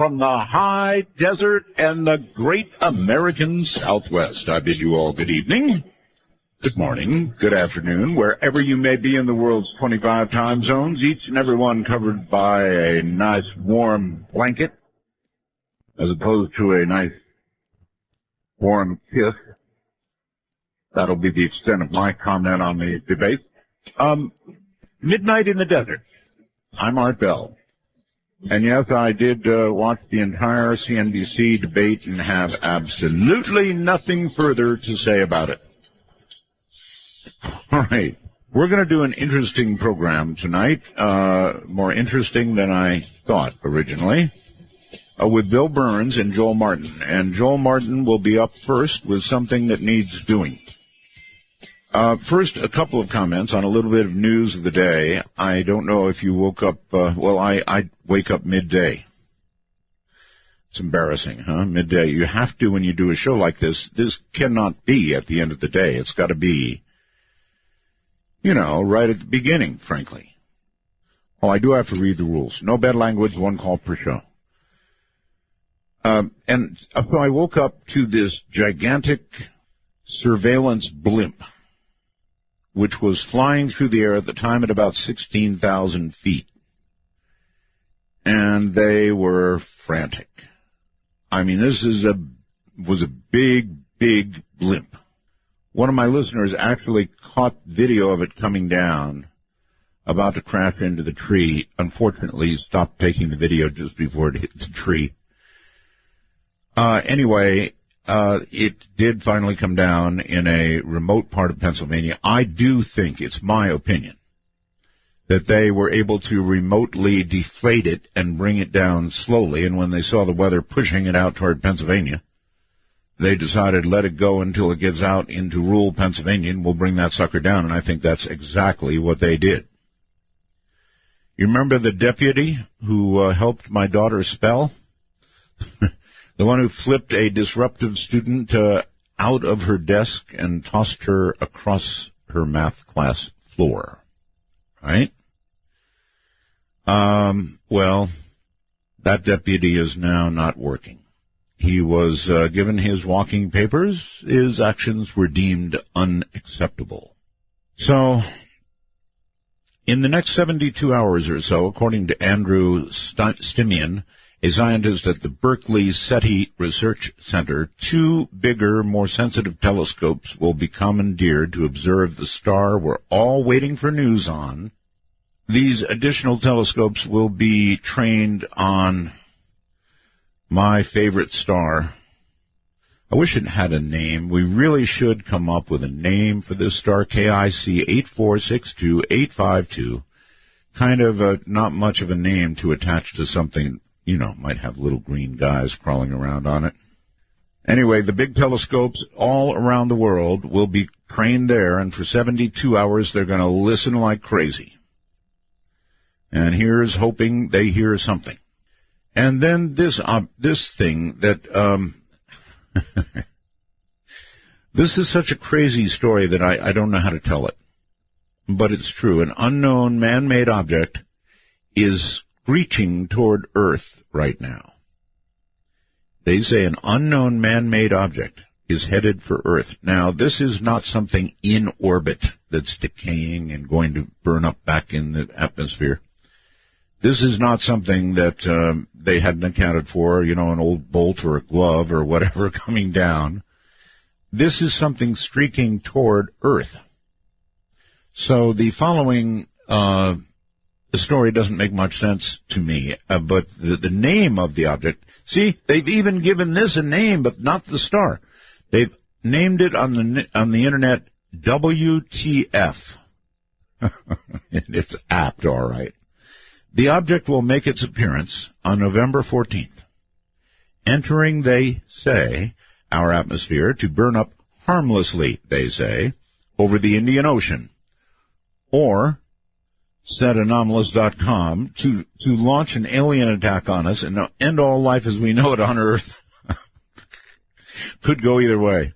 from the high desert and the great American Southwest. I bid you all good evening, good morning, good afternoon, wherever you may be in the world's 25 time zones, each and every one covered by a nice warm blanket, as opposed to a nice warm kiss. That'll be the extent of my comment on the debate. Midnight in the Desert. I'm Art Bell. And yes, I did watch the entire CNBC debate and have absolutely nothing further to say about it. All right. We're going to do an interesting program tonight, more interesting than I thought originally, with Bill Birnes and Joel Martin. And Joel Martin will be up first with something that needs doing. First, a couple of comments on a little bit of news of the day. I don't know if you woke up, I wake up midday. It's embarrassing, huh? Midday. You have to when you do a show like this. This cannot be at the end of the day. It's got to be, right at the beginning, frankly. Oh, I do have to read the rules. No bad language, one call per show. And so I woke up to this gigantic surveillance blimp, which was flying through the air at the time at about 16,000 feet. And they were frantic. I mean, this was a big, big blimp. One of my listeners actually caught video of it coming down, about to crash into the tree. Unfortunately, stopped taking the video just before it hit the tree. Anyway, it did finally come down in a remote part of Pennsylvania. I do think, it's my opinion, that they were able to remotely deflate it and bring it down slowly, and when they saw the weather pushing it out toward Pennsylvania, they decided let it go until it gets out into rural Pennsylvania, and we'll bring that sucker down, and I think that's exactly what they did. You remember the deputy who helped my daughter spell? The one who flipped a disruptive student out of her desk and tossed her across her math class floor, right? Well, that deputy is now not working. He was given his walking papers. His actions were deemed unacceptable. So, in the next 72 hours or so, according to Andrew Stimian, a scientist at the Berkeley SETI Research Center, 2 bigger, more sensitive telescopes will be commandeered to observe the star we're all waiting for news on. These additional telescopes will be trained on my favorite star. I wish it had a name. We really should come up with a name for this star, KIC 8462852. Kind of not much of a name to attach to something, might have little green guys crawling around on it. Anyway, the big telescopes all around the world will be trained there, and for 72 hours they're going to listen like crazy. And here's hoping they hear something. And then this thing that, this is such a crazy story that I don't know how to tell it. But it's true. An unknown man-made object is screeching toward Earth right now. They say an unknown man-made object is headed for Earth. Now, this is not something in orbit that's decaying and going to burn up back in the atmosphere. This is not something that they hadn't accounted for, an old bolt or a glove or whatever coming down. This is something streaking toward Earth. So the following the story doesn't make much sense to me, but the name of the object, see, they've even given this a name, but not the star. They've named it on the internet WTF. It's apt, all right. The object will make its appearance on November 14th, entering, they say, our atmosphere to burn up harmlessly, they say, over the Indian Ocean, or, said Anomalous.com, to launch an alien attack on us and end all life as we know it on Earth. Could go either way.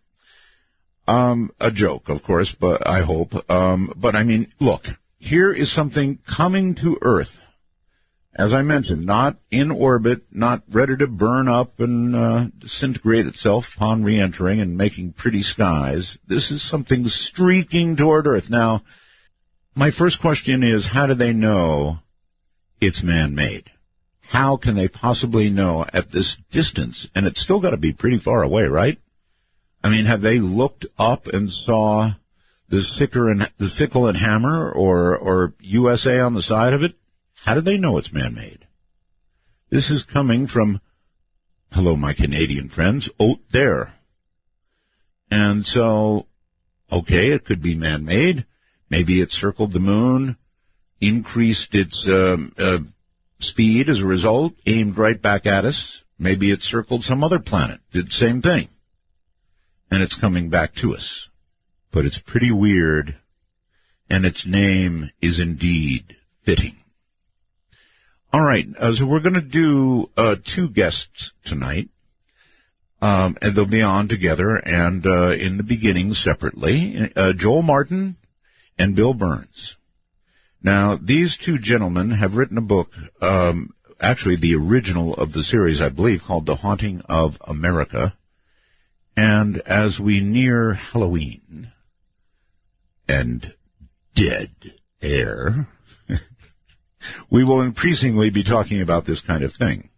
A joke, of course, but I hope. But I mean, look, here is something coming to Earth. As I mentioned, not in orbit, not ready to burn up and disintegrate itself upon re-entering and making pretty skies. This is something streaking toward Earth. Now, my first question is, how do they know it's man-made? How can they possibly know at this distance? And it's still got to be pretty far away, right? I mean, have they looked up and saw the sickle and hammer or USA on the side of it? How do they know it's man-made? This is coming from, hello, my Canadian friends, out there. And so, okay, it could be man-made. Maybe it circled the moon, increased its speed as a result, aimed right back at us. Maybe it circled some other planet, did the same thing. And it's coming back to us. But it's pretty weird, and its name is indeed fitting. All right, so we're going to do two guests tonight, and they'll be on together and in the beginning separately, Joel Martin and Bill Birnes. Now, these two gentlemen have written a book, actually the original of the series, I believe, called The Haunting of America. And as we near Halloween and dead air, we will increasingly be talking about this kind of thing.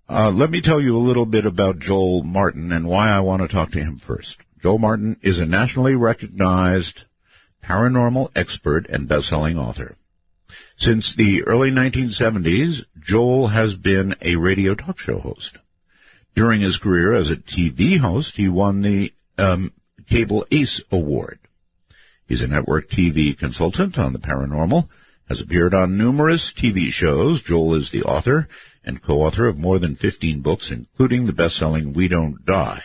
Let me tell you a little bit about Joel Martin and why I want to talk to him first. Joel Martin is a nationally recognized paranormal expert and best-selling author. Since the early 1970s, Joel has been a radio talk show host. During his career as a TV host, he won the Cable Ace Award. He's a network TV consultant on the paranormal, has appeared on numerous TV shows. Joel is the author and co-author of more than 15 books, including the best-selling We Don't Die.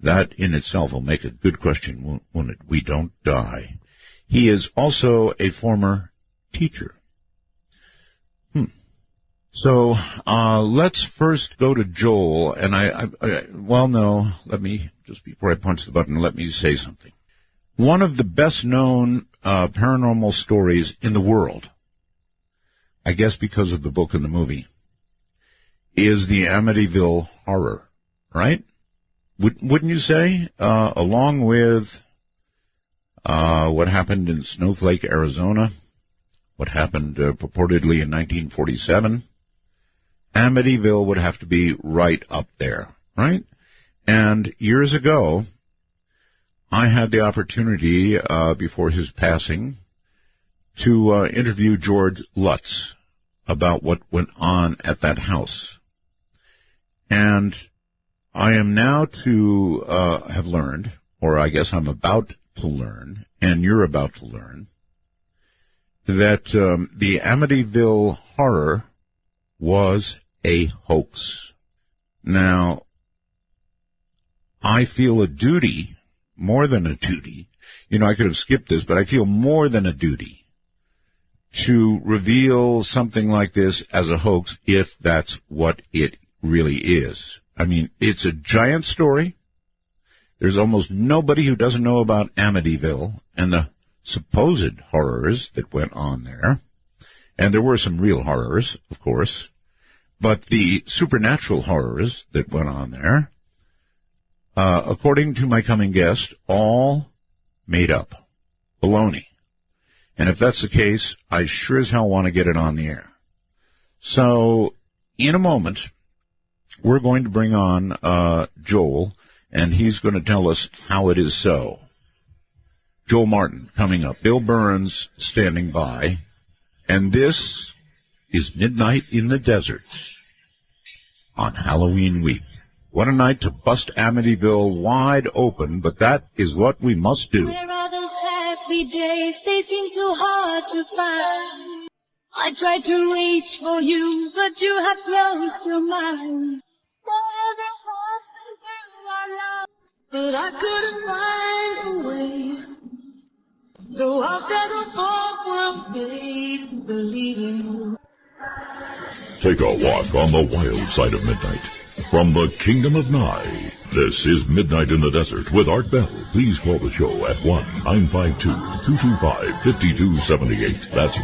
That in itself will make a good question, won't it? We Don't Die. He is also a former teacher. So let's first go to Joel, and let me, just before I punch the button, let me say something. One of the best-known paranormal stories in the world, I guess because of the book and the movie, is the Amityville Horror, right? Wouldn't you say? Along with what happened in Snowflake, Arizona, what happened purportedly in 1947, Amityville would have to be right up there, right? And years ago, I had the opportunity, before his passing, to interview George Lutz about what went on at that house. And I am now to have learned, or I guess I'm about to learn, and you're about to learn, that the Amityville Horror was a hoax. Now, I feel a duty, more than a duty, I could have skipped this, but I feel more than a duty to reveal something like this as a hoax if that's what it really is. I mean, it's a giant story. There's almost nobody who doesn't know about Amityville and the supposed horrors that went on there. And there were some real horrors, of course. But the supernatural horrors that went on there, according to my coming guest, all made up. Baloney. And if that's the case, I sure as hell want to get it on the air. So, in a moment, we're going to bring on Joel, and he's going to tell us how it is so. Joel Martin coming up. Bill Birnes standing by. And this is Midnight in the Deserts on Halloween week. What a night to bust Amityville wide open, but that is what we must do. Where are those happy days? They seem so hard to find. I tried to reach for you, but you have closed your mind. Whatever happened to our love? But I couldn't find a way. So I'll settle for one day, believing you. Take a walk on the wild side of midnight. From the Kingdom of Nye, this is Midnight in the Desert with Art Bell. Please call the show at 1-952-225-5278. That's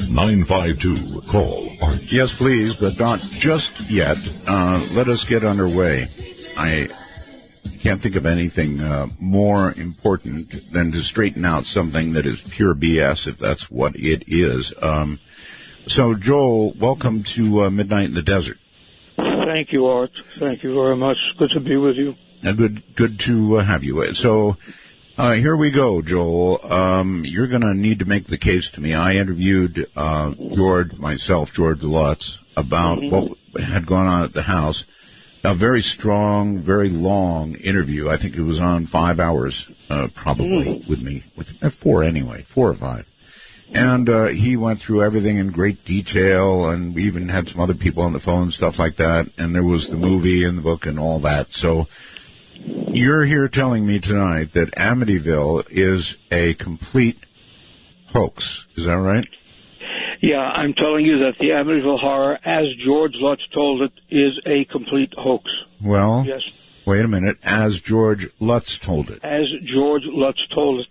1-952. Call Art. Yes, please, but not just yet. Let us get underway. I can't think of anything more important than to straighten out something that is pure BS, if that's what it is. So, Joel, welcome to Midnight in the Desert. Thank you, Art. Thank you very much. Good to be with you. Good to have you. So, here we go, Joel. You're going to need to make the case to me. I interviewed George Lutz, about what had gone on at the house. A very strong, very long interview. I think it was on 5 hours, probably, with me. Four or five. And he went through everything in great detail, and we even had some other people on the phone and stuff like that, and there was the movie and the book and all that. So you're here telling me tonight that Amityville is a complete hoax. Is that right? Yeah, I'm telling you that the Amityville Horror, as George Lutz told it, is a complete hoax. Well, yes. Wait a minute. As George Lutz told it. As George Lutz told it.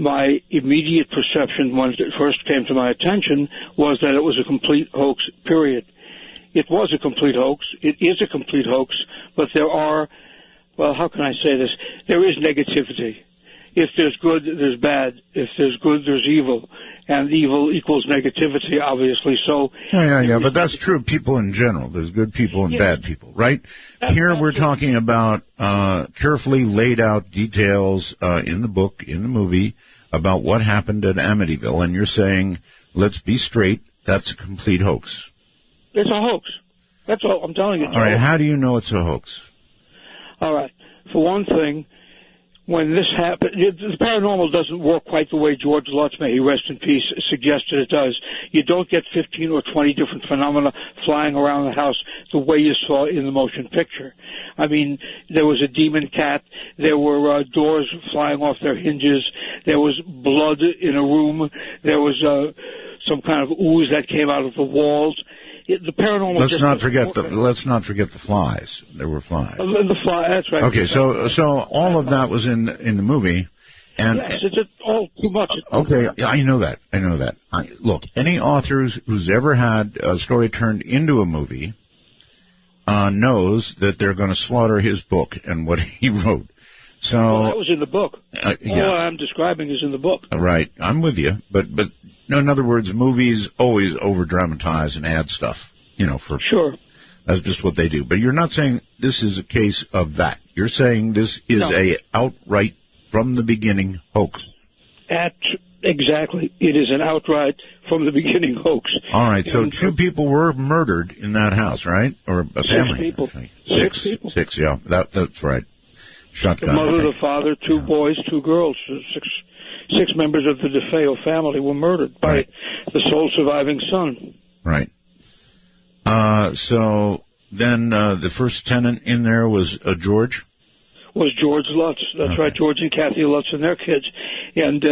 My immediate perception when it first came to my attention was that it was a complete hoax, period. It was a complete hoax. It is a complete hoax, but there are, well, how can I say this? There is negativity. If there's good, there's bad. If there's good, there's evil. And evil equals negativity, obviously. So Yeah, but that's true of people in general. There's good people and bad people, right? Here we're talking about carefully laid out details in the book, in the movie, about what happened at Amityville, and you're saying, let's be straight, that's a complete hoax. It's a hoax. That's all I'm telling you. All right, how do you know it's a hoax? All right. For one thing, when this happened, the paranormal doesn't work quite the way George Lutz, may he rest in peace, suggested it does. You don't get 15 or 20 different phenomena flying around the house the way you saw in the motion picture. I mean, there was a demon cat, there were doors flying off their hinges, there was blood in a room, there was some kind of ooze that came out of the walls. The paranormal. Let's not forget the flies. There were flies. The fly. That's right. Okay, so all of that was in the movie, and yes, it's all too much. Okay, I know that. Look, any author who's ever had a story turned into a movie knows that they're going to slaughter his book and what he wrote. So that was in the book. Yeah. All I'm describing is in the book. Right, I'm with you, but. No, in other words, movies always over-dramatize and add stuff, for... Sure. That's just what they do. But you're not saying this is a case of that. You're saying this is a outright, from the beginning, hoax. Exactly. It is an outright, from the beginning, hoax. All right, so two people were murdered in that house, right? Or a family? 6 people. Six people. Six, yeah. That's right. Shotgun. The mother, the father, 2 boys, 2 girls, 6 members of the DeFeo family were murdered by the sole surviving son. Right. So then the first tenant in there was George? Was George Lutz. That's right, George and Kathy Lutz and their kids. And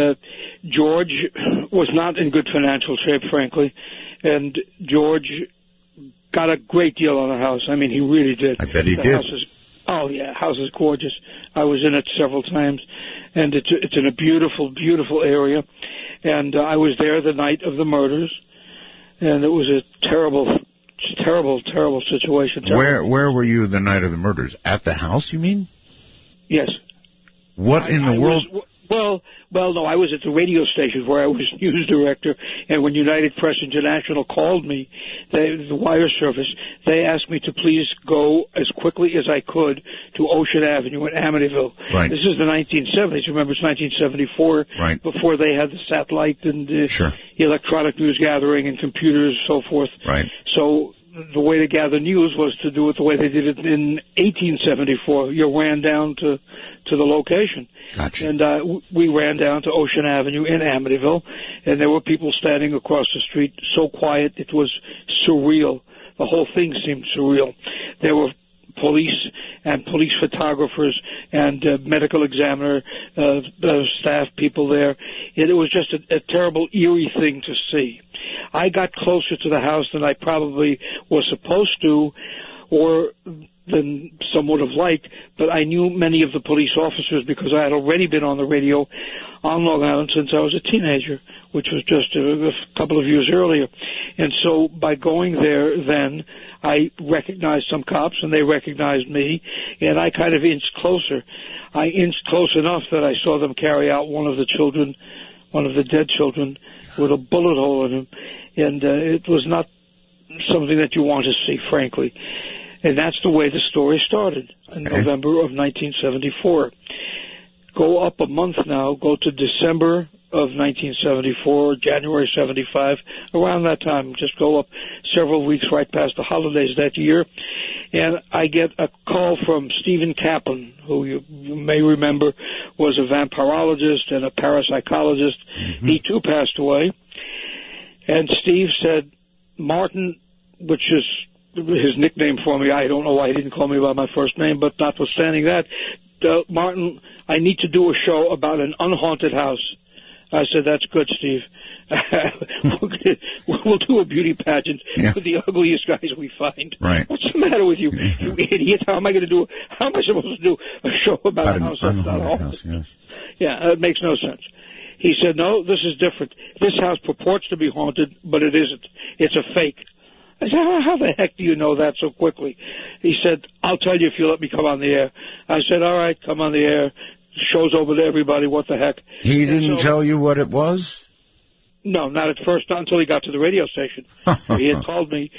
George was not in good financial shape, frankly. And George got a great deal on the house. I mean, he really did. I bet he did. House is gorgeous. I was in it several times, and it's in a beautiful, beautiful area. And I was there the night of the murders, and it was a terrible, terrible, terrible situation. Where were you the night of the murders? At the house, you mean? Yes. What in the world? Well, no, I was at the radio station where I was news director, and when United Press International called me, the wire service, they asked me to please go as quickly as I could to Ocean Avenue in Amityville. Right. This is the 1970s. Remember, it's 1974, right, before they had the satellite and the electronic news gathering and computers and so forth. Right. So the way to gather news was to do it the way they did it in 1874. You ran down to the location. Gotcha. And we ran down to Ocean Avenue in Amityville, and there were people standing across the street, so quiet it was surreal. The whole thing seemed surreal. There were police and police photographers and medical examiner staff people there. It was just a terrible, eerie thing to see. I got closer to the house than I probably was supposed to, or than some would have liked, but I knew many of the police officers because I had already been on the radio on Long Island since I was a teenager, which was just a couple of years earlier. And so by going there then, I recognized some cops, and they recognized me, and I kind of inched closer. I inched close enough that I saw them carry out one of the dead children, with a bullet hole in him, and it was not something that you want to see, frankly. And that's the way the story started in November of 1974. Go up a month now, go to December of 1974, January 75, around that time. Just go up several weeks right past the holidays that year. And I get a call from Stephen Kaplan, who you may remember was a vampirologist and a parapsychologist. Mm-hmm. He too passed away. And Steve said, Martin, which is his nickname for me, I don't know why he didn't call me by my first name, but notwithstanding that, Martin, I need to do a show about an unhaunted house. I said, that's good, Steve. We'll do a beauty pageant with the ugliest guys we find. Right. What's the matter with you, you idiot? How am I supposed to do a show about a house that's not haunted? Yes. Yeah, it makes no sense. He said, no, this is different. This house purports to be haunted, but it isn't. It's a fake. I said, how the heck do you know that so quickly? He said, I'll tell you if you let me come on the air. I said, all right, come on the air. Show's over to everybody. What the heck? He didn't tell you what it was? No, not at first, not until he got to the radio station. He had called me,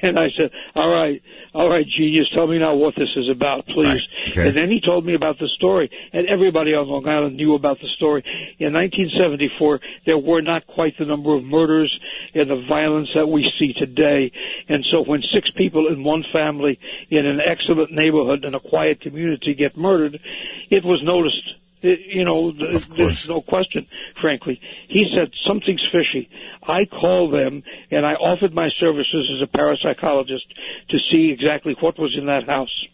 and I said, all right, genius, tell me now what this is about, please. Right. Okay. And then he told me about the story, and everybody on Long Island knew about the story. In 1974, there were not quite the number of murders and the violence that we see today. And so when 6 people in one family in an excellent neighborhood in a quiet community get murdered, it was noticed. There's no question, frankly. He said, something's fishy. I called them, and I offered my services as a parapsychologist to see exactly what was in that house.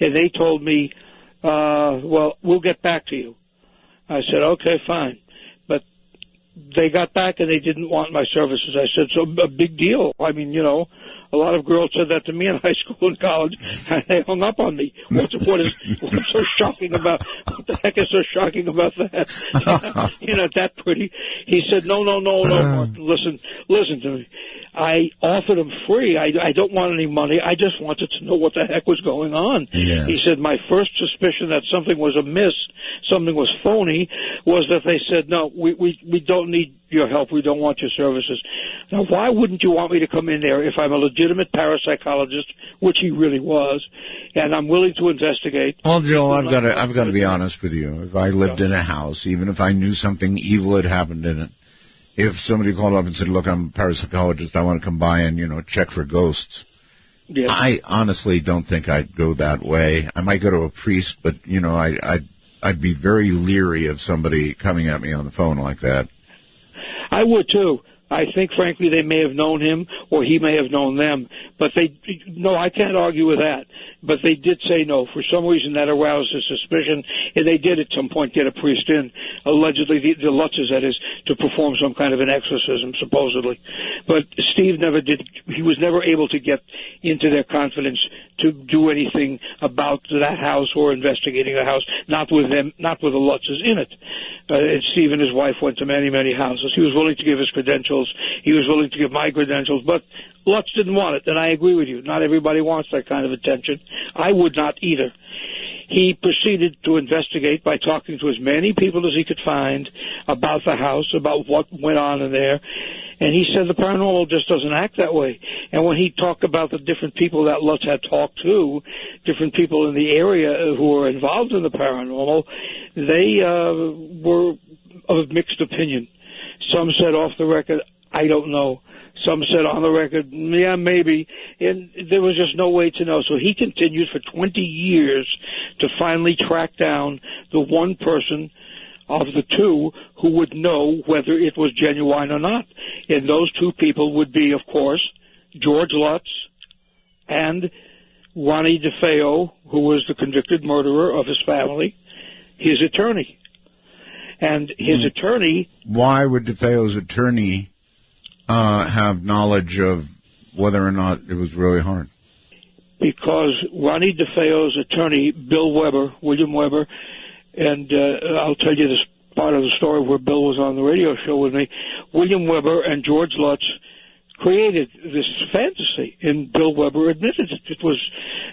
And they told me, well, we'll get back to you. I said, okay, fine. But they got back, and they didn't want my services. I said, so a big deal. I mean, a lot of girls said that to me in high school and college, and they hung up on me. What's so shocking about, what the heck is so shocking about that? You're not that pretty. He said, no, Martin, listen to me. I offered him free. I don't want any money. I just wanted to know what the heck was going on. Yeah. He said, my first suspicion that something was amiss, something was phony, was that they said, no, we don't need your help. We don't want your services. Now, why wouldn't you want me to come in there if I'm a legitimate parapsychologist, which he really was, and I'm willing to investigate? Well, Joe, I've got to be honest with you. If I lived in a house, even if I knew something evil had happened in it, if somebody called up and said, look, I'm a parapsychologist, I want to come by and, check for ghosts, I honestly don't think I'd go that way. I might go to a priest, but, I'd be very leery of somebody coming at me on the phone like that. I would, too. I think, frankly, they may have known him, or he may have known them. But I can't argue with that. But they did say no. For some reason, that aroused a suspicion, and they did at some point get a priest in, allegedly, the Lutzes, that is, to perform some kind of an exorcism, supposedly. But Steve never did. He was never able to get into their confidence to do anything about that house or investigating the house, not with them, not with the Lutzes in it. And Steve and his wife went to many, many houses. He was willing to give his credentials. He was willing to give my credentials, but Lutz didn't want it, and I agree with you. Not everybody wants that kind of attention. I would not either. He proceeded to investigate by talking to as many people as he could find about the house, about what went on in there, and he said the paranormal just doesn't act that way. And when he talked about the different people that Lutz had talked to, different people in the area who were involved in the paranormal, they were of mixed opinion. Some said off the record, I don't know. Some said on the record, yeah, maybe. And there was just no way to know. So he continued for 20 years to finally track down the one person of the two who would know whether it was genuine or not. And those two people would be, of course, George Lutz and Ronnie DeFeo, who was the convicted murderer of his family, his attorney. And his attorney... Why would DeFeo's attorney have knowledge of whether or not it was really hard? because Ronnie DeFeo's attorney, William Weber, and I'll tell you this part of the story where Bill was on the radio show with me. William Weber and George Lutz created this fantasy, and Bill Weber admitted it. It was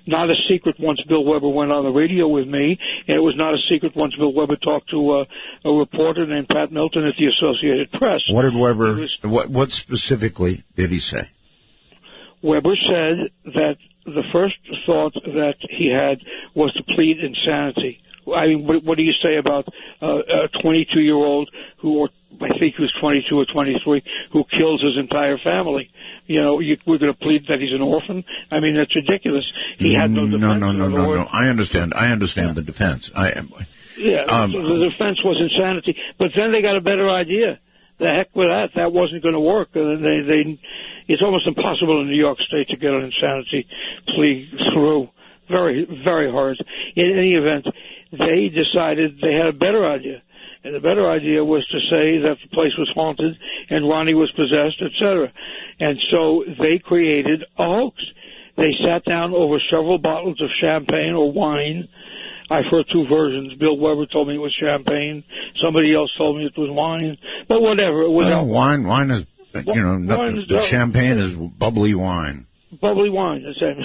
not a secret once Bill Weber went on the radio with me, and it was not a secret once Bill Weber talked to a reporter named Pat Milton at the Associated Press. What did Weber, what specifically did he say? Weber said that the first thought that he had was to plead insanity. I mean, what do you say about a 22-year-old who, or I think he was 22 or 23, who kills his entire family? You know, we're going to plead that he's an orphan? I mean, that's ridiculous. He had no defense. No. I understand the defense. The defense was insanity. But then they got a better idea. The heck with that. That wasn't going to work. It's almost impossible in New York State to get an insanity plea through. Very, very hard. In any event, they decided they had a better idea. And the better idea was to say that the place was haunted and Ronnie was possessed, etc. And so they created a hoax. They sat down over several bottles of champagne or wine. I've heard two versions. Bill Weber told me it was champagne. Somebody else told me it was wine. But whatever. It was wine is, the champagne is bubbly wine. Bubbly wine,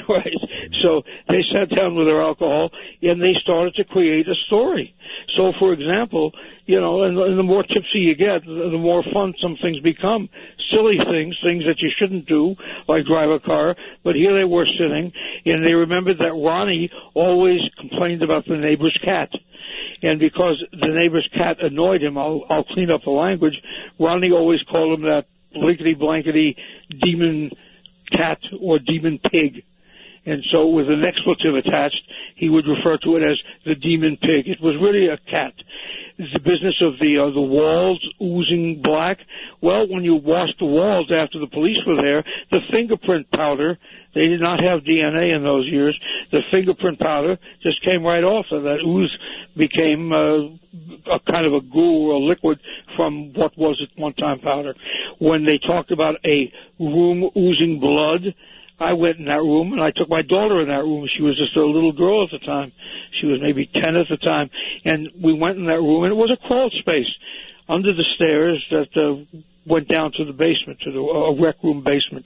right. So they sat down with their alcohol and they started to create a story. So, for example, and the more tipsy you get, the more fun some things become. Silly things that you shouldn't do, like drive a car. But here they were sitting, and they remembered that Ronnie always complained about the neighbor's cat. And because the neighbor's cat annoyed him, I'll clean up the language, Ronnie always called him that blankety-blankety demon cat or demon pig. And so with an expletive attached, he would refer to it as the demon pig. It was really a cat. The business of the walls oozing black. Well, when you washed the walls after the police were there, the fingerprint powder, they did not have DNA in those years, the fingerprint powder just came right off, and that ooze became a kind of a goo or a liquid from what was at one time powder. When they talked about a room oozing blood, I went in that room, and I took my daughter in that room. She was just a little girl at the time. She was maybe 10 at the time. And we went in that room, and it was a crawl space under the stairs that went down to the basement, to the rec room basement.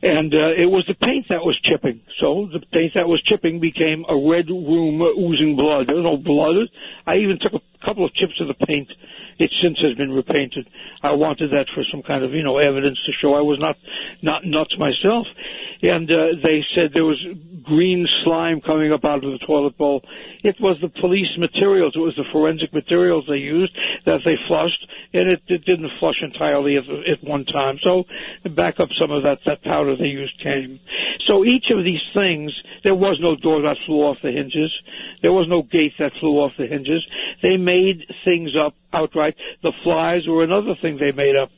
And it was the paint that was chipping. So the paint that was chipping became a red room oozing blood. There was no blood. I even took a couple of chips of the paint. It since has been repainted. I wanted that for some kind of, evidence to show I was not nuts myself. And they said there was green slime coming up out of the toilet bowl. It was the police materials. It was the forensic materials they used that they flushed, and it didn't flush entirely at one time. So back up some of that powder they used came. So each of these things, there was no door that flew off the hinges. There was no gate that flew off the hinges. They made things up outright. The flies were another thing they made up,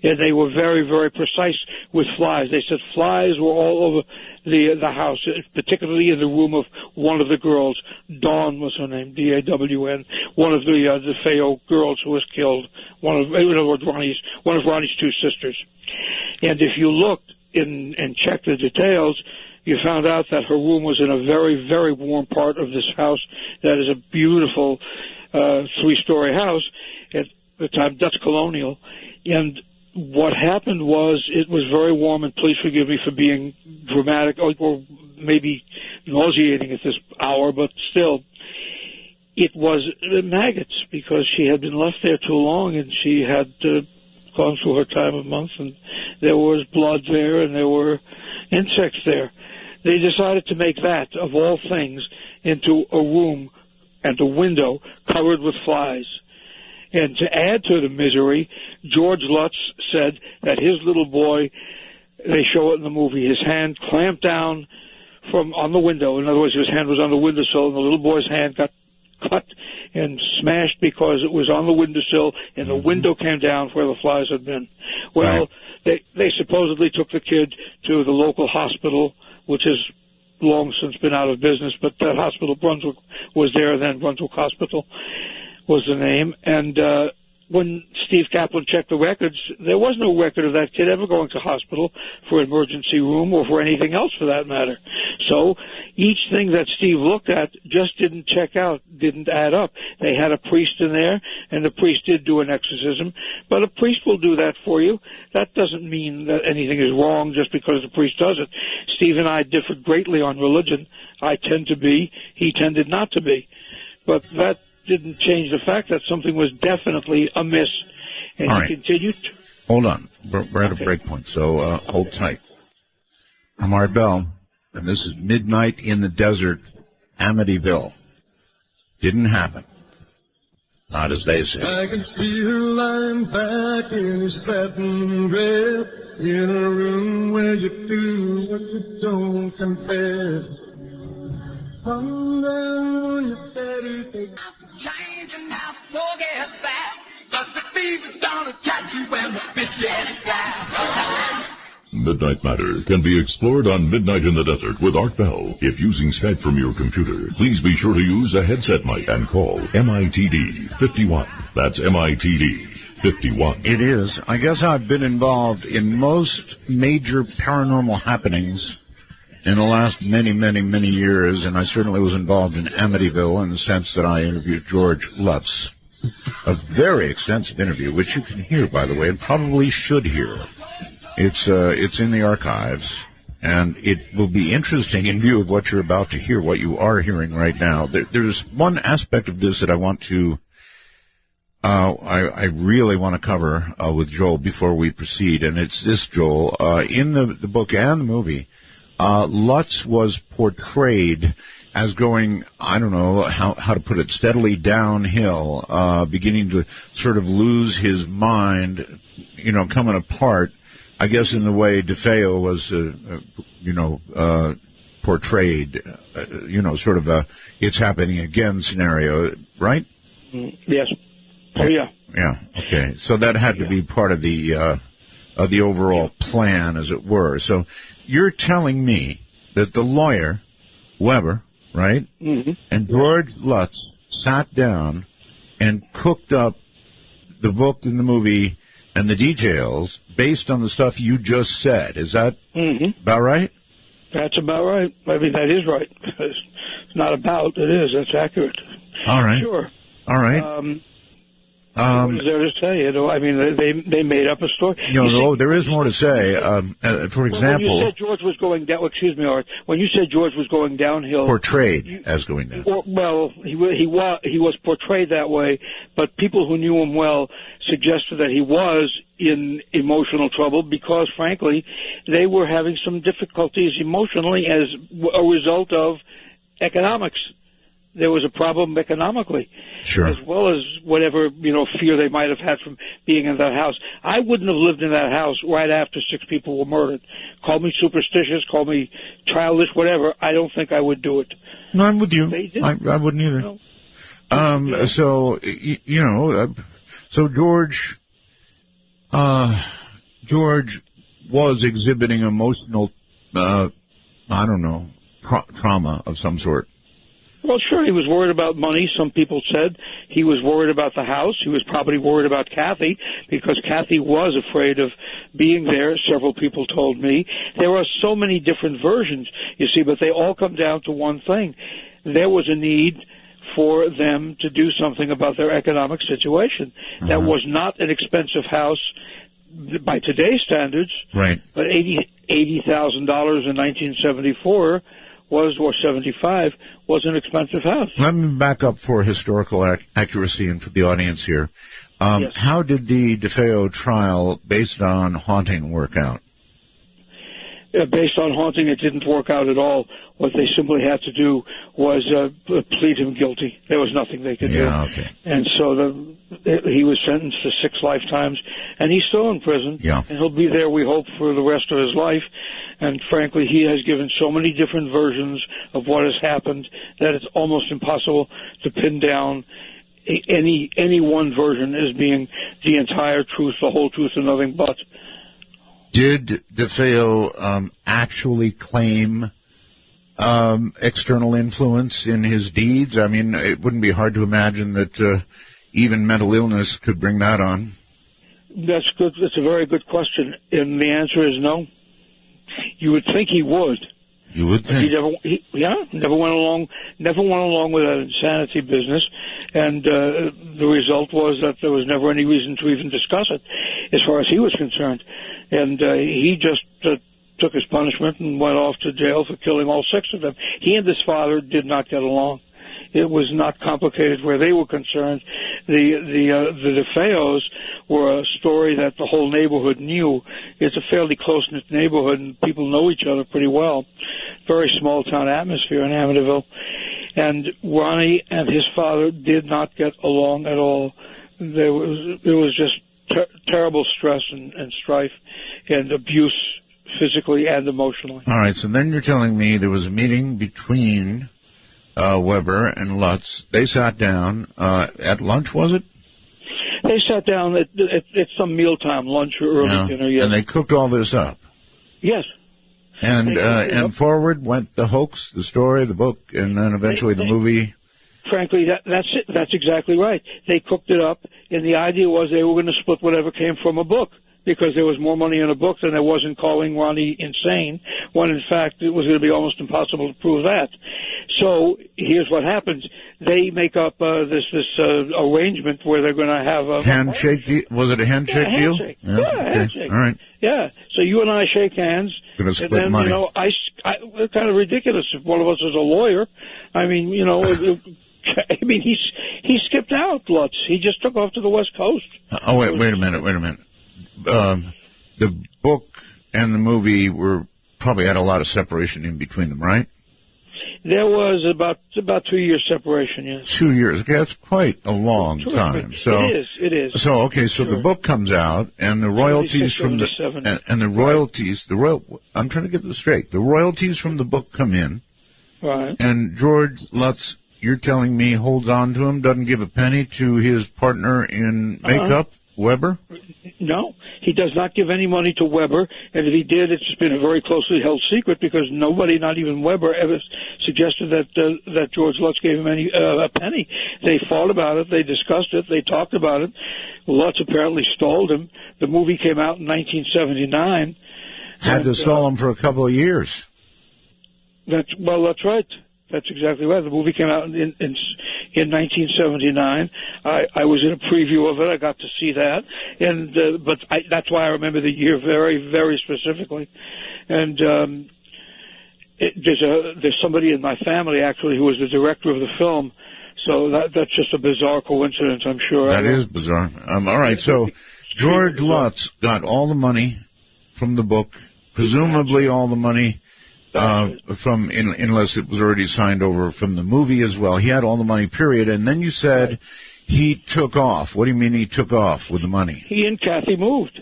and they were very, very precise with flies. They said flies were all over the house, particularly in the room of one of the girls. Dawn was her name, D-A-W-N, one of the DeFeo girls who was killed, one of Ronnie's two sisters. And if you looked and checked the details, you found out that her room was in a very, very warm part of this house that is a beautiful three-story house at the time, Dutch colonial. And what happened was it was very warm, and please forgive me for being dramatic or maybe nauseating at this hour, but still, it was maggots because she had been left there too long, and she had gone through her time of month, and there was blood there, and there were insects there. They decided to make that, of all things, into a room and a window covered with flies. And to add to the misery, George Lutz said that his little boy, they show it in the movie, his hand clamped down on the window. In other words, his hand was on the windowsill, and the little boy's hand got cut and smashed because it was on the windowsill, and the window came down where the flies had been. Well, right. They supposedly took the kid to the local hospital, which has long since been out of business, but that hospital, Brunswick, was there then. Brunswick Hospital was the name. And when Steve Kaplan checked the records, there was no record of that kid ever going to hospital for an emergency room or for anything else for that matter. So each thing that Steve looked at just didn't check out, didn't add up. They had a priest in there, and the priest did do an exorcism, but a priest will do that for you. That doesn't mean that anything is wrong just because the priest does it. Steve and I differed greatly on religion. I tend to be, he tended not to be. But that didn't change the fact that something was definitely amiss. And All he right. continued. Hold on. We're at a break point, so hold tight. I'm Art Bell, and this is Midnight in the Desert, Amityville. Didn't happen. Not as they say. I can see her lying back in her satin dress, in a room where you do what you don't confess. Sundown when you better take changing now, forget that. But the fever's gonna catch you when the bitch gets back. Midnight Matter can be explored on Midnight in the Desert with Art Bell. If using Skype from your computer, please be sure to use a headset mic and call MITD 51. That's MITD 51. It is. I guess I've been involved in most major paranormal happenings in the last many, many, many years, and I certainly was involved in Amityville in the sense that I interviewed George Lutz. A very extensive interview, which you can hear, by the way, and probably should hear. It's in the archives, and it will be interesting in view of what you're about to hear, what you are hearing right now. There's one aspect of this that I want to, I really want to cover with Joel before we proceed, and it's this, Joel. In the book and the movie, Lutz was portrayed as going, I don't know how to put it, steadily downhill, beginning to sort of lose his mind, coming apart. I guess in the way DeFeo was, portrayed, sort of a "it's happening again" scenario, right? Yes. Oh, yeah. Yeah. Okay. So that had to be part of the overall plan, as it were. So you're telling me that the lawyer Weber, right, and George Lutz sat down and cooked up the book and the movie and the details based on the stuff you just said. Is that about right? That's about right. I mean, that is right. It's not about, it is. That's accurate. All right. Sure. All right. What is there to say? I mean, they made up a story. There is more to say. For example, when you said George was going down, excuse me, Art. When you said George was going downhill, portrayed as going down. Well, he was portrayed that way, but people who knew him well suggested that he was in emotional trouble because, frankly, they were having some difficulties emotionally as a result of economics. There was a problem economically, sure, as well as whatever fear they might have had from being in that house. I wouldn't have lived in that house right after 6 people were murdered. Call me superstitious, call me childish, whatever. I don't think I would do it. No, I'm with you. I wouldn't either. No. So George was exhibiting emotional, trauma of some sort. Well, sure, he was worried about money, some people said. He was worried about the house. He was probably worried about Kathy, because Kathy was afraid of being there, several people told me. There are so many different versions, you see, but they all come down to one thing. There was a need for them to do something about their economic situation. That was not an expensive house by today's standards, right? But $80,000 in 1974 or 75 was an expensive house. Let me back up for historical accuracy and for the audience here. Yes. How did the DeFeo trial based on haunting work out? Based on haunting, it didn't work out at all. What they simply had to do was plead him guilty. There was nothing they could do. Okay. And so he was sentenced to 6 lifetimes, and he's still in prison. Yeah. And he'll be there, we hope, for the rest of his life. And frankly, he has given so many different versions of what has happened that it's almost impossible to pin down any one version as being the entire truth, the whole truth, and nothing but. Did DeFeo actually claim external influence in his deeds? I mean, it wouldn't be hard to imagine that even mental illness could bring that on. That's good. That's a very good question, and the answer is no. You would think he would, You would think. Never went along with that insanity business, and the result was that there was never any reason to even discuss it, as far as he was concerned, and he just took his punishment and went off to jail for killing all 6 of them. He and his father did not get along. It was not complicated where they were concerned. The DeFeos were a story that the whole neighborhood knew. It's a fairly close-knit neighborhood, and people know each other pretty well. Very small-town atmosphere in Amityville. And Ronnie and his father did not get along at all. There was just terrible stress and strife and abuse, physically and emotionally. All right, so then you're telling me there was a meeting between Weber and Lutz. They sat down at lunch, was it? They sat down at some mealtime, lunch or early dinner, yes. And they cooked all this up? Yes. And forward went the hoax, the story, the book, and then eventually the movie? Frankly, that's it. That's exactly right. They cooked it up, and the idea was they were going to split whatever came from a book, because there was more money in a book than there was in calling Ronnie insane, when in fact it was going to be almost impossible to prove that. So here's what happens. They make up this arrangement where they're going to have a handshake. Was it a handshake deal? Handshake. Yeah, handshake. All right. Yeah. So you and I shake hands. Going to split money. It's kind of ridiculous if one of us is a lawyer. I mean, he skipped out, Lutz. He just took off to the West Coast. Wait a minute. The book and the movie probably had a lot of separation in between them, right? There was about 2 years separation, yes. 2 years. Okay, that's quite a long time. So it is. So the book comes out, and the royalties from I'm trying to get this straight. The royalties from the book come in, right? And George Lutz, you're telling me, holds on to him, doesn't give a penny to his partner in makeup, Weber? No, he does not give any money to Weber, and if he did, it's been a very closely held secret, because nobody, not even Weber, ever suggested that George Lutz gave him a penny. They fought about it, they discussed it, they talked about it. Lutz apparently stalled him. The movie came out in 1979. Had to stall him for a couple of years. That's right. That's exactly right. The movie came out in 1979. I was in a preview of it. I got to see that, and that's why I remember the year very, very specifically. And there's somebody in my family actually who was the director of the film. So that's just a bizarre coincidence, I'm sure. That is bizarre. All right. So George Lutz got all the money from the book, presumably all the money. Unless it was already signed over from the movie as well. He had all the money, period. And then you said he took off. What do you mean he took off with the money? He and Kathy moved.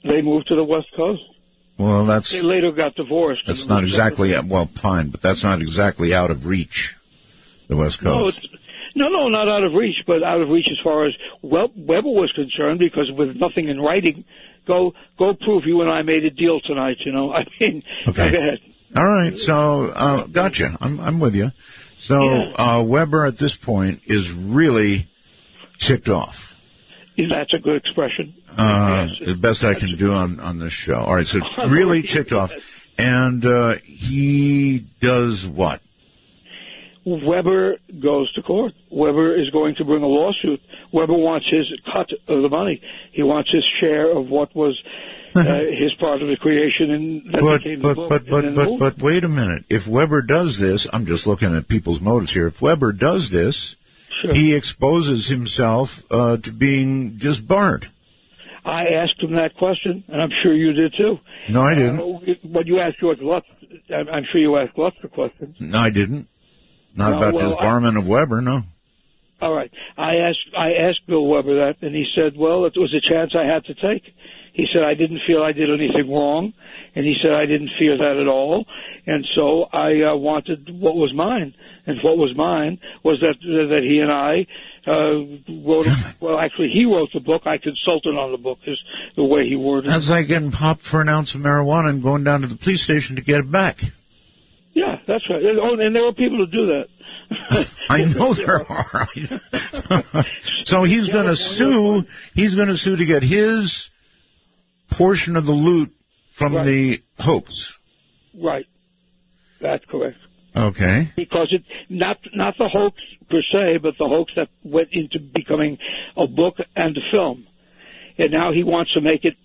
They moved to the West Coast. Well, they later got divorced. That's not exactly, fine, but that's not exactly out of reach, the West Coast. No, not out of reach, but out of reach as far as Weber was concerned, because with nothing in writing, go prove you and I made a deal tonight, Okay. Go ahead. All right, so gotcha. I'm with you. So Weber at this point is really ticked off. That's a good expression. The best I can do on this show. All right, so really ticked off. And he does what? Weber goes to court. Weber is going to bring a lawsuit. Weber wants his cut of the money. He wants his share of what was his part of the creation, and that became the book. But wait a minute. If Weber does this, I'm just looking at people's motives here. If Weber does this, he exposes himself to being just barred. I asked him that question, and I'm sure you did too. No, I didn't. But you asked George Lutz. I'm sure you asked Lutz the question. No, I didn't. Not about disbarment of Weber, no. All right. I asked Bill Weber that, and he said, well, it was a chance I had to take. He said, I didn't feel I did anything wrong, and he said, I didn't fear that at all, and so I wanted what was mine. And what was mine was that he and I wrote, actually, he wrote the book. I consulted on the book, is the way he worded it. That's like getting popped for an ounce of marijuana and going down to the police station to get it back. Yeah, that's right. And there are people who do that. I know there are. So he's going to sue. He's going to sue to get his portion of the loot from the hoax. Right. That's correct. Okay. Because it not the hoax per se, but the hoax that went into becoming a book and a film. And now he wants to make it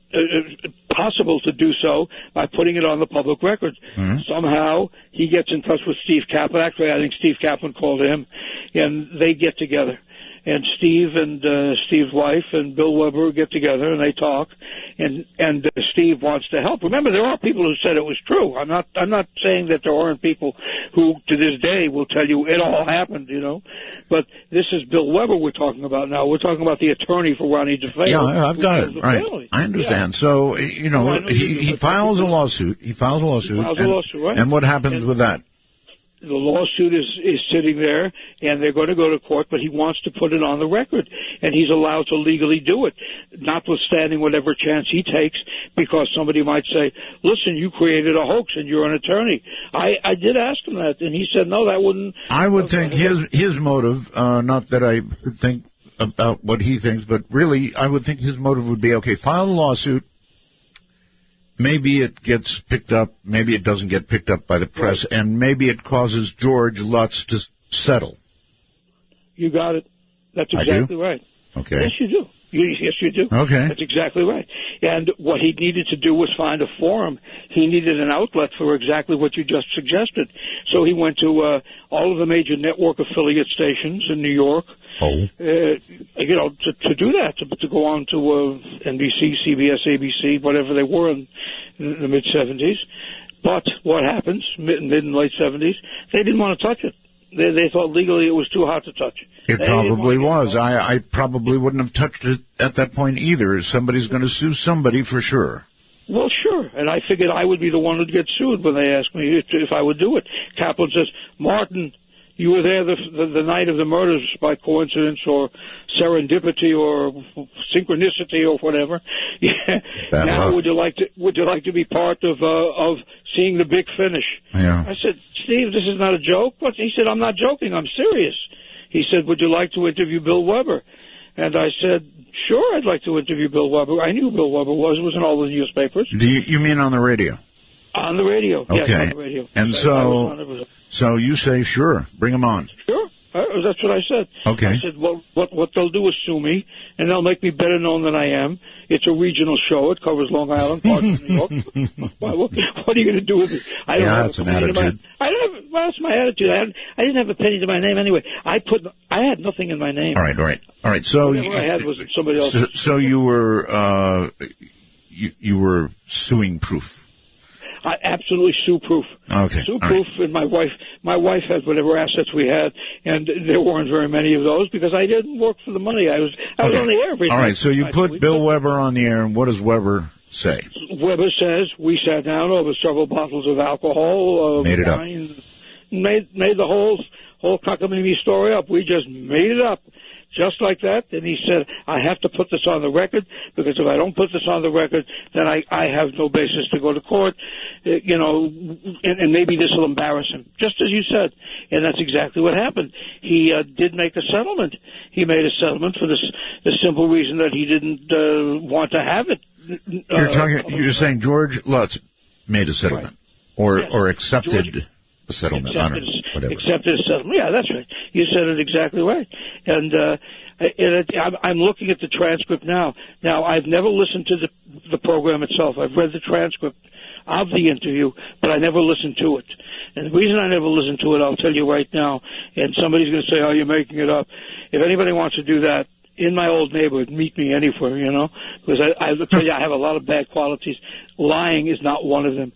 possible to do so by putting it on the public record. Mm-hmm. Somehow he gets in touch with Steve Kaplan. Actually, I think Steve Kaplan called him, and they get together. And Steve and Steve's wife and Bill Weber get together and they talk, and Steve wants to help. Remember, there are people who said it was true. I'm not saying that there aren't people who to this day will tell you it all happened, you know. But this is Bill Weber we're talking about now. We're talking about the attorney for Ronnie DeFeo. Yeah, I've got it. Right. I understand. Yeah. So, you know, he files a lawsuit. He files a lawsuit. Right. And what happens with that? The lawsuit is sitting there, and they're going to go to court, but he wants to put it on the record, and he's allowed to legally do it, notwithstanding whatever chance he takes, because somebody might say, listen, you created a hoax, and you're an attorney. I did ask him that, and he said, no, that wouldn't... I would think his motive, not that I think about what he thinks, but really, I would think his motive would be, okay, file a lawsuit. Maybe it gets picked up, maybe it doesn't get picked up by the press, right. And maybe it causes George Lutz to settle. You got it. That's exactly right. Okay. Yes, you do. Yes, you do. Okay. That's exactly right. And what he needed to do was find a forum. He needed an outlet for exactly what you just suggested. So he went to all of the major network affiliate stations in New York. Oh. You know, to do that, to go on to NBC, CBS, ABC, whatever they were in the mid-'70s. But what happens, mid and late 70s, they didn't want to touch it. They thought legally it was too hot to touch. It probably was. I probably wouldn't have touched it at that point either. Somebody's going to sue somebody for sure. Well, sure. And I figured I would be the one who'd get sued when they asked me if I would do it. Kaplan says, Martin, you were there the night of the murders by coincidence or serendipity or synchronicity or whatever. Now, would you like to be part of seeing the big finish? Yeah. I said, Steve, this is not a joke. But he said, I'm not joking. I'm serious. He said, would you like to interview Bill Weber? And I said, sure, I'd like to interview Bill Weber. I knew who Bill Weber was. It was in all the newspapers. You mean on the radio? On the radio. Okay. Yes, on the radio. And so you say, sure, bring him on. Sure. That's what I said. Okay. I said, well, what they'll do is sue me, and they'll make me better known than I am. It's a regional show. It covers Long Island, parts of New York. What are you going to do with it? That's an attitude. That's my attitude. I didn't have a penny to my name anyway. I had nothing in my name. All right. So whatever I had was somebody else's. So you were you were suing proof. Absolutely sue-proof. Okay. Sue-proof, right. And my wife had whatever assets we had, and there weren't very many of those because I didn't work for the money. I was on the air every night. All right, so you put Bill Weber on the air, and what does Weber say? Weber says, we sat down over several bottles of alcohol. Made it wine, up. Made the whole cockamamie story up. We just made it up. Just like that, and he said, I have to put this on the record, because if I don't put this on the record, then I have no basis to go to court, and maybe this will embarrass him, just as you said. And that's exactly what happened. He did make a settlement. He made a settlement for the simple reason that he didn't want to have it. You're saying George Lutz made a settlement, right. or accepted a settlement, whatever. Accepted a settlement. Yeah, that's right. You said it exactly right. And I'm looking at the transcript now. Now, I've never listened to the program itself. I've read the transcript of the interview, but I never listened to it. And the reason I never listened to it, I'll tell you right now, and somebody's going to say, oh, you're making it up. If anybody wants to do that, in my old neighborhood, meet me anywhere, because I'll tell you, I have a lot of bad qualities. Lying is not one of them.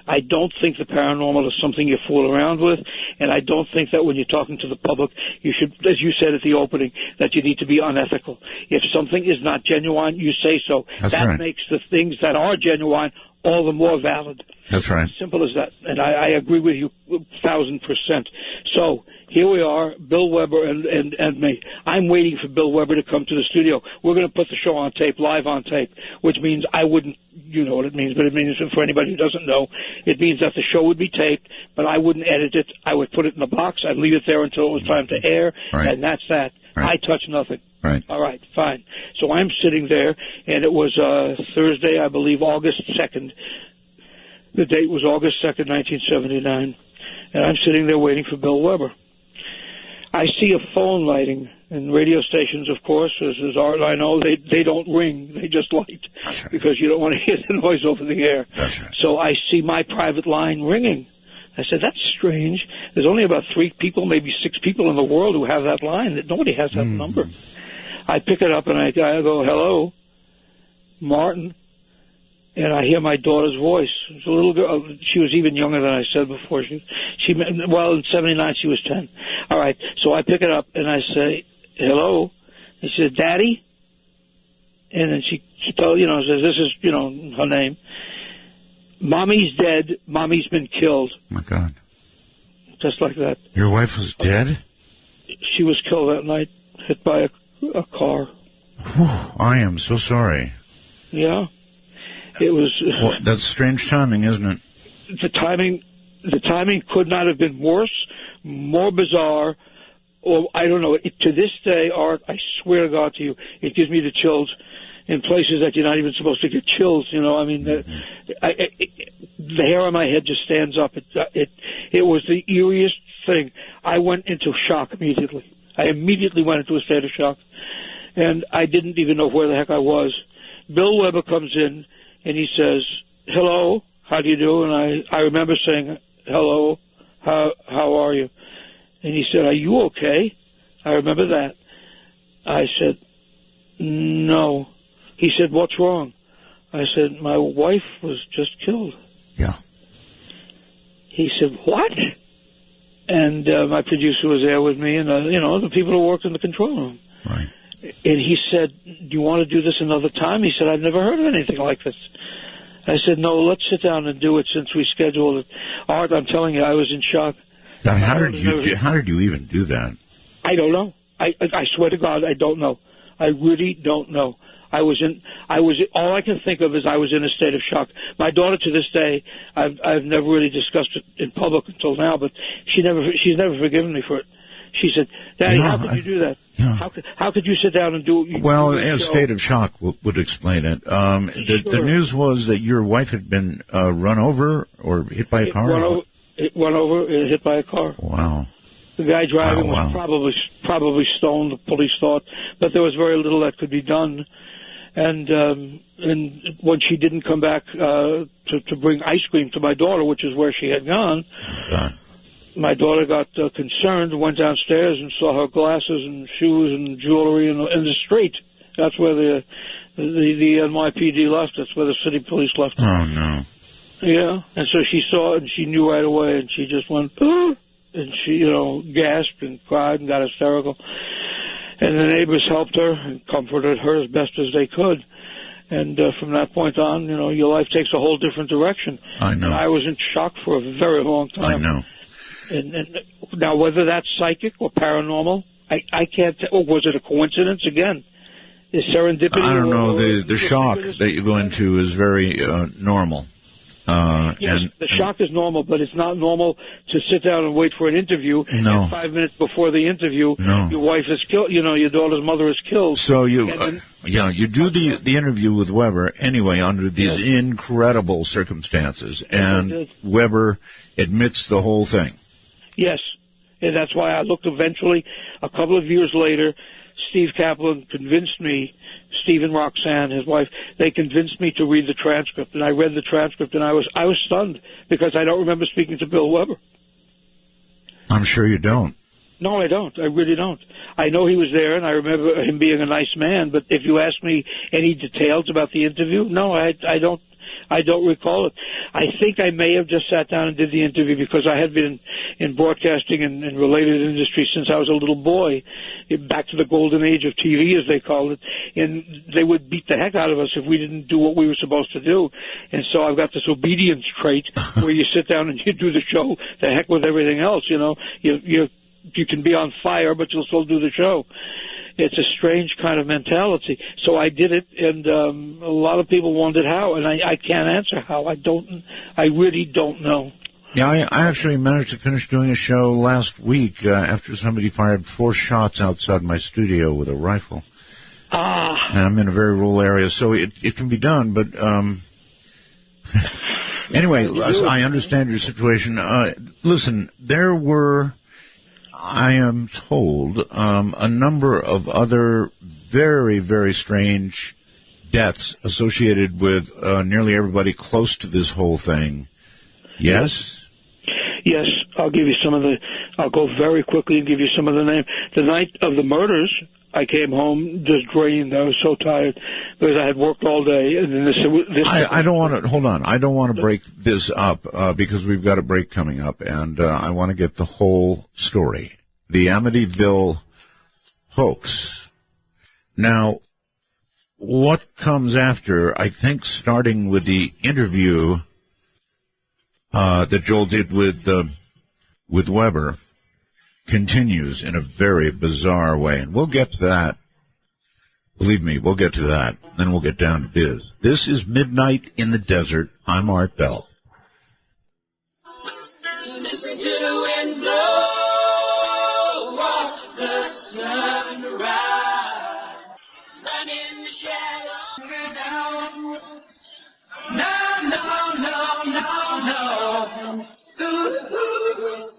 I don't think the paranormal is something you fool around with, and I don't think that when you're talking to the public, you should, as you said at the opening, that you need to be unethical. If something is not genuine, you say so. That's right. Makes the things that are genuine all the more valid. That's right. Simple as that. And I agree with you 1,000%. So here we are, Bill Weber and me. I'm waiting for Bill Weber to come to the studio. We're going to put the show on tape, live on tape, which means I wouldn't, you know what it means, but it means for anybody who doesn't know, it means that the show would be taped, but I wouldn't edit it. I would put it in a box. I'd leave it there until it was time to air, right. And that's that. Right. I touch nothing. Right. All right, fine. So I'm sitting there, and it was Thursday, I believe, August 2nd. The date was August 2nd, 1979. and I'm sitting there waiting for Bill Weber. I see a phone lighting, and radio stations, of course, as Art and I know, they don't ring, they just light, right. because you don't want to hear the noise over the air. That's right. So I see my private line ringing. I said, that's strange. There's only about 3 people, maybe 6 people in the world who have that line. Nobody has that number. I pick it up, and I go, hello, Martin. And I hear my daughter's voice. It's a little girl. She was even younger than I said before. Well, in '79 she was 10. All right. So I pick it up and I say, "Hello." And she said, "Daddy." And then she says, "This is her name. Mommy's dead. Mommy's been killed." Oh my God. Just like that. Your wife was dead? She was killed that night, hit by a car. Whew, I am so sorry. Yeah. It was. Well, that's strange timing, isn't it? The timing could not have been worse, more bizarre, or I don't know. To this day, Art, I swear to God to you, it gives me the chills in places that you're not even supposed to get chills. I mean, the hair on my head just stands up. It was the eeriest thing. I went into shock immediately. I immediately went into a state of shock, and I didn't even know where the heck I was. Bill Weber comes in. And he says, "Hello, how do you do?" And I remember saying, "Hello, how are you?" And he said, "Are you okay?" I remember that. I said, "No." He said, "What's wrong?" I said, "My wife was just killed." Yeah. He said, "What?" And my producer was there with me, and the people who worked in the control room. Right. And he said, "Do you want to do this another time?" He said, "I've never heard of anything like this." I said, "No, let's sit down and do it since we scheduled it." Art, I'm telling you, I was in shock. Now, how did you even do that? I don't know. I swear to God, I don't know. I really don't know. All I can think of is I was in a state of shock. My daughter, to this day, I've never really discussed it in public until now, but she's never forgiven me for it. She said, "Daddy, how could you do that? Yeah. How could you sit down and do it?" Well, a state of shock would explain it. The news was that your wife had been run over or hit by a car? Run over, hit by a car. Wow. The guy driving was probably stoned, the police thought, but there was very little that could be done. And when she didn't come back to bring ice cream to my daughter, which is where she had gone, my daughter got concerned, went downstairs and saw her glasses and shoes and jewelry in the street. That's where the NYPD left. That's where the city police left. Oh, no. Yeah, and so she saw it and she knew right away, and she just went, "Ah!" And she, gasped and cried and got hysterical. And the neighbors helped her and comforted her as best as they could. And from that point on, your life takes a whole different direction. I know. And I was in shock for a very long time. I know. And now, whether that's psychic or paranormal, I can't tell. Or was it a coincidence again? Is serendipity? I don't know. The shock that you go into is very normal. Yes, the shock is normal, but it's not normal to sit down and wait for an interview. No. And 5 minutes before the interview, your wife is killed. Your daughter's mother is killed. So you do the interview with Weber anyway under these incredible circumstances, and Weber admits the whole thing. Yes, and that's why I looked eventually, a couple of years later, Steve Kaplan convinced me, Steve and Roxanne, his wife, they convinced me to read the transcript, and I read the transcript, and I was stunned, because I don't remember speaking to Bill Weber. I'm sure you don't. No, I don't. I really don't. I know he was there, and I remember him being a nice man, but if you ask me any details about the interview, no, I don't. I don't recall it. I think I may have just sat down and did the interview because I had been in broadcasting and related industries since I was a little boy, back to the golden age of TV, as they called it, and they would beat the heck out of us if we didn't do what we were supposed to do. And so I've got this obedience trait where you sit down and you do the show, the heck with everything else, You can be on fire, but you'll still do the show. It's a strange kind of mentality. So I did it, and a lot of people wondered how, and I can't answer how. I really don't know. Yeah, I actually managed to finish doing a show last week after somebody fired 4 shots outside my studio with a rifle. And I'm in a very rural area, so it can be done, but Anyway, I understand your situation. Listen, there were, I am told, a number of other very, very strange deaths associated with nearly everybody close to this whole thing. Yes? Yes, I'll give you some of the. I'll go very quickly and give you some of the names. The night of the murders, I came home just drained. I was so tired because I had worked all day. And then I don't want to, hold on. I don't want to break this up because we've got a break coming up, and I want to get the whole story. The Amityville hoax. Now, what comes after, I think starting with the interview that Joel did with Weber, continues in a very bizarre way. And we'll get to that. Believe me, we'll get to that. Then we'll get down to biz. This is Midnight in the Desert. I'm Art Bell. Listen to the wind blow, watch the sun rise, run in the shadow, down. No, no, no, no, no. Ooh.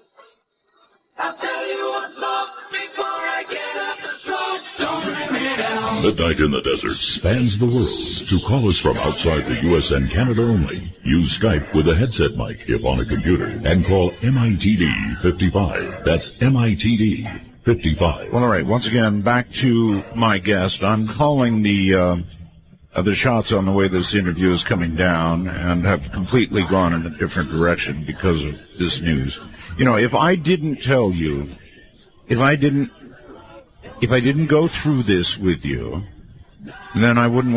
I'll tell you what, love, before I get up the slope, don't bring me down. Midnight in the Desert spans the world. To call us from outside the U.S. and Canada only, use Skype with a headset mic if on a computer, and call MITD 55. That's MITD 55. Well, all right. Once again, back to my guest. I'm calling the shots on the way this interview is coming down and have completely gone in a different direction because of this news. You know, if I didn't tell you, if I didn't go through this with you, then I wouldn't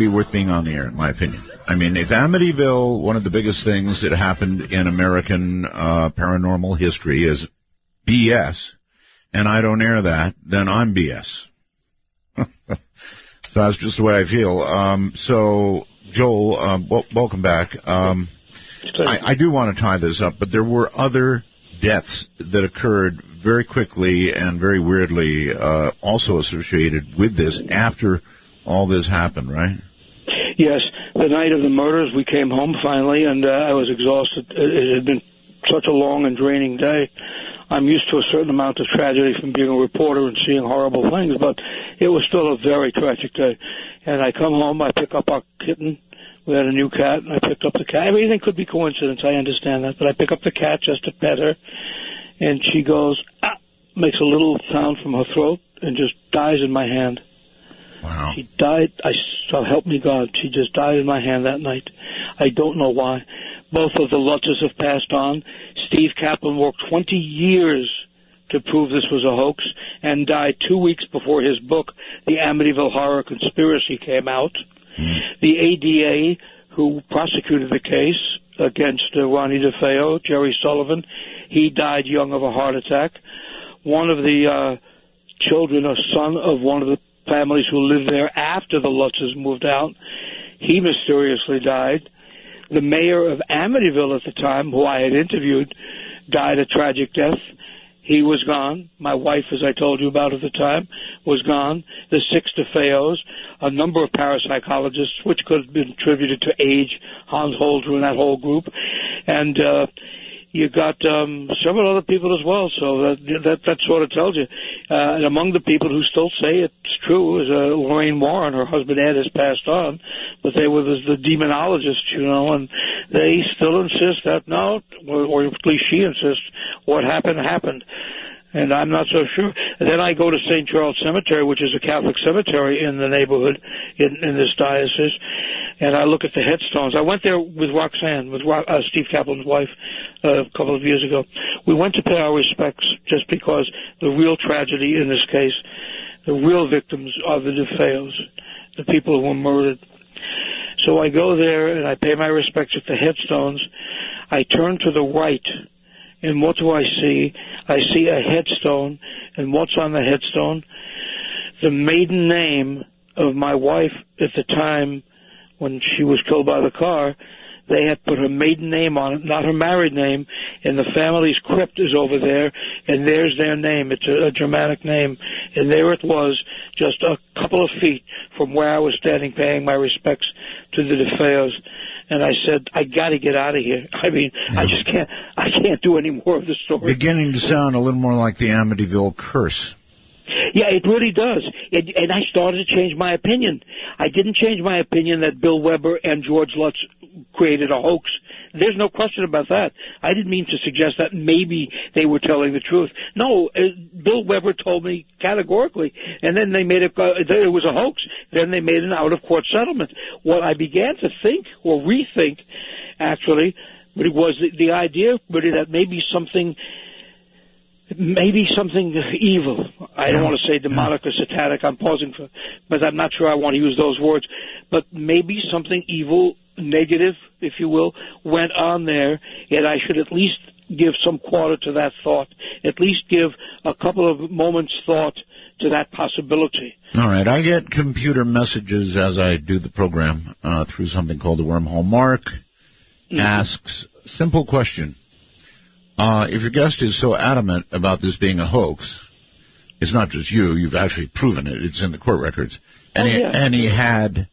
be worth being on the air, in my opinion. I mean, if Amityville, one of the biggest things that happened in American paranormal history, is BS, and I don't air that, then I'm BS. So that's just the way I feel. So, Joel, welcome back. I do want to tie this up, but there were other deaths that occurred very quickly and very weirdly also associated with this after all this happened, right? Yes. The night of the murders, we came home finally, and I was exhausted. It had been such a long and draining day. I'm used to a certain amount of tragedy from being a reporter and seeing horrible things, but it was still a very tragic day. And I come home, I pick up our kitten. We had a new cat, and I picked up the cat. Everything could be coincidence, I understand that, but I pick up the cat just to pet her, and she goes, makes a little sound from her throat, and just dies in my hand. Wow. She died, so help me God, she just died in my hand that night. I don't know why. Both of the Lutzes have passed on. Steve Kaplan worked 20 years to prove this was a hoax and died 2 weeks before his book, The Amityville Horror Conspiracy, came out. The ADA, who prosecuted the case against Ronnie DeFeo, Jerry Sullivan, he died young of a heart attack. One of the children, a son of one of the families who lived there after the Lutzes moved out, he mysteriously died. The mayor of Amityville at the time, who I had interviewed, died a tragic death. He was gone. My wife, as I told you about at the time, was gone. The 6 DeFeos, a number of parapsychologists, which could have been attributed to age, Hans Holzer and that whole group. And you got several other people as well, so that sort of tells you. And among the people who still say it's true is Lorraine Warren. Her husband Ed has passed on, but they were the demonologists, you know, and they still insist that no, or at least she insists, what happened happened. And I'm not so sure. And then I go to St. Charles Cemetery, which is a Catholic cemetery in the neighborhood in this diocese, and I look at the headstones. I went there with Roxanne, with Steve Kaplan's wife, a couple of years ago. We went to pay our respects just because the real tragedy in this case, the real victims are the DeFeos, the people who were murdered. So I go there and I pay my respects at the headstones. I turn to the right, and what do I see? I see a headstone, and what's on the headstone? The maiden name of my wife at the time when she was killed by the car. They had put her maiden name on it, not her married name, and the family's crypt is over there, and there's their name. It's a Germanic name, and there it was, just a couple of feet from where I was standing paying my respects to the DeFeos. And I said, I got to get out of here. I mean, I can't do any more of the story. Beginning to sound a little more like the Amityville curse. Yeah, it really does. And I started to change my opinion. I didn't change my opinion that Bill Weber and George Lutz created a hoax. There's no question about that. I didn't mean to suggest that maybe they were telling the truth. No, Bill Weber told me categorically, and then they made it was a hoax. Then they made an out-of-court settlement. What I began to think, or rethink, actually, was the idea that maybe something evil. I don't want to say demonic or satanic. I'm pausing for, but I'm not sure I want to use those words. But maybe something evil, negative, if you will, went on there, and I should at least give some quarter to that thought, at least give a couple of moments thought to that possibility. All right. I get computer messages as I do the program through something called the wormhole. Mark asks, simple question. If your guest is so adamant about this being a hoax, it's not just you, you've actually proven it, it's in the court records, and he had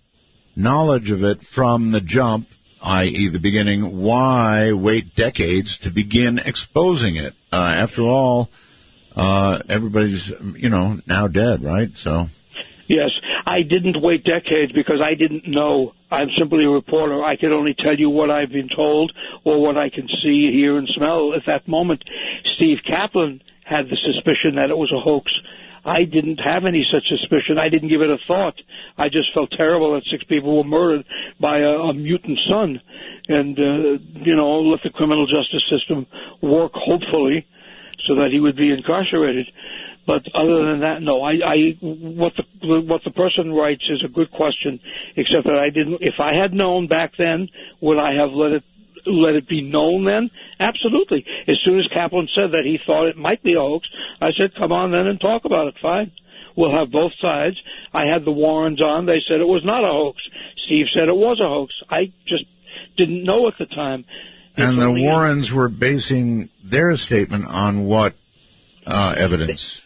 knowledge of it from the jump, i.e. the beginning, why wait decades to begin exposing it? After all, everybody's, now dead, right? So. Yes, I didn't wait decades because I didn't know. I'm simply a reporter. I can only tell you what I've been told or what I can see, hear, and smell at that moment. Steve Kaplan had the suspicion that it was a hoax. I didn't have any such suspicion. I didn't give it a thought. I just felt terrible that 6 people were murdered by a mutant son. And, let the criminal justice system work, hopefully, so that he would be incarcerated. But other than that, no. What the person writes is a good question, except that I didn't. If I had known back then, would I have let it be known then? Absolutely. As soon as Kaplan said that he thought it might be a hoax, I said, come on then and talk about it. Fine. We'll have both sides. I had the Warrens on. They said it was not a hoax. Steve said it was a hoax. I just didn't know at the time. And the Warrens were basing their statement on what evidence?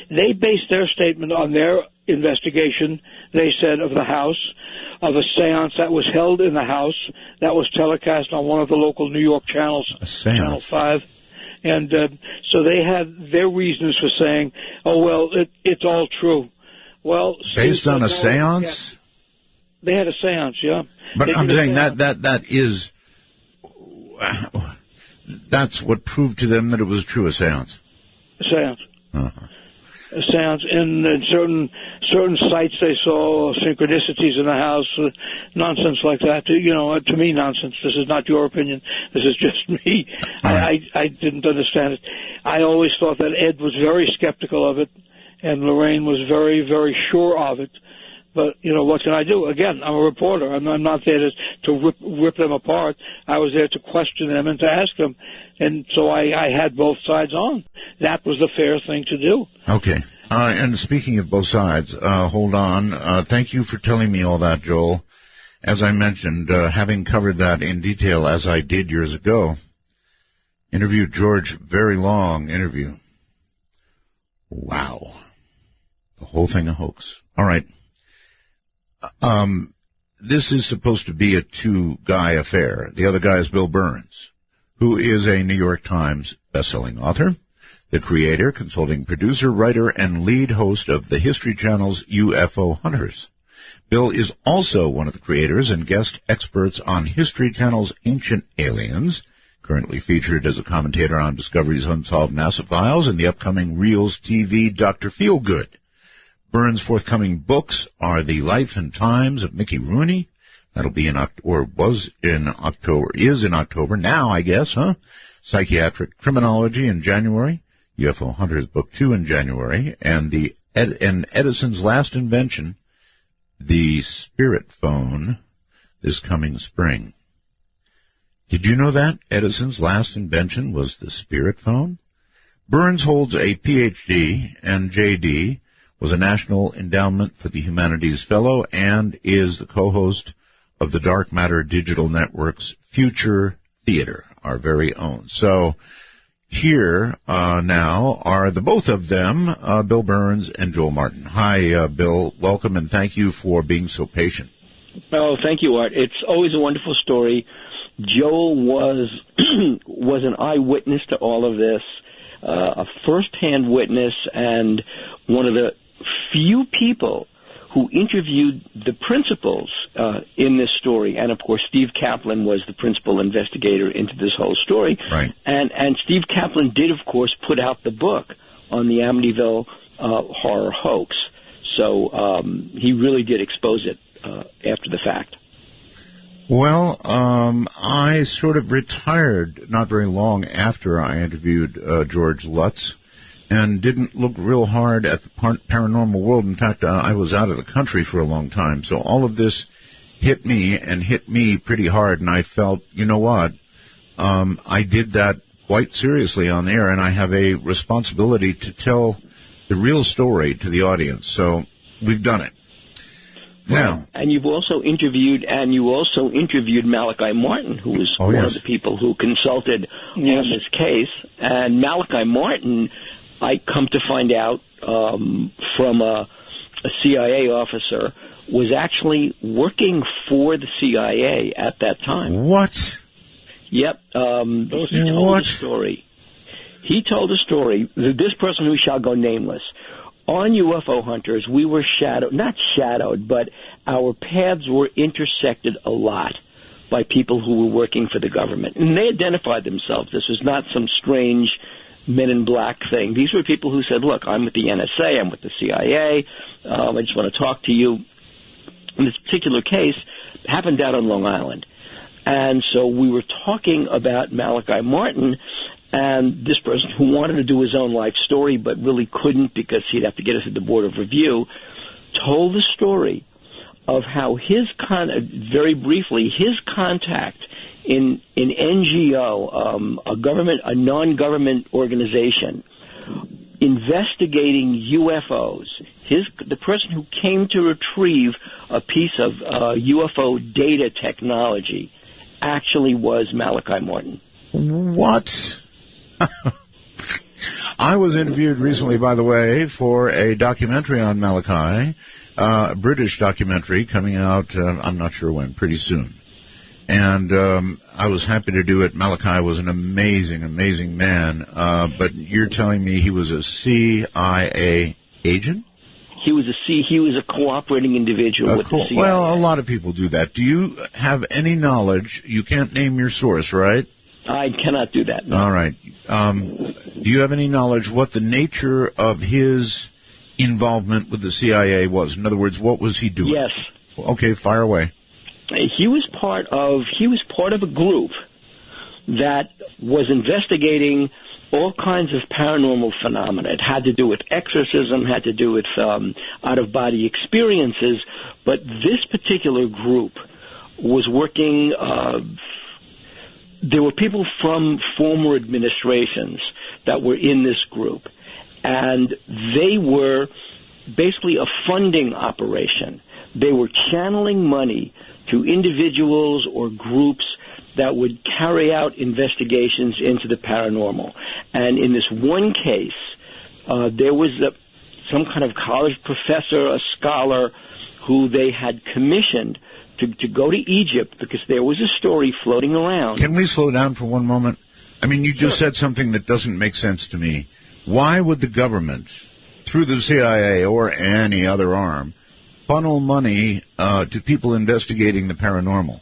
They based their statement on their investigation, they said, of the house, of a seance that was held in the house, that was telecast on one of the local New York channels, Channel 5. And so they had their reasons for saying, it's all true. Well, based on a seance? They had a seance, yeah. But I'm saying that is, that's what proved to them that it was true, a seance. A seance. Uh-huh. A seance. In certain sites they saw synchronicities in the house, nonsense like that. To me, nonsense. This is not your opinion. This is just me. Right. I didn't understand it. I always thought that Ed was very skeptical of it, and Lorraine was very, very sure of it. But, what can I do? Again, I'm a reporter. I'm not there to rip them apart. I was there to question them and to ask them. And so I had both sides on. That was the fair thing to do. Okay. And speaking of both sides, hold on. Thank you for telling me all that, Joel. As I mentioned, having covered that in detail as I did years ago, interviewed George, very long interview. Wow. The whole thing a hoax. All right. This is supposed to be a two-guy affair. The other guy is Bill Birnes, who is a New York Times bestselling author, the creator, consulting producer, writer, and lead host of the History Channel's UFO Hunters. Bill is also one of the creators and guest experts on History Channel's Ancient Aliens, currently featured as a commentator on Discovery's Unsolved NASA Files and the upcoming Reels TV Dr. Feelgood. Birnes' forthcoming books are The Life and Times of Mickey Rooney. That'll be is in October. Now, I guess, huh? Psychiatric Criminology in January. UFO Hunters Book 2 in January. And Edison's Last Invention, the Spirit Phone, this coming spring. Did you know that Edison's last invention was the Spirit Phone? Birnes holds a Ph.D. and J.D., was a National Endowment for the Humanities Fellow, and is the co-host of the Dark Matter Digital Network's Future Theater, our very own. So here now are the both of them, Bill Birnes and Joel Martin. Hi, Bill. Welcome, and thank you for being so patient. Oh, thank you, Art. It's always a wonderful story. Joel was was an eyewitness to all of this, a first-hand witness, and one of the few people who interviewed the principals in this story. And, of course, Steve Kaplan was the principal investigator into this whole story. Right. And Steve Kaplan did, of course, put out the book on the Amityville Horror Hoax. So he really did expose it after the fact. Well, I sort of retired not very long after I interviewed George Lutz, and didn't look real hard at the paranormal world. In fact, I was out of the country for a long time, so all of this hit me pretty hard, and I felt, you know what, I did that quite seriously on the air, and I have a responsibility to tell the real story to the audience, so we've done it. Now, and you also interviewed Malachi Martin, who was one of the people who consulted on this case. And Malachi Martin, I come to find out from a CIA officer, was actually working for the CIA at that time. What? Yep. He told a story. He told a story. This person who shall go nameless. On UFO Hunters, we were not shadowed, but our paths were intersected a lot by people who were working for the government. And they identified themselves. This was not some strange Men in Black thing. These were people who said, look, I'm with the NSA, I'm with the CIA, I just want to talk to you. In this particular case, it happened down on Long Island. And so we were talking about Malachi Martin, and this person who wanted to do his own life story but really couldn't because he'd have to get us at the Board of Review, told the story of how very briefly, his contact in NGO, a non-government organization, investigating UFOs. The person who came to retrieve a piece of UFO data technology actually was Malachi Martin. What? I was interviewed recently, by the way, for a documentary on Malachi, a British documentary coming out, I'm not sure when, pretty soon. And I was happy to do it. Malachi was an amazing, amazing man. But you're telling me he was a CIA agent? He was a cooperating individual with the CIA. Well, a lot of people do that. Do you have any knowledge? You can't name your source, right? I cannot do that. No. All right. Do you have any knowledge what the nature of his involvement with the CIA was? In other words, what was he doing? Yes. Okay, fire away. He was part of a group that was investigating all kinds of paranormal phenomena. It had to do with exorcism, had to do with out-of-body experiences, but this particular group was working. There were people from former administrations that were in this group, and they were basically a funding operation. They were channeling money to individuals or groups that would carry out investigations into the paranormal. And in this one case, there was some kind of college professor, a scholar, who they had commissioned to go to Egypt because there was a story floating around. Can we slow down for one moment? I mean, you just said something that doesn't make sense to me. Why would the government, through the CIA or any other arm, funnel money to people investigating the paranormal?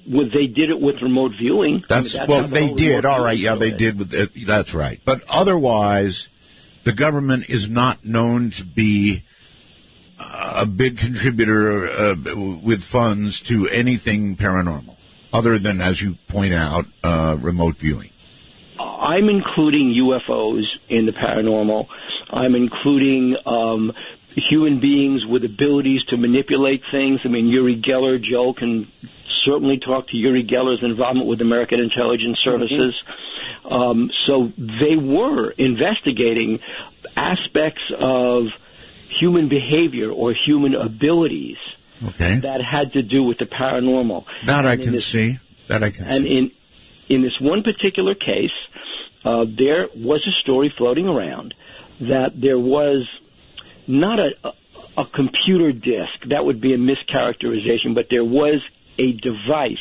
Well, they did it with remote viewing. They did. All right, yeah, they did. That's right. But otherwise, the government is not known to be a big contributor with funds to anything paranormal, other than, as you point out, remote viewing. I'm including UFOs in the paranormal. I'm including human beings with abilities to manipulate things. I mean, Uri Geller, Joe can certainly talk to Uri Geller's involvement with American Intelligence Services. So they were investigating aspects of human behavior or human abilities that had to do with the paranormal. That I can see. And in this one particular case, there was a story floating around that there was not a computer disk. That would be a mischaracterization, but there was a device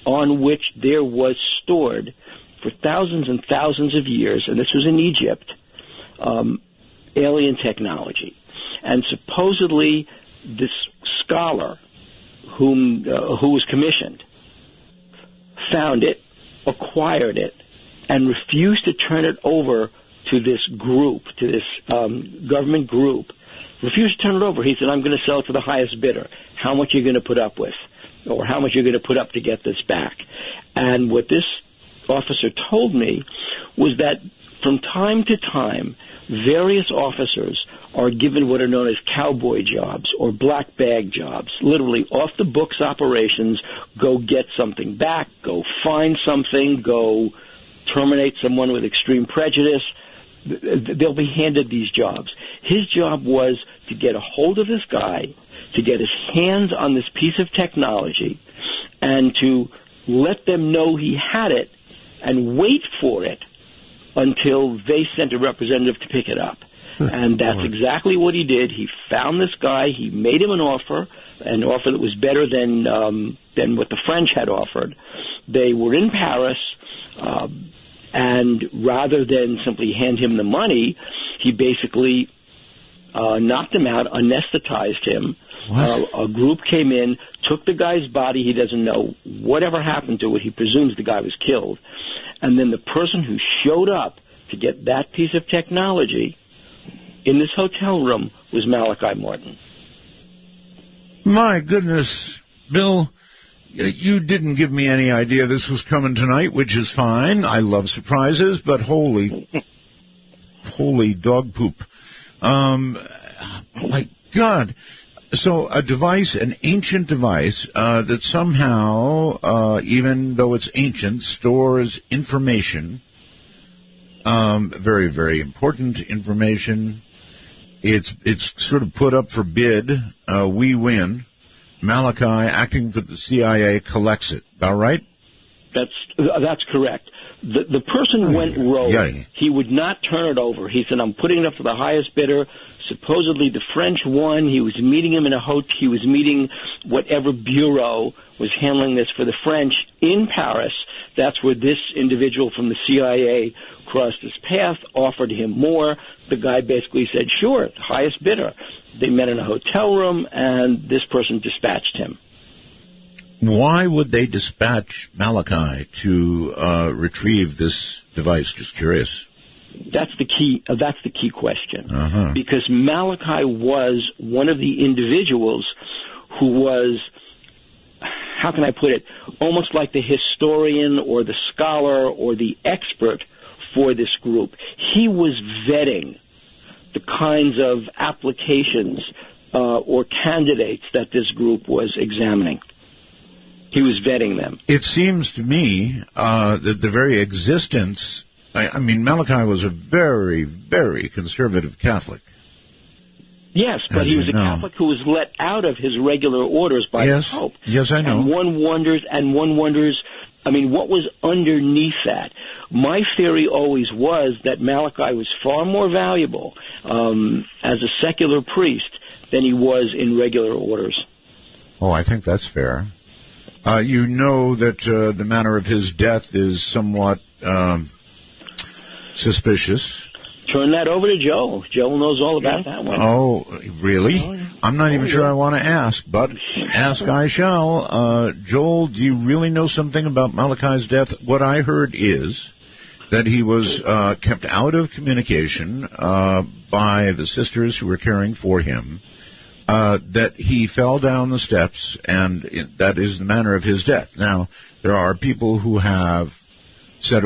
on which there was stored for thousands and thousands of years, and this was in Egypt, alien technology. And supposedly this scholar who was commissioned found it, acquired it, and refused to turn it over to this group, to this government group. Refused to turn it over. He said, I'm going to sell it to the highest bidder. How much are you going to put up with? Or how much are you going to put up to get this back? And what this officer told me was that from time to time, various officers are given what are known as cowboy jobs or black bag jobs, literally off-the-books operations, go get something back, go find something, go terminate someone with extreme prejudice. They'll be handed these jobs. His job was to get a hold of this guy, to get his hands on this piece of technology, and to let them know he had it and wait for it until they sent a representative to pick it up. And that's exactly what he did. He found this guy. He made him an offer that was better than what the French had offered. They were in Paris, and rather than simply hand him the money, he basically knocked him out, anesthetized him. A group came in, took the guy's body. He doesn't know whatever happened to it. He presumes the guy was killed. And then the person who showed up to get that piece of technology in this hotel room was Malachi Martin. My goodness, Bill, you didn't give me any idea this was coming tonight, which is fine. I love surprises, but holy dog poop. My God. So a device, an ancient device, that somehow, even though it's ancient, stores information, very, very important information. It's sort of put up for bid. We win. Malachi, acting for the CIA, collects it. All right? That's correct. The person went rogue. Yeah. He would not turn it over. He said, I'm putting it up to the highest bidder. Supposedly the French won. He was meeting him in a hotel. He was meeting whatever bureau was handling this for the French in Paris. That's where this individual from the CIA crossed his path, offered him more. The guy basically said, sure, the highest bidder. They met in a hotel room, and this person dispatched him. Why would they dispatch Malachi to retrieve this device? Just curious. That's the key question. Because Malachi was one of the individuals who was, how can I put it, almost like the historian or the scholar or the expert for this group. He was vetting the kinds of applications or candidates that this group was examining. He was vetting them. It seems to me that the very existence, I mean, Malachi was a very, very conservative Catholic. Yes, but he was a Catholic who was let out of his regular orders by the Pope. Yes, I know. And one wonders, I mean, what was underneath that? My theory always was that Malachi was far more valuable as a secular priest than he was in regular orders. Oh, I think that's fair. You know that the manner of his death is somewhat suspicious. Turn that over to Joe. Joe knows all about that one. Oh, really? Oh, yeah. I'm not even sure I want to ask, but ask I shall. Joel, do you really know something about Malachi's death? What I heard is that he was kept out of communication by the sisters who were caring for him, that he fell down the steps, and that is the manner of his death. Now, there are people who have said,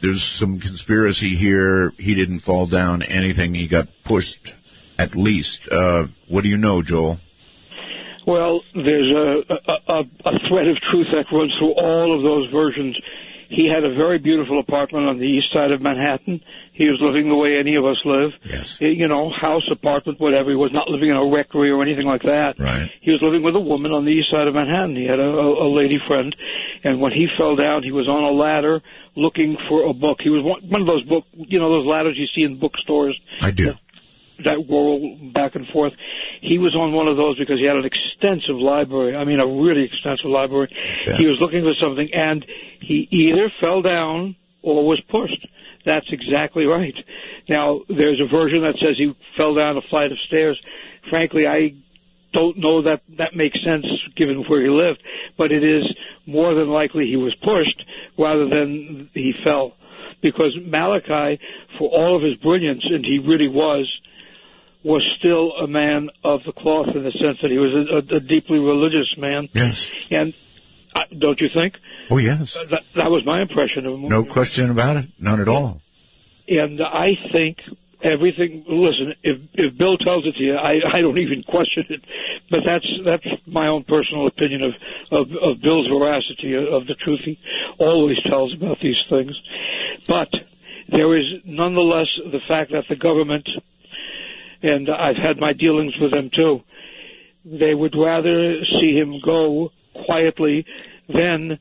there's some conspiracy here. He didn't fall down anything. He got pushed, at least. What do you know, Joel? Well, there's a thread of truth that runs through all of those versions. He had a very beautiful apartment on the east side of Manhattan. He was living the way any of us live. Yes. You know, house, apartment, whatever. He was not living in a rectory or anything like that. Right. He was living with a woman on the east side of Manhattan. He had a lady friend. And when he fell down, he was on a ladder looking for a book. He was one of those those ladders you see in bookstores. I do. that whirl back and forth. He was on one of those because he had an extensive library. I mean, a really extensive library. Yeah. He was looking for something, and he either fell down or was pushed. That's exactly right. Now, there's a version that says he fell down a flight of stairs. Frankly, I don't know that that makes sense given where he lived, but it is more than likely he was pushed rather than he fell. Because Malachi, for all of his brilliance, and he really was still a man of the cloth in the sense that he was a deeply religious man. Yes. And don't you think? Oh, yes. That was my impression of him. No question about it. None at all. And I think everything. Listen, if Bill tells it to you, I don't even question it. But that's my own personal opinion of Bill's veracity, of the truth he always tells about these things. But there is nonetheless the fact that the government, and I've had my dealings with them too, they would rather see him go quietly than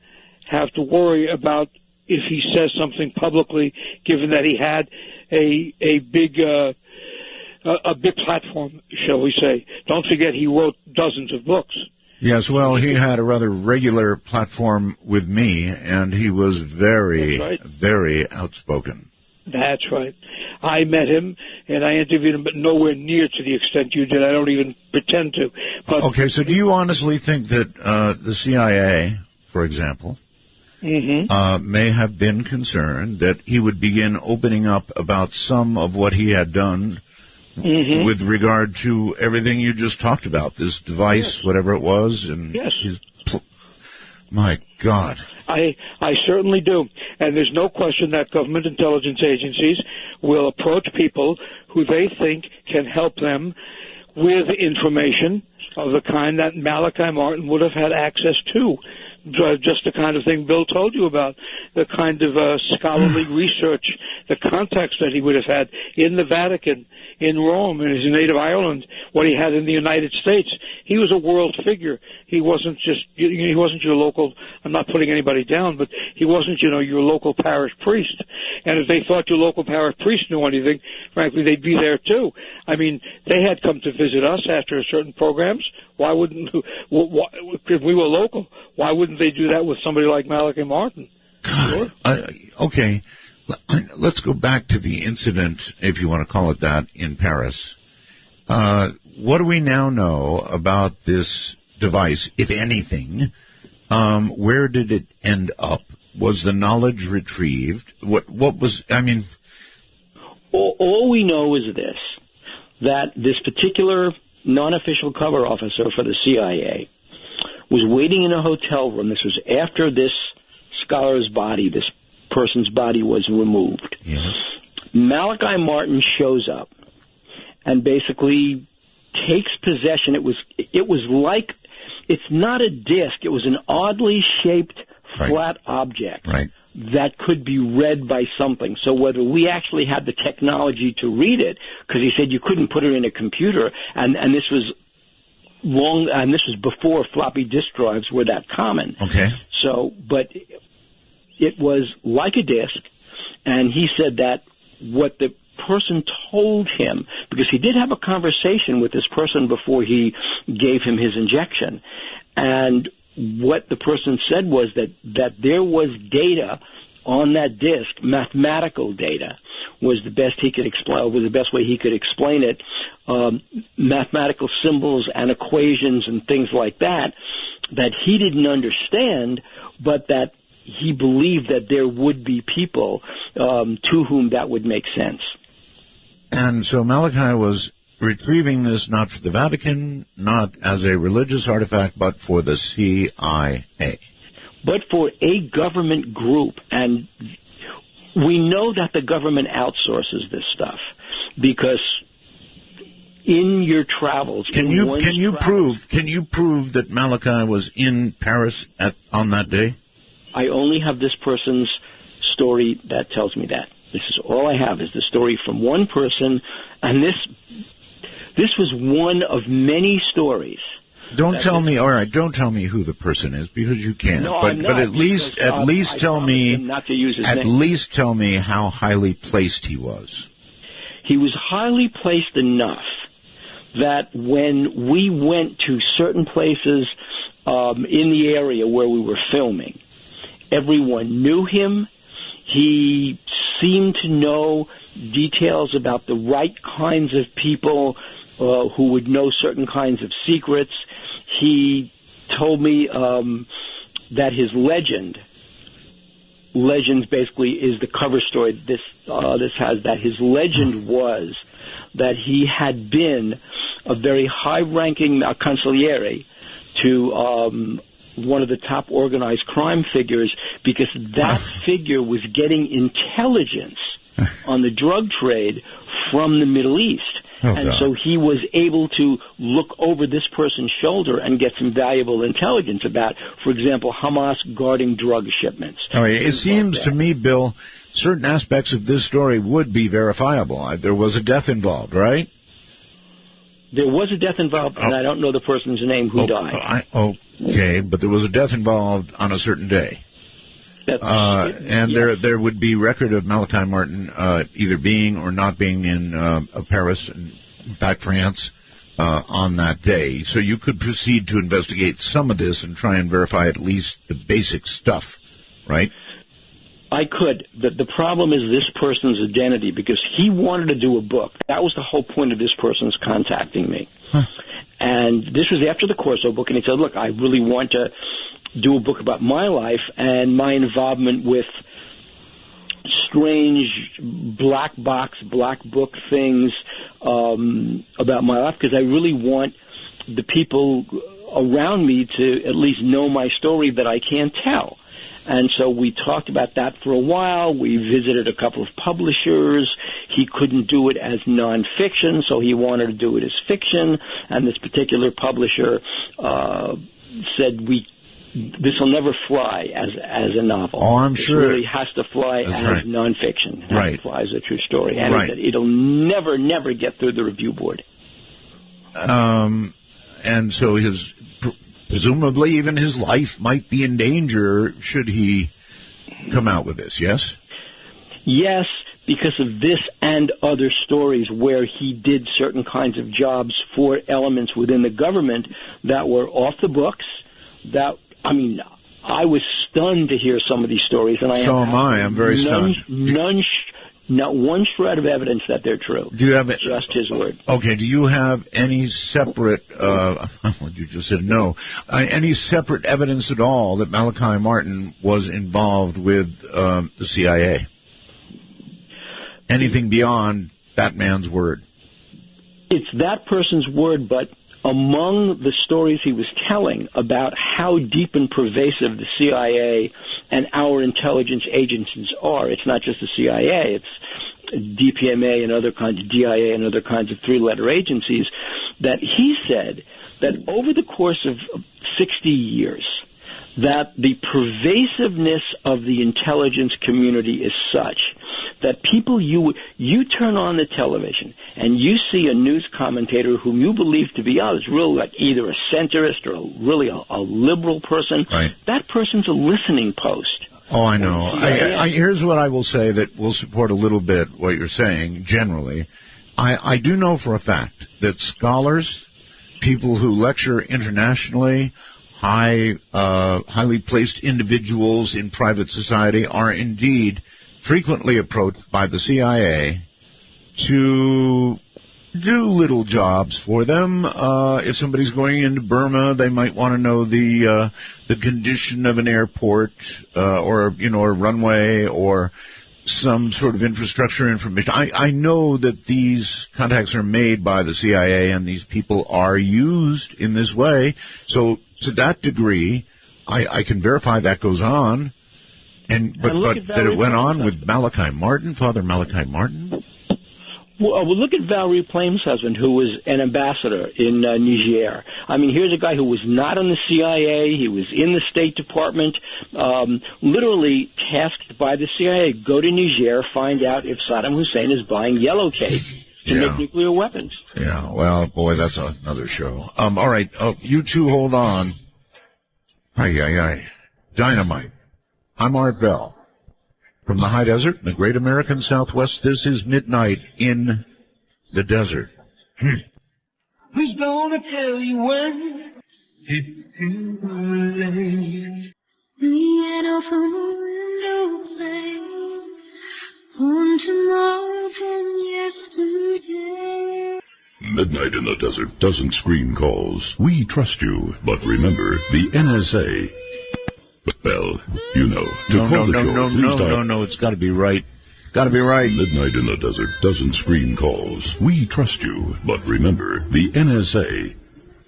have to worry about if he says something publicly, given that he had a big platform, shall we say. Don't forget he wrote dozens of books. Yes, well, he had a rather regular platform with me, and he was very, very outspoken. That's right. I met him, and I interviewed him, but nowhere near to the extent you did. I don't even pretend to. But okay, so do you honestly think that the CIA, for example, may have been concerned that he would begin opening up about some of what he had done with regard to everything you just talked about, this device, whatever it was, and his my God. I certainly do. And there's no question that government intelligence agencies will approach people who they think can help them with information of the kind that Malachi Martin would have had access to. Just the kind of thing Bill told you about, the kind of scholarly research, the contacts that he would have had in the Vatican, in Rome, in his native Ireland, what he had in the United States. He was a world figure. He wasn't your local, I'm not putting anybody down, but he wasn't, your local parish priest. And if they thought your local parish priest knew anything, frankly, they'd be there too. I mean, they had come to visit us after certain programs. Why wouldn't, if we were local, why wouldn't they do that with somebody like Malachi Martin? Sure. Okay. Let's go back to the incident, if you want to call it that, in Paris. What do we now know about this device, if anything? Where did it end up? Was the knowledge retrieved? What was, I mean... All we know is this, that this particular non-official cover officer for the CIA was waiting in a hotel room. This was after this scholar's body, this person's body was removed. Yes. Malachi Martin shows up and basically takes possession. It was like, it's not a disc, it was an oddly shaped flat object that could be read by something. So whether we actually had the technology to read it, because he said you couldn't put it in a computer, and this was this was before floppy disk drives were that common. Okay. So, but it was like a disc, and he said that what the person told him, because he did have a conversation with this person before he gave him his injection, and what the person said was that there was data on that disc, mathematical data was the best he could explain, was the best way he could explain it, mathematical symbols and equations and things like that he didn't understand, but that he believed that there would be people to whom that would make sense. And so Malachi was retrieving this not for the Vatican, not as a religious artifact, but for the CIA. But for a government group, and we know that the government outsources this stuff because in your travels, can you prove that Malachi was in Paris on that day? I only have this person's story that tells me that. This is all I have, is the story from one person, and this was one of many stories. Don't tell me who the person is, because you can't. No, but at least tell me how highly placed he was. he was highly placed enough that when we went to certain places in the area where we were filming, everyone knew him. He seemed to know details about the right kinds of people who would know certain kinds of secrets. He told me that his legends basically is the cover story this has, that his legend was that he had been a very high-ranking consigliere to one of the top organized crime figures, because that figure was getting intelligence on the drug trade from the Middle East. And so he was able to look over this person's shoulder and get some valuable intelligence about, for example, Hamas guarding drug shipments. All right. It seems to me, Bill, certain aspects of this story would be verifiable. There was a death involved, right? There was a death involved, and I don't know the person's name who died. Okay, but there was a death involved on a certain day. There would be record of Malachi Martin either being or not being in Paris, and in fact France, on that day. So you could proceed to investigate some of this and try and verify at least the basic stuff, right? I could. The problem is this person's identity, because he wanted to do a book. That was the whole point of this person's contacting me. And this was after the Corso book, and he said, look, I really want to do a book about my life and my involvement with strange black box, black book things about my life, because I really want the people around me to at least know my story that I can't tell. And so we talked about that for a while. We visited a couple of publishers. He couldn't do it as nonfiction, so he wanted to do it as fiction. And this particular publisher said, this will never fly as a novel. Oh, I'm sure. It really has to fly as nonfiction. It has to fly as a true story. And he said it'll never get through the review board. And so presumably even his life might be in danger should he come out with this, yes? Yes, because of this and other stories where he did certain kinds of jobs for elements within the government that were off the books. I was stunned to hear some of these stories, and I'm very stunned. Not one shred of evidence that they're true. Do you have just his word? Okay. Do you have any separate? You just said no. Any separate evidence at all that Malachi Martin was involved with the CIA? Anything beyond that man's word? It's that person's word, but among the stories he was telling about how deep and pervasive the CIA and our intelligence agencies are, it's not just the CIA, it's DPMA and other kinds of DIA and other kinds of three-letter agencies, that he said that over the course of 60 years, that the pervasiveness of the intelligence community is such that people, you turn on the television and you see a news commentator whom you believe to be really like either a centrist or really a liberal person. Right. That person's a listening post. Oh, I know. Here's what I will say that will support a little bit what you're saying generally. I do know for a fact that scholars, people who lecture internationally, highly placed individuals in private society are indeed frequently approached by the CIA to do little jobs for them. If somebody's going into Burma, they might want to know the condition of an airport or a runway or some sort of infrastructure information. I know that these contacts are made by the CIA and these people are used in this way. So to that degree, I can verify that goes on. But that it went on with Malachi Martin, Father Malachi Martin? Well, look at Valerie Plame's husband, who was an ambassador in Niger. Here's a guy who was not in the CIA. He was in the State Department, literally tasked by the CIA, go to Niger, find out if Saddam Hussein is buying yellow cake to make nuclear weapons. Yeah, well, boy, that's another show. All right, you two hold on. Dynamite. I'm Art Bell. From the high desert in the great American Southwest, this is Midnight in the desert. Who's gonna tell you when it's too late? Piano from a window play on tomorrow from yesterday. Midnight in the Desert doesn't screen calls. We trust you, but remember, the NSA... Well, you know, to call the show, please dial... No, it's got to be right. Got to be right. Midnight in the Desert doesn't screen calls. We trust you, but remember, the NSA...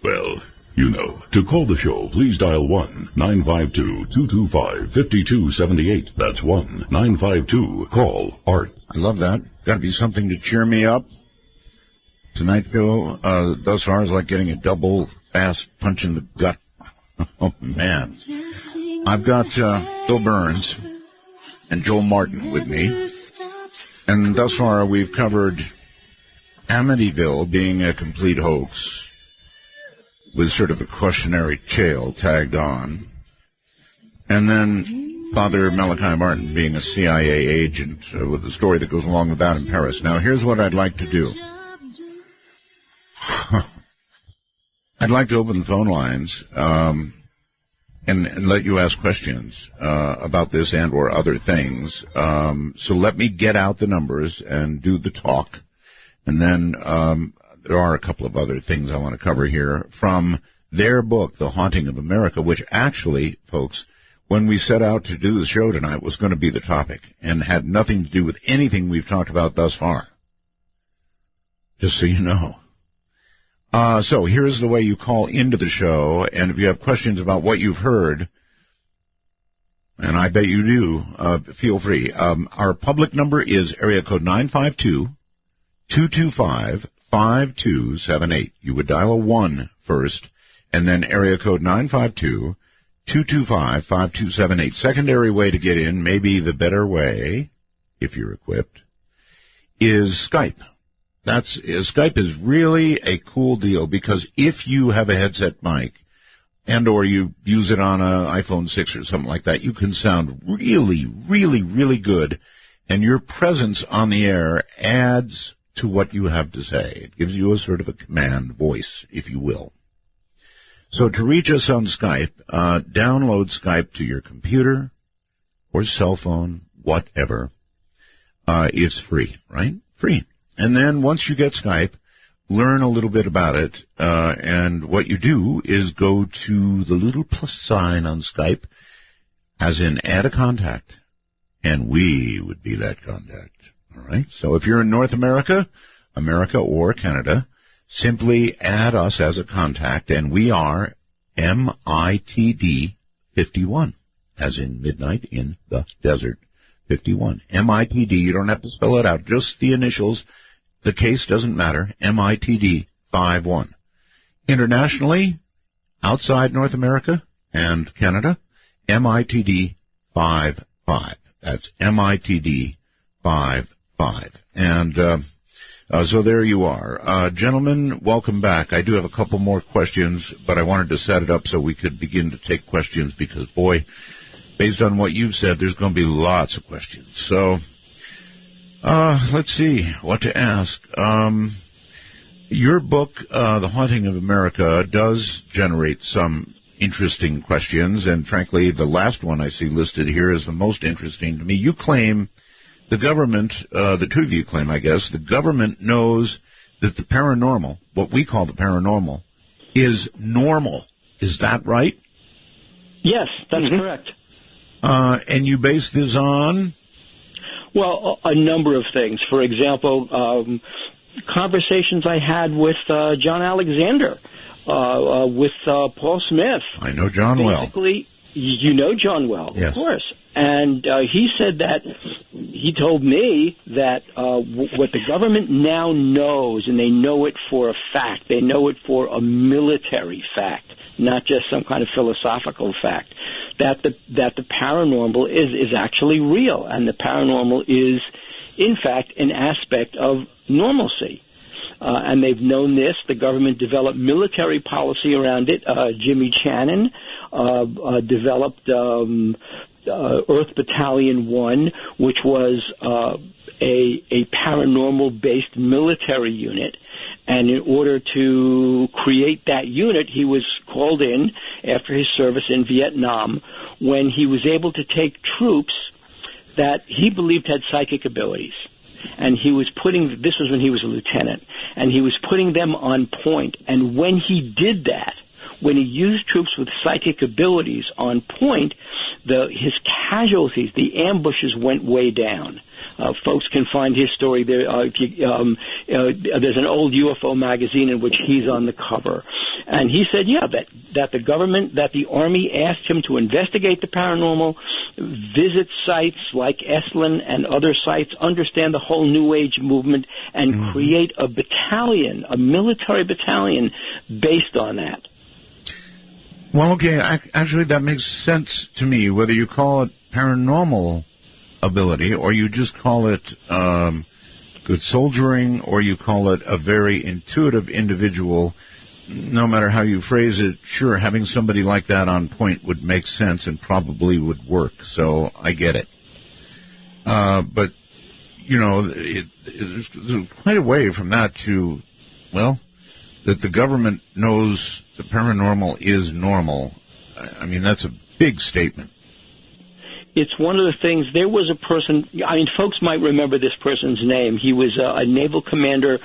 Well, you know, to call the show, please dial 1-952-225-5278. That's 1-952-CALL-ART. I love that. Got to be something to cheer me up. Tonight's show, thus far, is like getting a double fast punch in the gut. Oh, man. I've got Bill Birnes and Joel Martin with me. And thus far, we've covered Amityville being a complete hoax with sort of a cautionary tale tagged on. And then Father Malachi Martin being a CIA agent with a story that goes along with that in Paris. Now, here's what I'd like to do. I'd like to open the phone lines and let you ask questions about this and or other things. So let me get out the numbers and do the talk. And then there are a couple of other things I want to cover here from their book, The Haunting of America, which actually, folks, when we set out to do the show tonight was going to be the topic and had nothing to do with anything we've talked about thus far. Just so you know. So here's the way you call into the show, and if you have questions about what you've heard, and I bet you do, feel free. Our public number is area code 952-225-5278. You would dial a 1 first, and then area code 952-225-5278. Secondary way to get in, maybe the better way, if you're equipped, is Skype. Skype is really a cool deal because if you have a headset mic and or you use it on an iPhone 6 or something like that, you can sound really, really, really good, and your presence on the air adds to what you have to say. It gives you a sort of a command voice, if you will. So to reach us on Skype, download Skype to your computer or cell phone, whatever. It's free, right? Free. And then once you get Skype, learn a little bit about it, and what you do is go to the little plus sign on Skype, as in add a contact, and we would be that contact. All right? So if you're in North America or Canada, simply add us as a contact, and we are MITD 51, as in Midnight in the Desert 51. MITD, you don't have to spell it out, just the initials. The case doesn't matter. MITD 51. Internationally, outside North America and Canada, MITD 55. That's MITD 55. And so there you are. Gentlemen, welcome back. I do have a couple more questions, but I wanted to set it up so we could begin to take questions because, boy, based on what you've said, there's going to be lots of questions. So... let's see what to ask. Your book, The Haunting of America, does generate some interesting questions, and frankly, the last one I see listed here is the most interesting to me. You claim the government, the two of you claim, I guess, the government knows that the paranormal, what we call the paranormal, is normal. Is that right? Yes, that's correct. And you base this on... Well, a number of things. For example, conversations I had with John Alexander, with Paul Smith. I know John well. Basically, you know John well, yes. Of course. And he said that, he told me that what the government now knows, and they know it for a fact, they know it for a military fact, not just some kind of philosophical fact, that the paranormal is actually real, and the paranormal is, in fact, an aspect of normalcy. And they've known this. The government developed military policy around it. Jimmy Channon developed Earth Battalion 1, which was a a paranormal-based military unit. And in order to create that unit, he was called in after his service in Vietnam, when he was able to take troops that he believed had psychic abilities. And he was this was when he was a lieutenant, and he was putting them on point. And when he did that, when he used troops with psychic abilities on point, his casualties, the ambushes, went way down. Folks can find his story there. There's an old UFO magazine in which he's on the cover. And he said, that the government, that the Army asked him to investigate the paranormal, visit sites like Esalen and other sites, understand the whole New Age movement, and create a battalion, a military battalion, based on that. Well, okay, actually that makes sense to me, whether you call it paranormal ability, or you just call it good soldiering, or you call it a very intuitive individual. No matter how you phrase it, sure, having somebody like that on point would make sense and probably would work, so I get it. But, there's quite a way from that to, that the government knows the paranormal is normal. I mean, that's a big statement. It's one of the things. There was a person, folks might remember this person's name. He was a naval commander,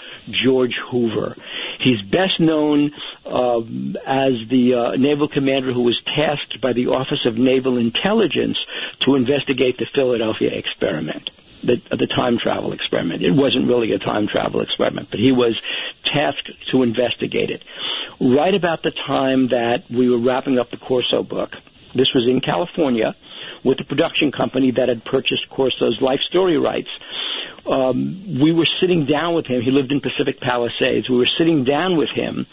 George Hoover. He's best known as the naval commander who was tasked by the Office of Naval Intelligence to investigate the Philadelphia experiment, the time travel experiment. It wasn't really a time travel experiment, but he was tasked to investigate it. Right about the time that we were wrapping up the Corso book, this was in California, with the production company that had purchased Corso's life story rights. We were sitting down with him. He lived in Pacific Palisades. We were sitting down with him,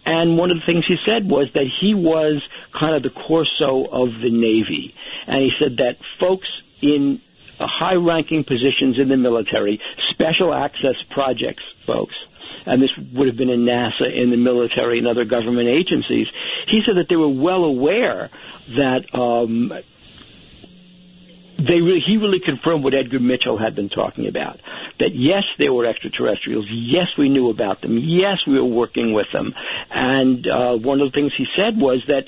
and one of the things he said was that he was kind of the Corso of the Navy. And he said that folks in high-ranking positions in the military, special access projects folks, and this would have been in NASA, in the military, and other government agencies, he said that they were well aware that he really confirmed what Edgar Mitchell had been talking about, that yes, there were extraterrestrials, yes, we knew about them, yes, we were working with them. And one of the things he said was that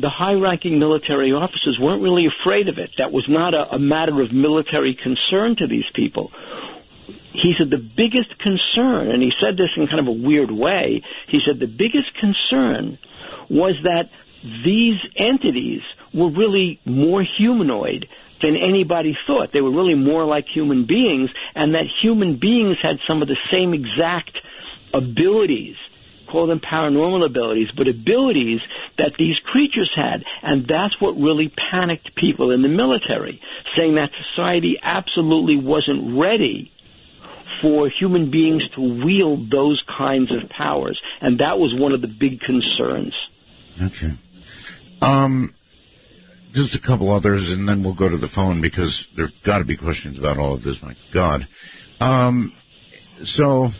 the high-ranking military officers weren't really afraid of it. That was not a matter of military concern to these people. He said the biggest concern, and he said this in kind of a weird way, he said the biggest concern was that these entities were really more humanoid than anybody thought. They were really more like human beings, and that human beings had some of the same exact abilities, call them paranormal abilities, but abilities that these creatures had. And that's what really panicked people in the military, saying that society absolutely wasn't ready for human beings to wield those kinds of powers. And that was one of the big concerns. Okay. Just a couple others, and then we'll go to the phone, because there's got to be questions about all of this. My God. So,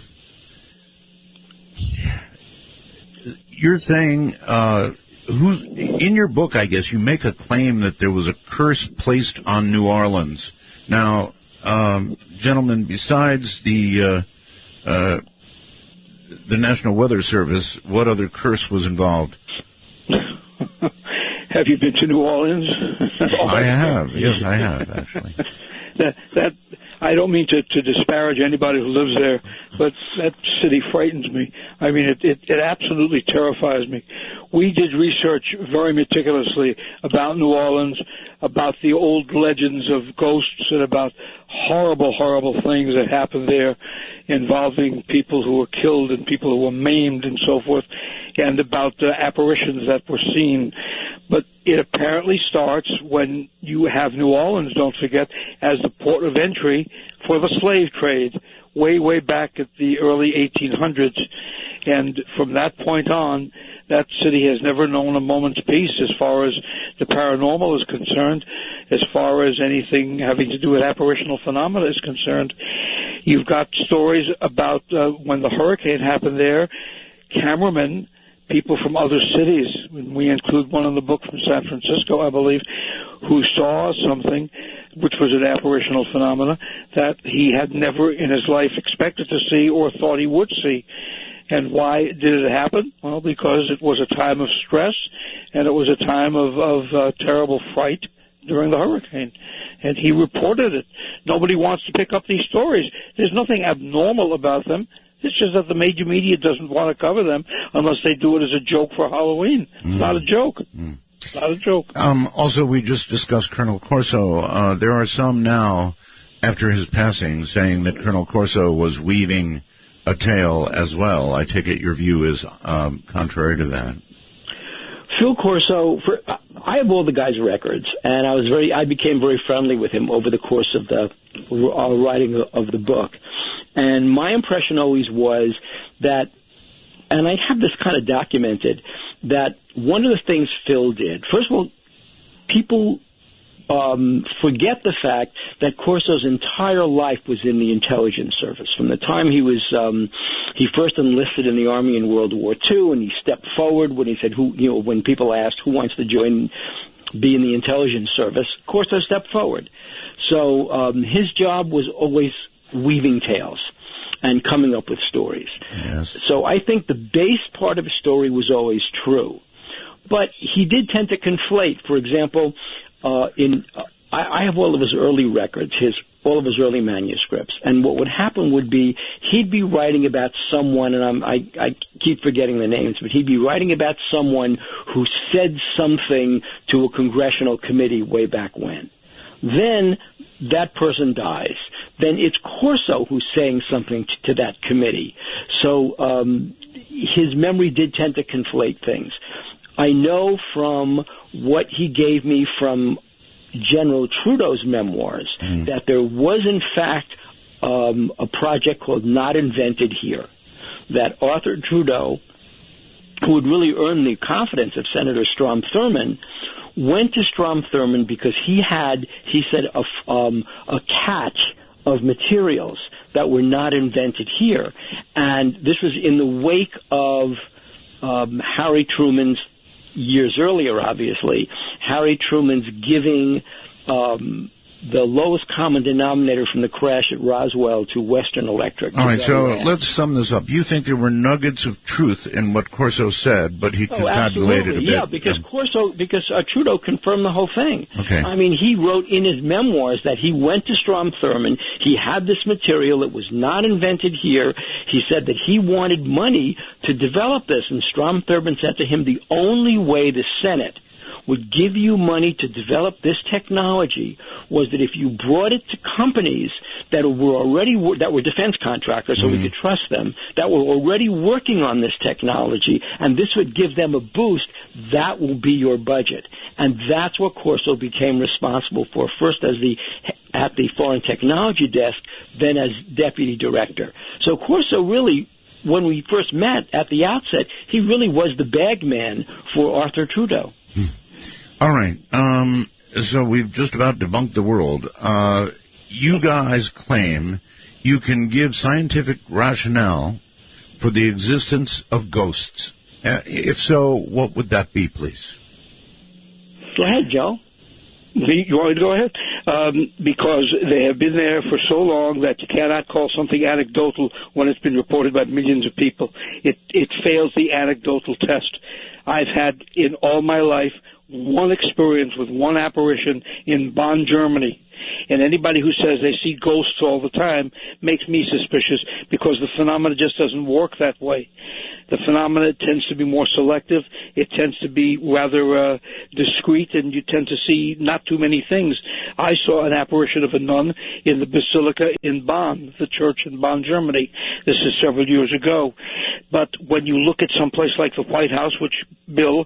you're saying, in your book, I guess, you make a claim that there was a curse placed on New Orleans. Now, gentlemen, besides the National Weather Service, what other curse was involved? Have you been to New Orleans? I have. Yes, I have, actually. That I don't mean to disparage anybody who lives there, but that city frightens me. I mean, it absolutely terrifies me. We did research very meticulously about New Orleans, about the old legends of ghosts, and about horrible, horrible things that happened there involving people who were killed and people who were maimed and so forth, and about apparitions that were seen. But it apparently starts when you have New Orleans, don't forget, as the port of entry for the slave trade, way, way back at the early 1800s. And from that point on, that city has never known a moment's peace as far as the paranormal is concerned, as far as anything having to do with apparitional phenomena is concerned. You've got stories about when the hurricane happened there, cameramen, people from other cities, we include one in the book from San Francisco, I believe, who saw something which was an apparitional phenomena that he had never in his life expected to see or thought he would see. And why did it happen? Well, because it was a time of stress, and it was a time of terrible fright during the hurricane. And he reported it. Nobody wants to pick up these stories. There's nothing abnormal about them. It's just that the major media doesn't want to cover them unless they do it as a joke for Halloween. It's not a joke. Not a joke. Also, we just discussed Colonel Corso. There are some now, after his passing, saying that Colonel Corso was weaving a tale as well. I take it your view is contrary to that. Phil Corso, I have all the guy's records, and I became very friendly with him over the course of the writing of the book. And my impression always was that, and I have this kind of documented, that one of the things Phil did, first of all, people forget the fact that Corso's entire life was in the intelligence service. From the time he first enlisted in the Army in World War II, and he stepped forward when he said, when people asked who wants to be in the intelligence service, Corso stepped forward. So his job was always weaving tales and coming up with stories. Yes. So I think the base part of his story was always true. But he did tend to conflate. For example, I have all of his early records, all of his early manuscripts, and what would happen would be he'd be writing about someone, and I keep forgetting the names, but he'd be writing about someone who said something to a congressional committee way back when. Then that person dies. Then it's Corso who's saying something to that committee. So his memory did tend to conflate things. I know from what he gave me from General Trudeau's memoirs that there was, in fact, a project called Not Invented Here, that Arthur Trudeau, who had really earned the confidence of Senator Strom Thurmond, went to Strom Thurmond because he said, a catch of materials that were not invented here. And this was in the wake of Harry Truman's, years earlier, obviously, Harry Truman's giving the lowest common denominator from the crash at Roswell to Western Electric. All right, so let's sum this up. You think there were nuggets of truth in what Corso said, but he confabulated a bit. Yeah, because Trudeau confirmed the whole thing. Okay. I mean, he wrote in his memoirs that he went to Strom Thurmond, he had this material, it was not invented here. He said that he wanted money to develop this, and Strom Thurmond said to him, the only way the Senate would give you money to develop this technology was that if you brought it to companies that were defense contractors, so we could trust them, that were already working on this technology, and this would give them a boost, that will be your budget. And that's what Corso became responsible for, first at the Foreign Technology Desk, then as deputy director. So Corso really, when we first met at the outset, he really was the bag man for Arthur Trudeau. All right. So we've just about debunked the world. You guys claim you can give scientific rationale for the existence of ghosts. If so, what would that be, please? Go ahead, Joe. You want me to go ahead? Because they have been there for so long that you cannot call something anecdotal when it's been reported by millions of people. It fails the anecdotal test. I've had in all my life one experience with one apparition in Bonn, Germany. And anybody who says they see ghosts all the time makes me suspicious because the phenomena just doesn't work that way. The phenomena tends to be more selective. It tends to be rather discreet, and you tend to see not too many things. I saw an apparition of a nun in the Basilica in Bonn, the church in Bonn, Germany. This is several years ago. But when you look at some place like the White House, which Bill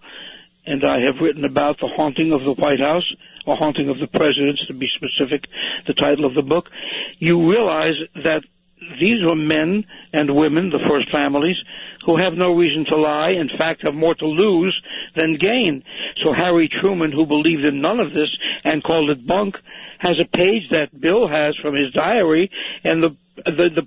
and I have written about, the haunting of the White House, or haunting of the presidents, to be specific, the title of the book, you realize that these are men and women, the first families, who have no reason to lie, in fact have more to lose than gain. So Harry Truman, who believed in none of this and called it bunk, has a page that Bill has from his diary, and the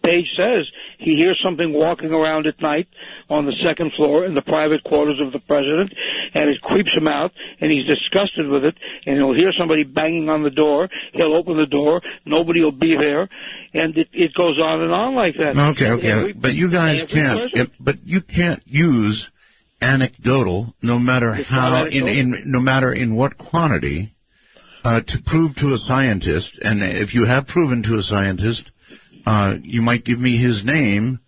page says he hears something walking around at night on the second floor in the private quarters of the president, and it creeps him out, and he's disgusted with it, and he'll hear somebody banging on the door. He'll open the door. Nobody will be there, and it goes on and on like that. Okay. But you guys can't. But you can't use anecdotal, no matter how, no matter in what quantity, to prove to a scientist. And if you have proven to a scientist, you might give me his name,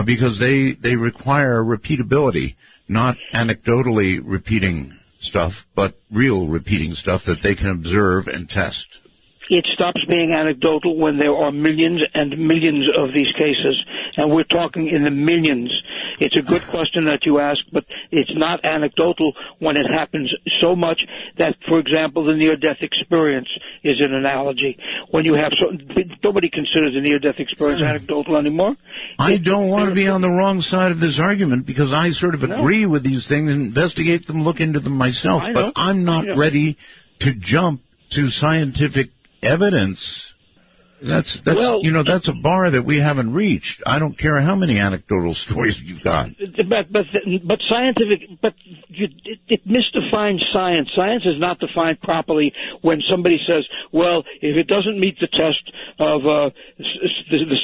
because they require repeatability, not anecdotally repeating stuff, but real repeating stuff that they can observe and test. It stops being anecdotal when there are millions and millions of these cases, and we're talking in the millions. It's a good question that you ask, but it's not anecdotal when it happens so much that, for example, the near-death experience is an analogy. When you have nobody considers a near-death experience anecdotal anymore. I don't want to be on the wrong side of this argument, because I sort of agree with these things, investigate them, look into them myself, but I'm not ready to jump to scientific evidence. That's a bar that we haven't reached. I don't care how many anecdotal stories you've got. But scientific, it misdefines science. Science is not defined properly when somebody says, well, if it doesn't meet the test of the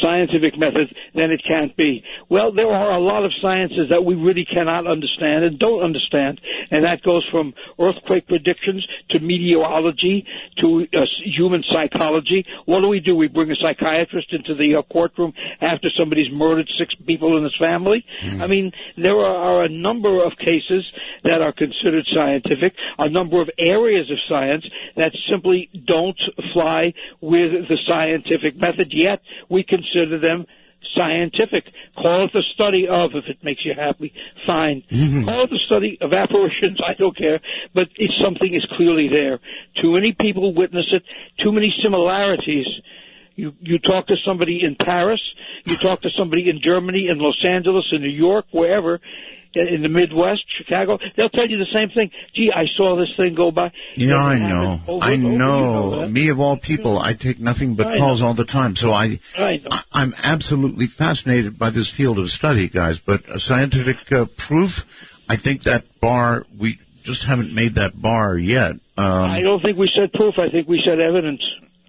scientific method, then it can't be. Well, there are a lot of sciences that we really cannot understand and don't understand, and that goes from earthquake predictions to meteorology to human psychology. What do? We bring a psychiatrist into the courtroom after somebody's murdered 6 people in his family. I mean, there are a number of cases that are considered scientific, a number of areas of science that simply don't fly with the scientific method, yet we consider them scientific. Call it the study of, if it makes you happy, fine. Call it the study of apparitions, I don't care, but if something is clearly there. Too many people witness it, too many similarities. You talk to somebody in Paris, you talk to somebody in Germany, in Los Angeles, in New York, wherever, in the Midwest, Chicago, they'll tell you the same thing. Gee, I saw this thing go by. Yeah, I know. I know. Me of all people, I take nothing but calls all the time. So I'm absolutely fascinated by this field of study, guys. But scientific proof, I think that bar, we just haven't made that bar yet. I don't think we said proof. I think we said evidence.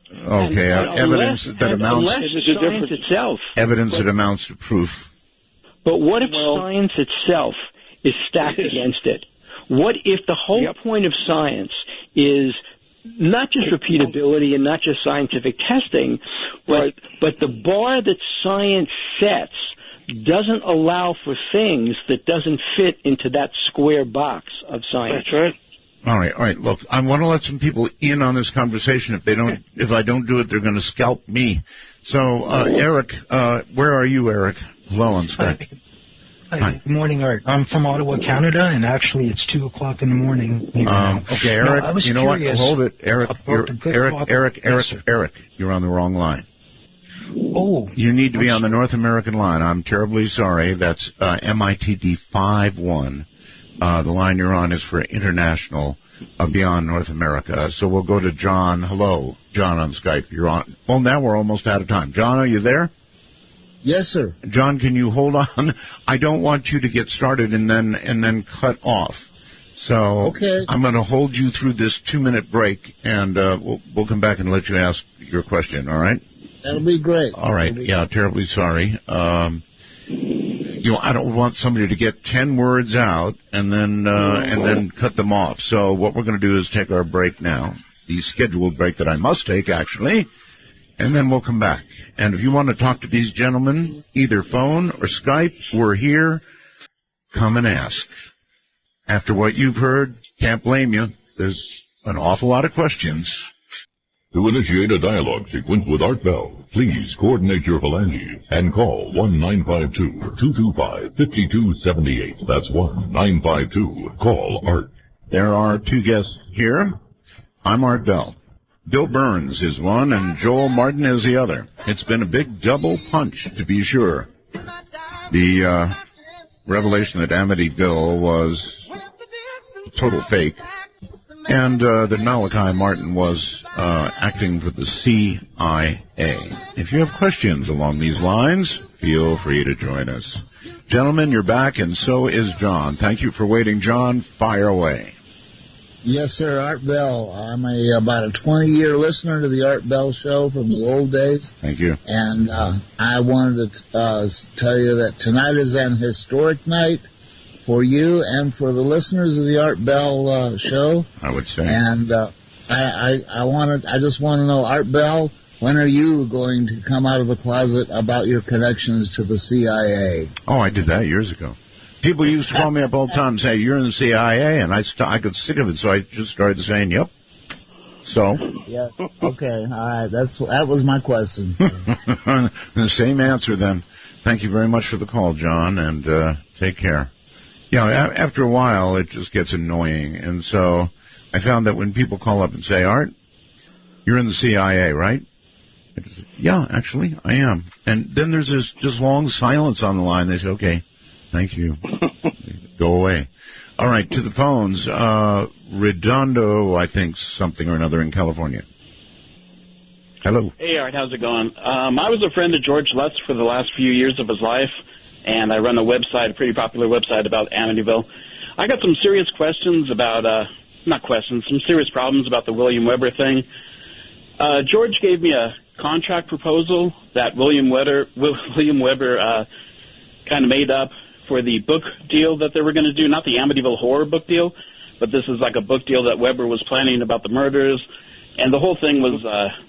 Okay, evidence that amounts to science itself. Evidence that amounts to proof. But what if science itself is stacked against it? What if the whole point of science is not just repeatability and not just scientific testing, but the bar that science sets doesn't allow for things that doesn't fit into that square box of science? That's right. All right. Look, I want to let some people in on this conversation. If I don't do it, they're going to scalp me. So, Eric, where are you, Eric? Hello on Skype. Hi. Good morning, Art. I'm from Ottawa, Canada, and actually it's 2 o'clock in the morning. Okay, Eric. No, you know what? Hold it, Eric. Eric. You're on the wrong line. Oh. You need to be on the North American line. I'm terribly sorry. That's MITD 51. The line you're on is for international, beyond North America. So we'll go to John. Hello, John on Skype. You're on. Well, now we're almost out of time. John, are you there? Yes, sir. John, can you hold on? I don't want you to get started and then cut off. So I'm going to hold you through this 2-minute break, and we'll come back and let you ask your question. All right? That'll be great. All right. Yeah, terribly sorry. I don't want somebody to get 10 words out and then cut them off. So what we're going to do is take our break now, the scheduled break that I must take, actually, and then we'll come back. And if you want to talk to these gentlemen, either phone or Skype, we're here. Come and ask. After what you've heard, can't blame you. There's an awful lot of questions. To initiate a dialogue sequence with Art Bell, please coordinate your phalange and call 1-952-225-5278. That's 1-952-CALL-ART. There are 2 guests here. I'm Art Bell. Bill Birnes is one, and Joel Martin is the other. It's been a big double punch, to be sure. The revelation that Amityville was a total fake and that Malachi Martin was acting for the CIA. If you have questions along these lines, feel free to join us. Gentlemen, you're back, and so is John. Thank you for waiting. John, fire away. Yes, sir, Art Bell. I'm about a 20-year listener to the Art Bell Show from the old days. Thank you. And I wanted to tell you that tonight is an historic night for you and for the listeners of the Art Bell Show. I would say. And I just want to know, Art Bell, when are you going to come out of the closet about your connections to the CIA? Oh, I did that years ago. People used to call me up all the time and say, you're in the CIA, and I got sick of it, so I just started saying, yep. So? Yes. Okay. All right. That was my question. The same answer, then. Thank you very much for the call, John, and take care. Yeah, after a while, it just gets annoying, and so I found that when people call up and say, Art, you're in the CIA, right? I just say, yeah, actually, I am. And then there's this just long silence on the line. They say, okay, thank you. Go away. All right, to the phones. Redondo, I think, something or another in California. Hello. Hey, Art, how's it going? I was a friend of George Lutz for the last few years of his life, and I run a website, a pretty popular website about Amityville. I got some serious questions about, some serious problems about the William Weber thing. George gave me a contract proposal that William Weber kind of made up for the book deal that they were going to do, not the Amityville Horror book deal, but this is like a book deal that Weber was planning about the murders. And the whole thing was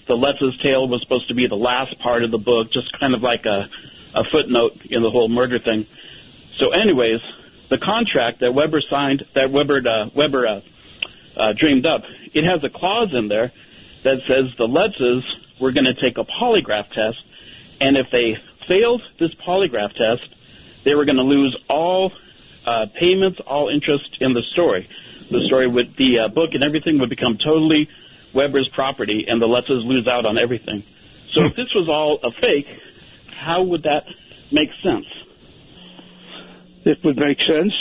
the Lutz's tale was supposed to be the last part of the book, just kind of like a footnote in the whole murder thing. So anyways, the contract that Weber signed, that Weber dreamed up, it has a clause in there that says the Lutzes were going to take a polygraph test, and if they failed this polygraph test, they were going to lose all payments, all interest in the story. The story would, the book and everything would become totally Weber's property, and the Lutzes lose out on everything. So if this was all a fake, how would that make sense? It would make sense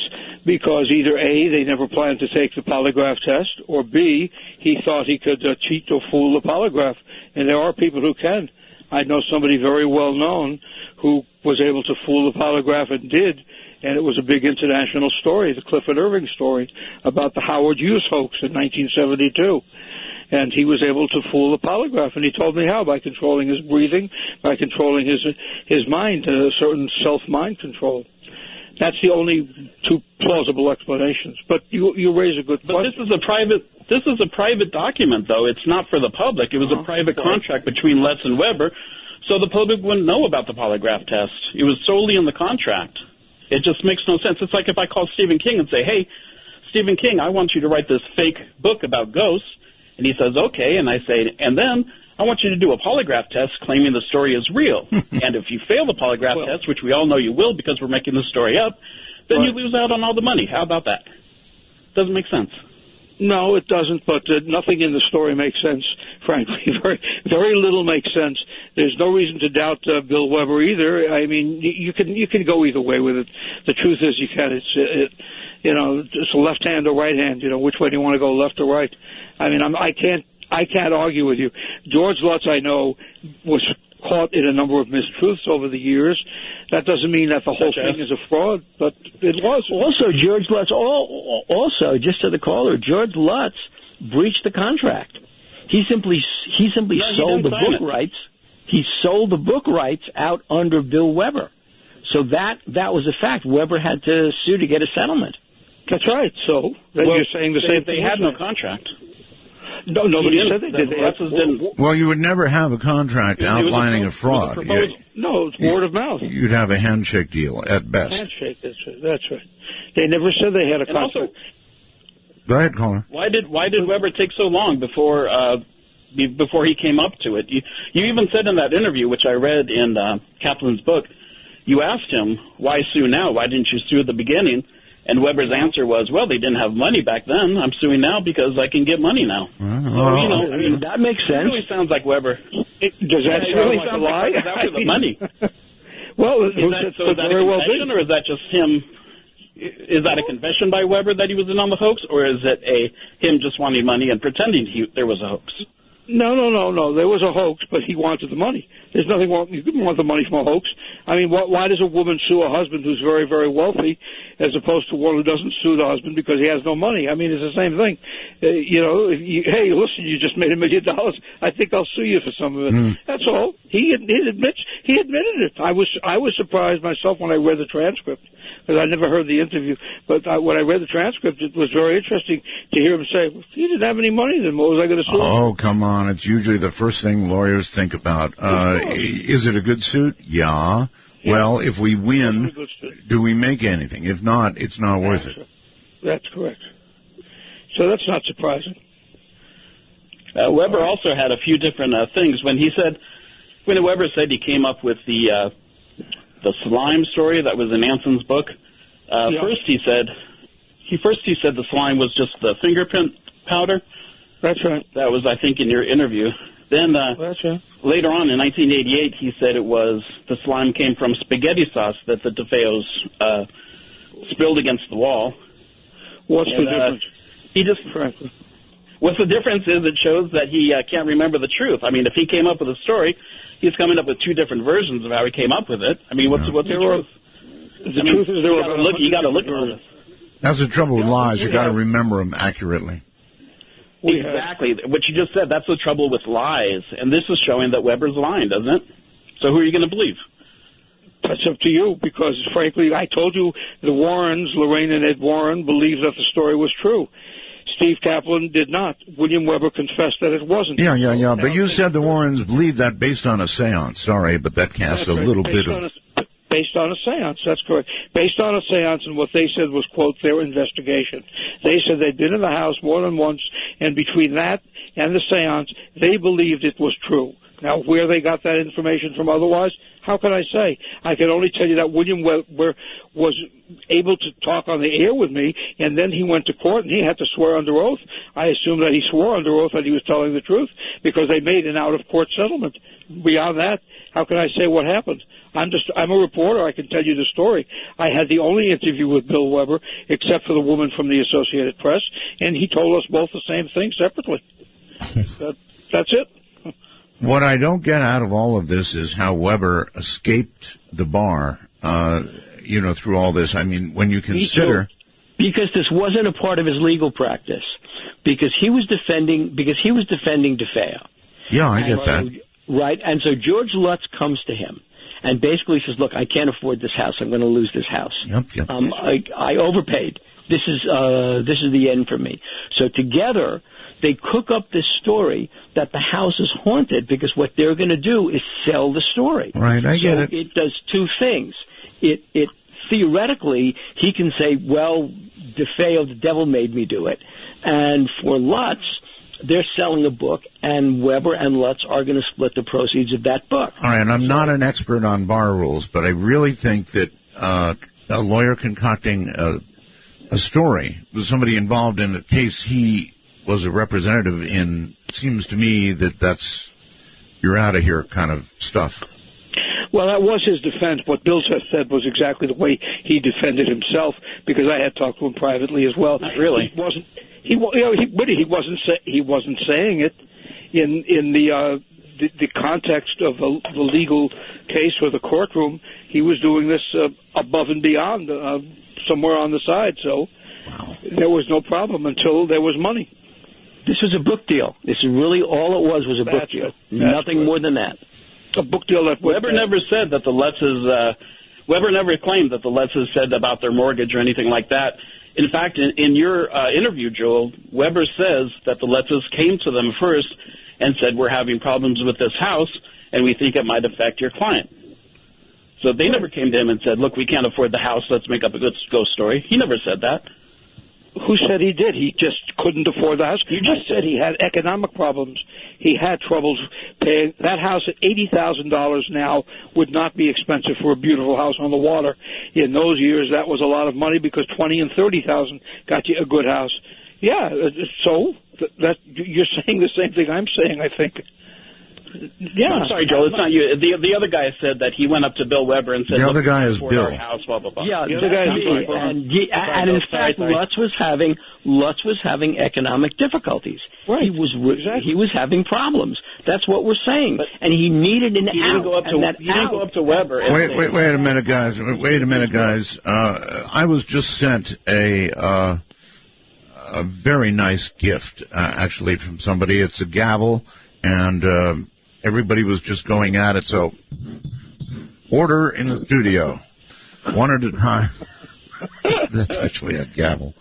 because either A, they never planned to take the polygraph test, or B, he thought he could cheat or fool the polygraph. And there are people who can. I know somebody very well known who was able to fool the polygraph and did, and it was a big international story, the Clifford Irving story about the Howard Hughes hoax in 1972. And he was able to fool the polygraph, and he told me how, by controlling his breathing, by controlling his mind, a certain self-mind control. That's the only two plausible explanations. But you raise a good question. But this is a private document, though. It's not for the public. It was a private contract between Lutz and Weber, so the public wouldn't know about the polygraph test. It was solely in the contract. It just makes no sense. It's like if I call Stephen King and say, hey, Stephen King, I want you to write this fake book about ghosts. And he says, okay, and I say, and then I want you to do a polygraph test claiming the story is real. And if you fail the polygraph test, which we all know you will because we're making the story up, then you lose out on all the money. How about that? Doesn't make sense. No, it doesn't, but nothing in the story makes sense, frankly. Very little makes sense. There's no reason to doubt Bill Weber either. I mean, you can go either way with it. The truth is you can. It's a left hand or right hand. Which way do you want to go, left or right? I mean, I can't argue with you. George Lutz, I know, was caught in a number of mistruths over the years. That doesn't mean that the whole thing is a fraud, but it was. Also, George Lutz, also, just to the caller, George Lutz breached the contract. He simply sold the book rights. He sold the book rights out under Bill Weber. So that was a fact. Weber had to sue to get a settlement. That's right. So you're saying the same thing. They had no contract. No, nobody said they did. Well, you would never have a contract outlining a fraud. No, it's word of mouth. You'd have a handshake deal at best. Handshake, that's right. They never said they had a contract. Also, go ahead, caller. Why did Weber take so long before he came up to it? You even said in that interview, which I read in Kaplan's book, you asked him, why sue now? Why didn't you sue at the beginning? And Weber's answer was, well, they didn't have money back then. I'm suing now because I can get money now. That makes sense. It really sounds like Weber. Does that sound like a lie? After the money. Well, is that very well confession, or is that just him Is that a confession by Weber that he was in on the hoax, or is it him just wanting money and pretending there was a hoax? No. There was a hoax, but he wanted the money. There's nothing wrong. You couldn't want the money from a hoax. I mean, why does a woman sue a husband who's very, very wealthy as opposed to one who doesn't sue the husband because he has no money? I mean, it's the same thing. Hey, listen, you just made $1 million. I think I'll sue you for some of it. That's all. He admitted it. I was surprised myself when I read the transcript, because I never heard the interview. But when I read the transcript, it was very interesting to hear him say, well, he didn't have any money, then what was I going to sue him? Oh, come on. It's usually the first thing lawyers think about. Is it a good suit? Yeah. Well, if we win, do we make anything? If not, it's not worth it. That's correct. So that's not surprising. Weber also had a few different things. When Weber said he came up with the slime story that was in Anson's book, first he said the slime was just the fingerprint powder. That's right. That was, I think, in your interview. Then that's right. Later on in 1988, he said the slime came from spaghetti sauce that the DeFeos spilled against the wall. What's the difference? What's the difference is it shows that he can't remember the truth. I mean, if he came up with a story, he's coming up with two different versions of how he came up with it. I mean, what's the truth? The truth is you got to look at this. That's the trouble with lies. You got to remember them accurately. Exactly. What you just said, that's the trouble with lies. And this is showing that Weber's lying, doesn't it? So who are you going to believe? That's up to you, because, frankly, I told you the Warrens, Lorraine and Ed Warren, believed that the story was true. Steve Kaplan did not. William Weber confessed that it wasn't. Yeah. But you said the Warrens believed that based on a seance. Sorry, but that casts a little bit of... Based on a seance, that's correct. Based on a seance, and what they said was, quote, their investigation. They said they'd been in the house more than once, and between that and the seance, they believed it was true. Now, where they got that information from otherwise, how can I say? I can only tell you that William Weber was able to talk on the air with me, and then he went to court, and he had to swear under oath. I assume that he swore under oath that he was telling the truth, because they made an out-of-court settlement. Beyond that, how can I say what happened? I'm a reporter. I can tell you the story. I had the only interview with Bill Weber, except for the woman from the Associated Press, and he told us both the same thing separately. That's it. What I don't get out of all of this is how Weber escaped the bar, through all this. I mean, when you consider... Because this wasn't a part of his legal practice. Because he was defending DeFeo. Yeah, I get that. Right, and so George Lutz comes to him and basically says, look, I can't afford this house. I'm going to lose this house. Yep. I overpaid. This is the end for me. So together, they cook up this story that the house is haunted because what they're going to do is sell the story. Right, I get it. It does two things. It theoretically, he can say, well, DeFeo, the devil made me do it. And for Lutz, they're selling a book, and Weber and Lutz are going to split the proceeds of that book. All right, and I'm not an expert on bar rules, but I really think that a lawyer concocting a story with somebody involved in a case he was a representative in, seems to me that that's you're out of here kind of stuff. Well, that was his defense. What Bill said was exactly the way he defended himself, because I had talked to him privately as well. Not really. He wasn't saying it in the context of the legal case or the courtroom. He was doing this above and beyond, somewhere on the side. So there was no problem until there was money. This was a book deal. This is really all it was a book deal. Nothing more than that. A book deal that Weber never said that the Lutzes. Weber never claimed that the Lutzes said about their mortgage or anything like that. In fact, in your interview, Joel, Weber says that the Lutzes came to them first and said, we're having problems with this house, and we think it might affect your client. So they never came to him and said, look, we can't afford the house, let's make up a good ghost story. He never said that. Who said he did? He just couldn't afford the house. You just said he had economic problems. He had troubles paying. That house at $80,000 now would not be expensive for a beautiful house on the water. In those years, that was a lot of money because $20,000 and $30,000 got you a good house. Yeah, so that you're saying the same thing I'm saying, I think. Yeah. I'm sorry, Joel. It's not you. The other guy said that he went up to Bill Weber and said, the other guy is Bill. Our house, blah, blah, blah. Yeah, the other guy is me. And in fact, Lutz was having economic difficulties. Right. He was having problems. That's what we're saying. And he needed an He out. didn't go up to Weber. And Wait a minute, guys. Wait a minute, guys. I was just sent a very nice gift, actually, from somebody. It's a gavel, and everybody was just going at it. So, order in the studio, one at a time. That's actually a gavel.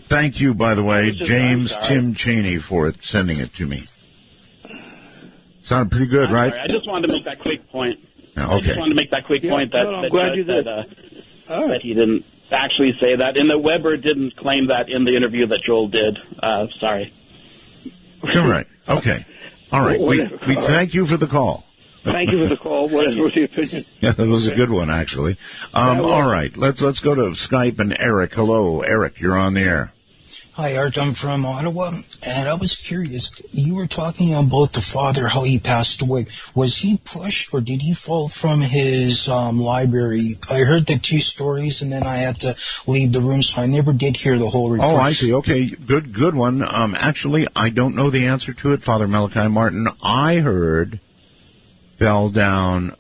Thank you, by the way, James Tim Cheney, for sending it to me. Sounded pretty good, right? Sorry, I just wanted to make that quick point. Okay. I just wanted to make that quick point that he didn't actually say that, and that Weber didn't claim that in the interview that Joel did. Sorry. All right. Okay. All right. We thank you for the call. Thank you for the call. Whatever the opinion. Yeah, that was a good one, actually. All right. Let's go to Skype and Eric. Hello, Eric. You're on the air. Hi, Art. I'm from Ottawa, and I was curious. You were talking about the father, how he passed away. Was he pushed, or did he fall from his library? I heard the 2 stories, and then I had to leave the room, so I never did hear the whole report. Oh, I see. Okay, good one. Actually, I don't know the answer to it, Father Malachi Martin. I heard fell down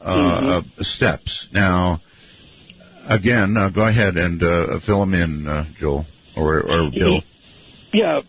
steps. Now, again, go ahead and fill him in, Joel, or Bill. Yeah,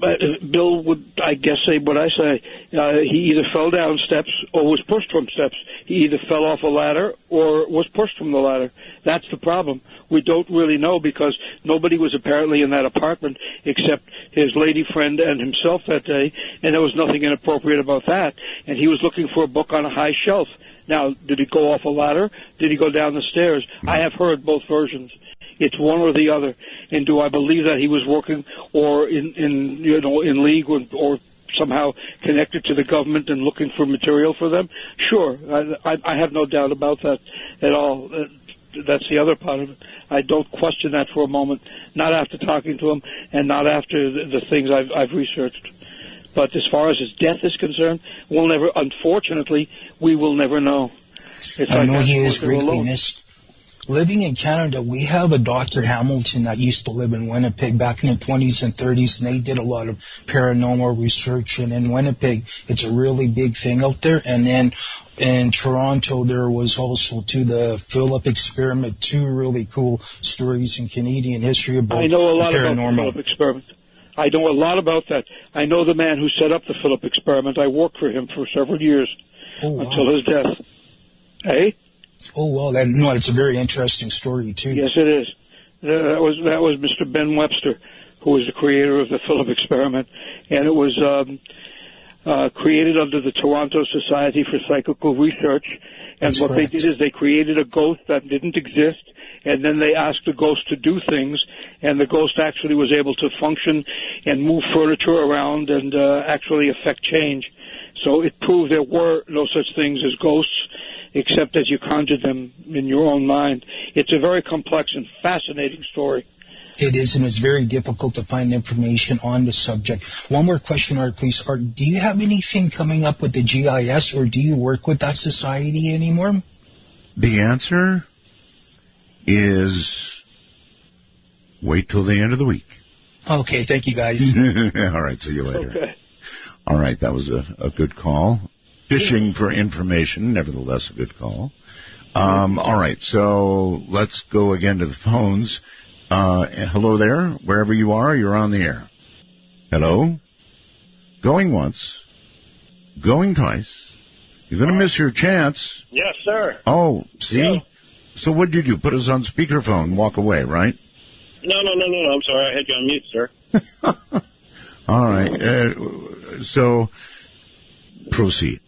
Bill would, I guess, say what I say. He either fell down steps or was pushed from steps. He either fell off a ladder or was pushed from the ladder. That's the problem. We don't really know because nobody was apparently in that apartment except his lady friend and himself that day, and there was nothing inappropriate about that. And he was looking for a book on a high shelf. Now, did he go off a ladder? Did he go down the stairs? I have heard both versions. It's one or the other. And do I believe that he was working or in league or somehow connected to the government and looking for material for them? Sure. I have no doubt about that at all. That's the other part of it. I don't question that for a moment, not after talking to him and not after the things I've researched. But as far as his death is concerned, unfortunately, we will never know. I know he is greatly missed. Living in Canada, we have a Dr. Hamilton that used to live in Winnipeg back in the 20s and 30s, and they did a lot of paranormal research. And in Winnipeg, it's a really big thing out there. And then in Toronto, there was also, the Philip experiment, 2 really cool stories in Canadian history about I know a lot paranormal. about the Philip experiment. I know a lot about that. I know the man who set up the Philip experiment. I worked for him for several years until his death. Hey? Oh, well, it's a very interesting story, too. Yes, it is. That was Mr. Ben Webster, who was the creator of the Philip experiment, and it was created under the Toronto Society for Psychical Research. And what they did is they created a ghost that didn't exist, and then they asked the ghost to do things, and the ghost actually was able to function and move furniture around and actually affect change. So it proved there were no such things as ghosts, except as you conjured them in your own mind. It's a very complex and fascinating story. It is, and it's very difficult to find information on the subject. One more question, Art, please. Art, do you have anything coming up with the GIS, or do you work with that society anymore? The answer is wait till the end of the week. Okay, thank you, guys. All right, see you later. Okay. All right, that was a good call. Fishing for information, nevertheless a good call. All right, so let's go again to the phones. Hello there, wherever you are, you're on the air. Hello? Going once. Going twice. You're going to miss your chance. Yes, sir. Oh, see? Yeah. So what did you do? Put us on speakerphone and walk away, right? No. I'm sorry. I had you on mute, sir. All right. So proceed.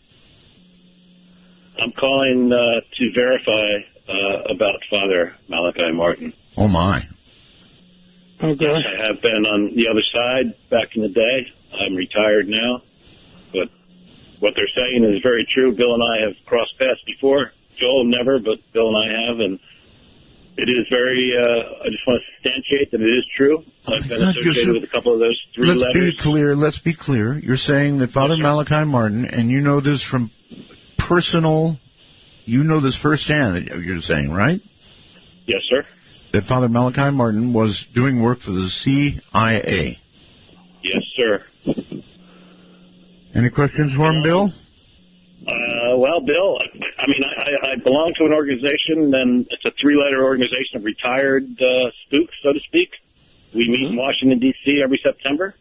I'm calling to verify about Father Malachi Martin. Oh, my. Okay. Yes, I have been on the other side back in the day. I'm retired now. But what they're saying is very true. Bill and I have crossed paths before. Joel never, but Bill and I have. And It is very, I just want to substantiate that it is true. I've been associated with a couple of those three letters. Let's be clear. You're saying that Father Malachi Martin, and you know this from personal, you know this firsthand, you're saying, right? Yes, sir. That Father Malachi Martin was doing work for the CIA. Yes, sir. Any questions for him, Bill? Well, Bill, I mean, I belong to an organization, and it's a three-letter organization of retired spooks, so to speak. We meet in Washington, D.C. every September,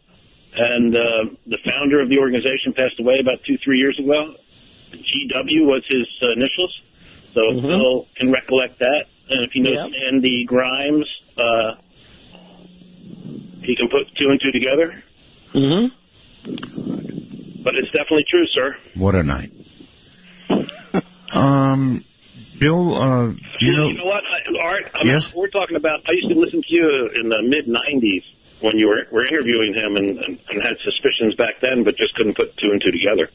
and the founder of the organization passed away about 2-3 years ago. GW was his initials, so Bill can recollect that. And if he knows Andy Grimes, he can put two and two together. But it's definitely true, sir. What a night. Bill, you know what, Art? Yes? We're talking about, I used to listen to you in the mid-'90s when you were interviewing him and had suspicions back then, but just couldn't put two and two together.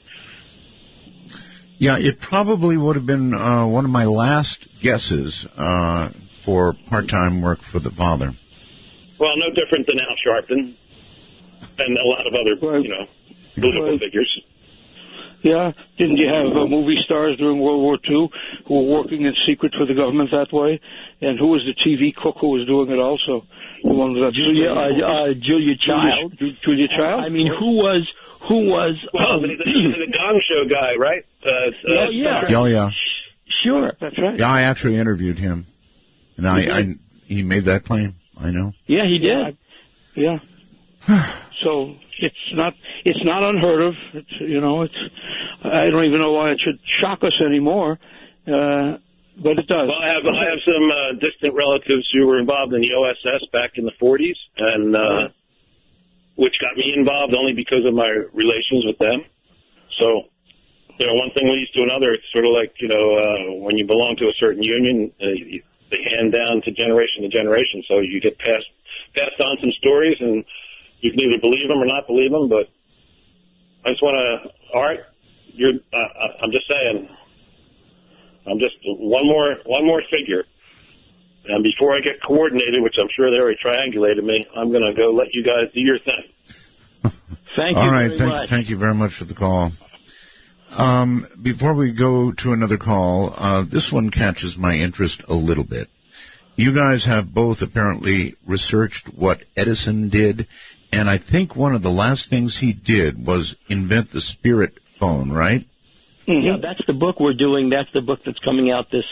Yeah, it probably would have been one of my last guesses for part-time work for the Father. Well, no different than Al Sharpton and a lot of other, political figures. Yeah, didn't you have movie stars during World War II who were working in secret for the government that way? And who was the TV cook who was doing it also? The one that Julia Child. Julia Child? I mean, who was? Well, the Gong Show guy, right? Oh, yeah. Sure. That's right. Yeah, I actually interviewed him. And he made that claim. I know. Yeah, he did. Yeah. So it's not unheard of. I don't even know why it should shock us anymore, but it does. Well, I have some distant relatives who were involved in the OSS back in the 40s, and which got me involved only because of my relations with them. So, one thing leads to another. It's sort of like, when you belong to a certain union, they hand down to generation. So you get passed on some stories, and you can either believe them or not believe them. But I just want to, Art, I'm just saying, I'm just one more figure. And before I get coordinated, which I'm sure they already triangulated me, I'm going to go let you guys do your thing. Thank you. All right, very much. Thank you very much for the call. Before we go to another call, this one catches my interest a little bit. You guys have both apparently researched what Edison did, and I think one of the last things he did was invent the spirit phone, right? Yeah, that's the book we're doing. That's the book that's coming out this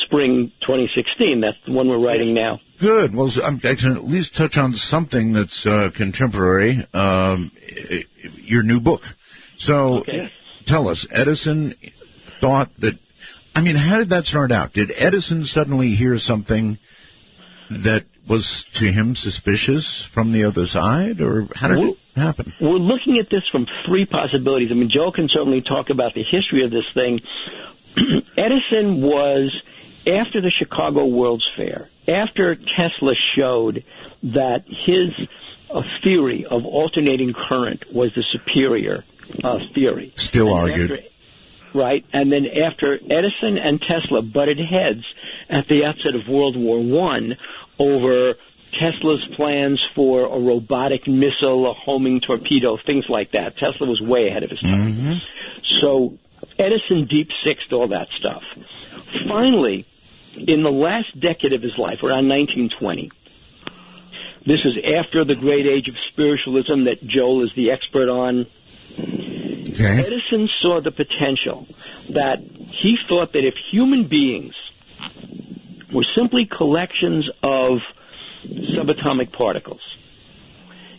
spring 2016. That's the one we're writing now. Good. Well, I can at least touch on something that's contemporary, your new book. So tell us, Edison thought that, how did that start out? Did Edison suddenly hear something that was to him suspicious from the other side, or how did it happen? We're looking at this from three possibilities. Joe can certainly talk about the history of this thing. Edison was, after the Chicago World's Fair, after Tesla showed that his theory of alternating current was the superior theory. Still argued. Right, and then after Edison and Tesla butted heads at the outset of World War I over Tesla's plans for a robotic missile, a homing torpedo, things like that. Tesla was way ahead of his time. So Edison deep-sixed all that stuff. Finally, in the last decade of his life, around 1920, this is after the great age of spiritualism that Joel is the expert on. Edison saw the potential that he thought that if human beings were simply collections of subatomic particles,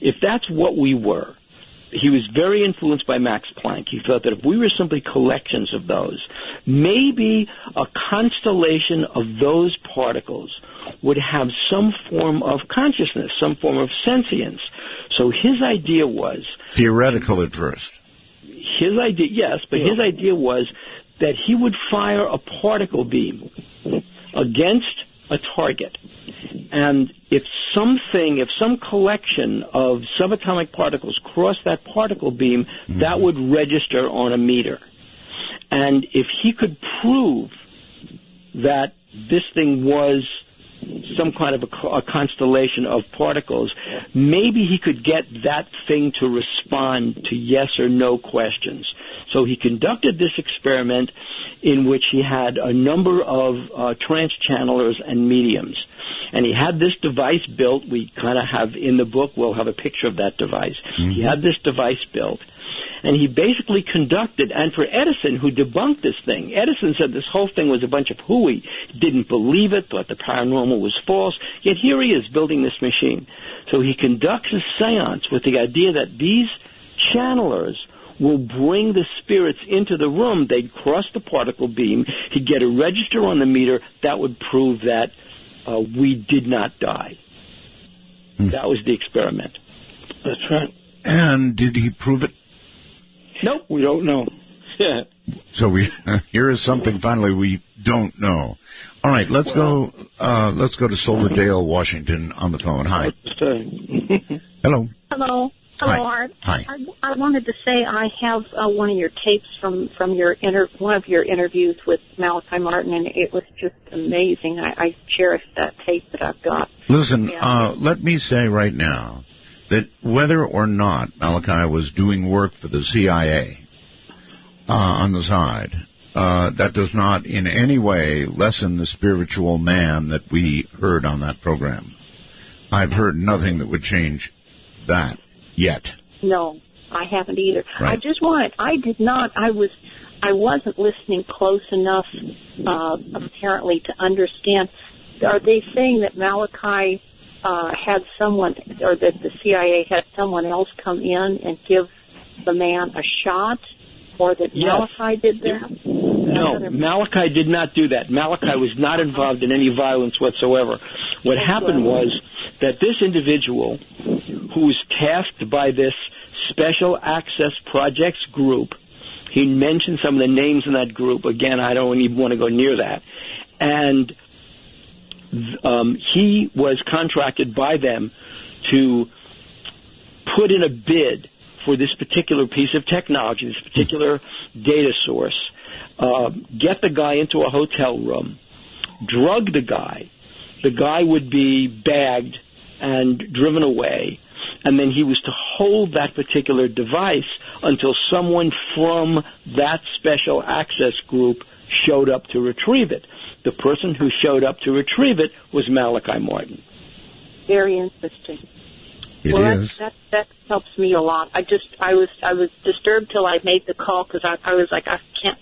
if that's what we were, he was very influenced by Max Planck. He thought that if we were simply collections of those, maybe a constellation of those particles would have some form of consciousness, some form of sentience. So his idea was... Theoretical at first. His idea, yes, but his idea was that he would fire a particle beam against a target. And if some collection of subatomic particles crossed that particle beam, that would register on a meter. And if he could prove that this thing was some kind of a constellation of particles, maybe he could get that thing to respond to yes or no questions. So he conducted this experiment in which he had a number of trance channelers and mediums. And he had this device built. We kind of have in the book, we'll have a picture of that device. Mm-hmm. He had this device built. And he basically conducted, and for Edison, who debunked this thing, Edison said this whole thing was a bunch of hooey, didn't believe it, thought the paranormal was false, yet here he is building this machine. So he conducts a seance with the idea that these channelers will bring the spirits into the room. They'd cross the particle beam. He'd get a register on the meter that would prove that we did not die. That was the experiment. That's right. And did he prove it? Nope, we don't know. Yeah. So here is something finally we don't know. All right, let's go to Silverdale, Washington on the phone. Hi. Hello. Hello. Hello, Art. Hi. I wanted to say I have one of your tapes from your one of your interviews with Malachi Martin, and it was just amazing. I cherish that tape that I've got. Listen, let me say right now that whether or not Malachi was doing work for the CIA on the side, that does not in any way lessen the spiritual man that we heard on that program. I've heard nothing that would change that yet. No, I haven't either. Right. I wasn't listening close enough, apparently, to understand. Are they saying that Malachi had someone, or that the CIA had someone else come in and give the man a shot, or that Malachi did that? No, Malachi did not do that. Malachi was not involved in any violence whatsoever. What happened was that this individual, who was tasked by this Special Access Projects group, he mentioned some of the names in that group. Again, I don't even want to go near that. And he was contracted by them to put in a bid for this particular piece of technology, this particular data source, get the guy into a hotel room, drug the guy. The guy would be bagged and driven away, and then he was to hold that particular device until someone from that special access group showed up to retrieve it. The person who showed up to retrieve it was Malachi Martin. Very interesting. That helps me a lot. I was disturbed till I made the call, because I was like, I can't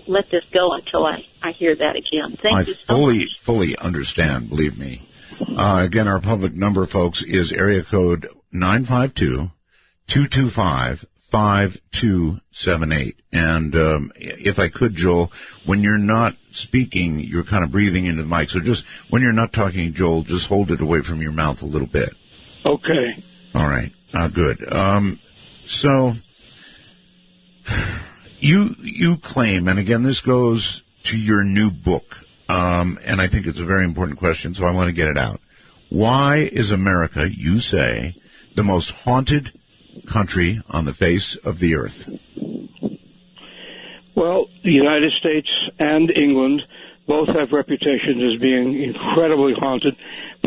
let this go until I hear that again. Thank you so much. I fully understand, believe me. Again, our public number, folks, is area code 952-225-5278. And if I could, Joel, when you're not speaking, you're kind of breathing into the mic. So just when you're not talking, Joel, just hold it away from your mouth a little bit. Okay. All right. Good. So you claim, and again, this goes to your new book, and I think it's a very important question, so I want to get it out. Why is America, you say, the most haunted country on the face of the earth? Well, the United States and England both have reputations as being incredibly haunted,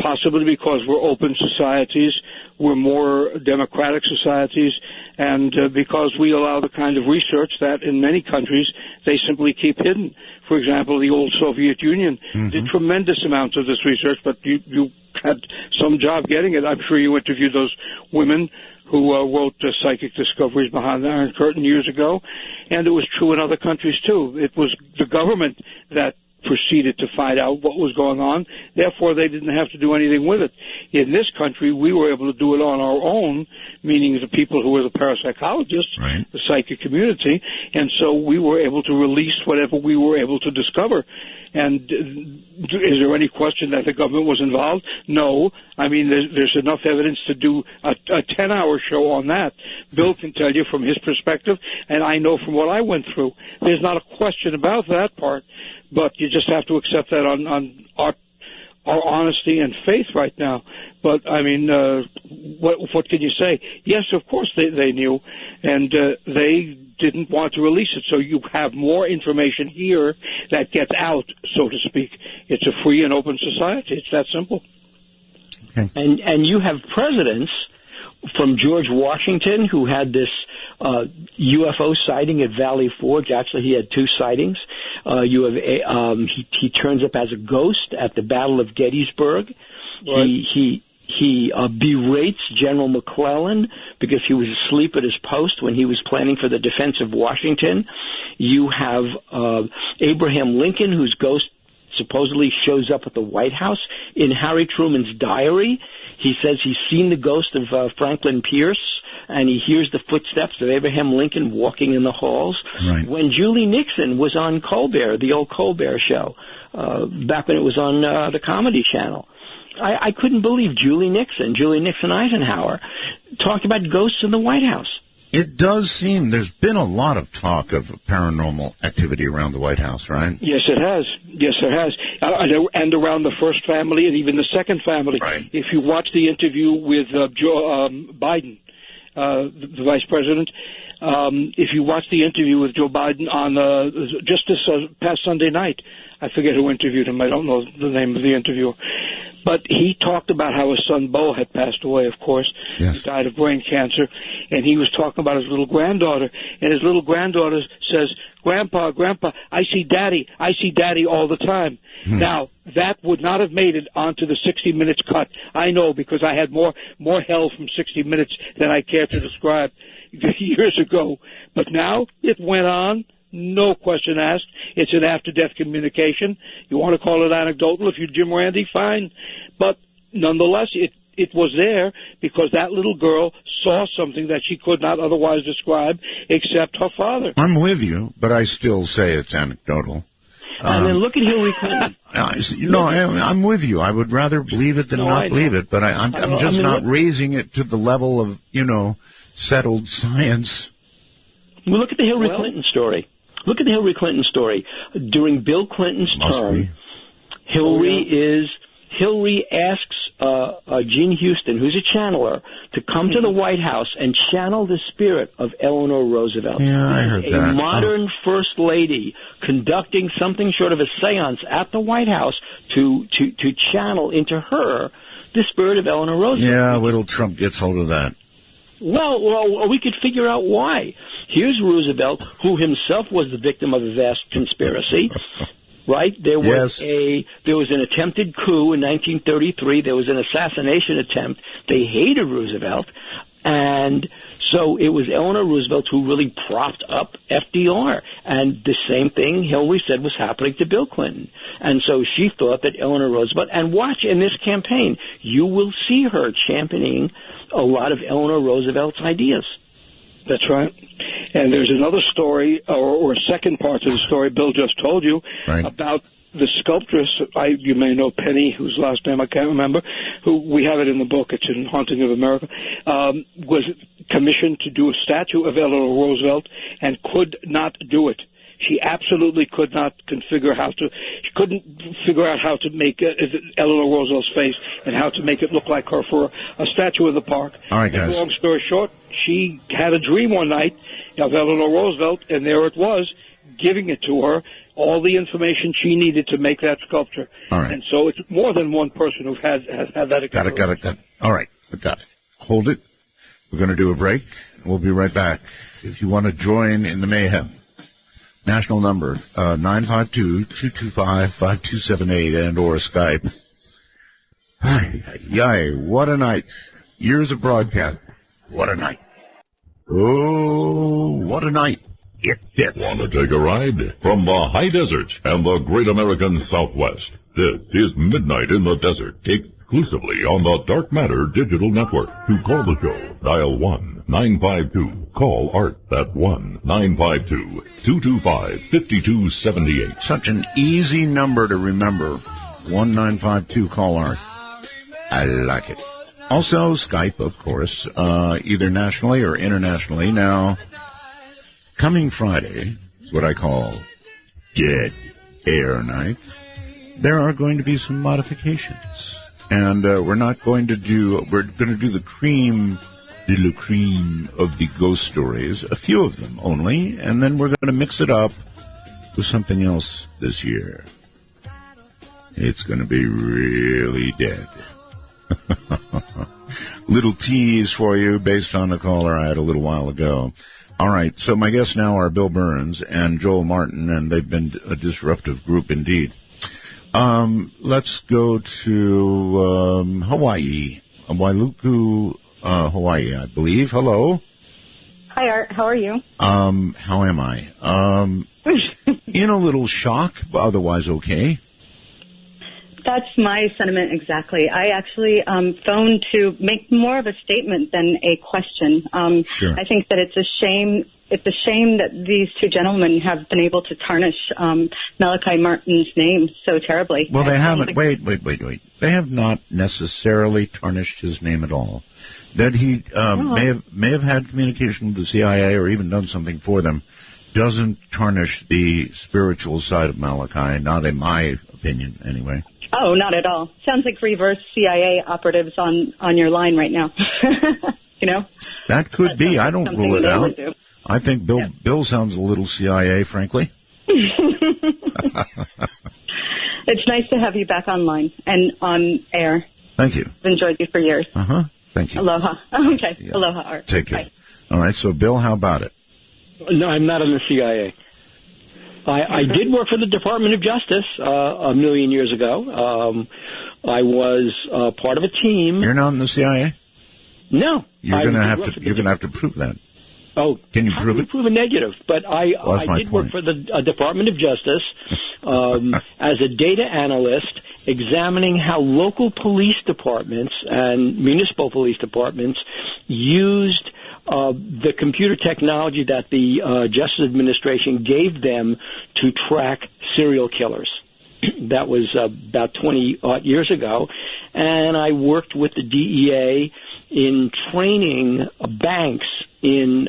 possibly because we're open societies, we're more democratic societies, and because we allow the kind of research that in many countries they simply keep hidden. For example, the old Soviet Union did tremendous amounts of this research, but you had some job getting it. I'm sure you interviewed those women who wrote Psychic Discoveries Behind the Iron Curtain years ago, and it was true in other countries too. It was the government that proceeded to find out what was going on. Therefore, they didn't have to do anything with it. In this country, we were able to do it on our own, meaning the people who were the parapsychologists, the psychic community, and so we were able to release whatever we were able to discover. And is there any question that the government was involved? No. I mean, there's enough evidence to do a 10-hour show on that. Bill can tell you from his perspective, and I know from what I went through. There's not a question about that part, but you just have to accept that on our honesty and faith right now. But, I mean, what can you say? Yes, of course they knew, and they didn't want to release it. So you have more information here that gets out, so to speak. It's a free and open society. It's that simple. Okay. And you have presidents from George Washington, who had this UFO sighting at Valley Forge. Actually, he had 2 sightings. You have he turns up as a ghost at the Battle of Gettysburg. Right. He berates General McClellan because he was asleep at his post when he was planning for the defense of Washington. You have Abraham Lincoln, whose ghost supposedly shows up at the White House. In Harry Truman's diary, he says he's seen the ghost of Franklin Pierce, and he hears the footsteps of Abraham Lincoln walking in the halls. Right. When Julie Nixon was on Colbert, the old Colbert show, back when it was on the Comedy Channel, I couldn't believe Julie Nixon Eisenhower, talked about ghosts in the White House. It does seem there's been a lot of talk of paranormal activity around the White House, right? Yes, it has. Yes, it has. And around the first family and even the second family. Right. If you watch the interview with Joe Biden, the vice president, if you watch the interview with Joe Biden on just this past Sunday night, I forget who interviewed him. I don't know the name of the interviewer. But he talked about how his son Bo had passed away, of course. Yes. He died of brain cancer. And he was talking about his little granddaughter. And his little granddaughter says, Grandpa, I see Daddy all the time. Now, that would not have made it onto the 60 Minutes cut. I know, because I had more hell from 60 Minutes than I care to describe years ago. But now it went on. No question asked. It's an after-death communication. You want to call it anecdotal if you're Jim Randi, fine. But nonetheless, it was there because that little girl saw something that she could not otherwise describe except her father. I'm with you, but I still say it's anecdotal. And then look at Hillary Clinton. I'm with you. I would rather believe it than not believe it, but I'm just not raising it to the level of, settled science. Well, look at the Hillary Clinton story. Look at the Hillary Clinton story. During Bill Clinton's term, Hillary asks Gene Houston, who's a channeler, to come to the White House and channel the spirit of Eleanor Roosevelt. Yeah, I heard that. A modern first lady conducting something short of a seance at the White House to channel into her the spirit of Eleanor Roosevelt. Yeah, little Trump gets hold of that. Well, we could figure out why. Here's Roosevelt, who himself was the victim of a vast conspiracy, right? There was an attempted coup in 1933. There was an assassination attempt. They hated Roosevelt, and so it was Eleanor Roosevelt who really propped up FDR. And the same thing Hillary said was happening to Bill Clinton. And so she thought that Eleanor Roosevelt, and watch in this campaign, you will see her championing a lot of Eleanor Roosevelt's ideas. That's right. And there's another story, or second part of the story Bill just told you, about the sculptress, you may know Penny, whose last name I can't remember, who we have it in the book, it's in Haunting of America, was commissioned to do a statue of Eleanor Roosevelt and could not do it. She absolutely could not couldn't figure out how to make Eleanor Roosevelt's face and how to make it look like her for a statue in the park. All right, guys. Long story short, she had a dream one night of Eleanor Roosevelt, and there it was, giving it to her, all the information she needed to make that sculpture. All right. And so it's more than one person who has had that experience. Got it. All right, we got it. Hold it. We're going to do a break. We'll be right back. If you want to join in the mayhem, national number, 952-225-5278 and or Skype. What a night. Years of broadcast. What a night. Oh, what a night. Want to take a ride? From the high desert and the great American Southwest, this is Midnight in the Desert, exclusively on the Dark Matter Digital Network. To call the show, dial 1-952-CALL-ART. That's 1-952-225-5278. Such an easy number to remember. 1-952-CALL-ART. I like it. Also, Skype, of course, either nationally or internationally. Now, coming Friday is what I call Dead Air Night. There are going to be some modifications. And we're going to do the cream de la cream of the ghost stories, a few of them only, and then we're going to mix it up with something else this year. It's going to be really dead. Little tease for you based on the caller I had a little while ago. All right, so my guests now are Bill Birnes and Joel Martin, and they've been a disruptive group indeed. Let's go to Hawaii, Wailuku, Hawaii, I believe. Hello. Hi, Art. How are you? How am I? In a little shock, but otherwise okay. That's my sentiment exactly. I actually phoned to make more of a statement than a question. Sure. I think that it's a shame. It's a shame that these two gentlemen have been able to tarnish Malachi Martin's name so terribly. Well, they haven't. Wait. They have not necessarily tarnished his name at all. That he may have had communication with the CIA or even done something for them doesn't tarnish the spiritual side of Malachi, not in my opinion, anyway. Oh, not at all. Sounds like reverse CIA operatives on your line right now. You know? That could be. I don't rule it out. I think Bill sounds a little CIA, frankly. It's nice to have you back online and on air. Thank you. I've enjoyed you for years. Uh-huh. Thank you. Aloha. Okay. Yeah. Aloha, Art. Take care. Bye. All right, so Bill, how about it? No, I'm not in the CIA. I did work for the Department of Justice a million years ago. I was part of a team. You're not in the CIA? No. You're going to have to prove that. Oh, can you prove it? Prove a negative, but I did work for the Department of Justice as a data analyst, examining how local police departments and municipal police departments used the computer technology that the Justice Administration gave them to track serial killers. That was about 20-odd years ago. And I worked with the DEA in training banks in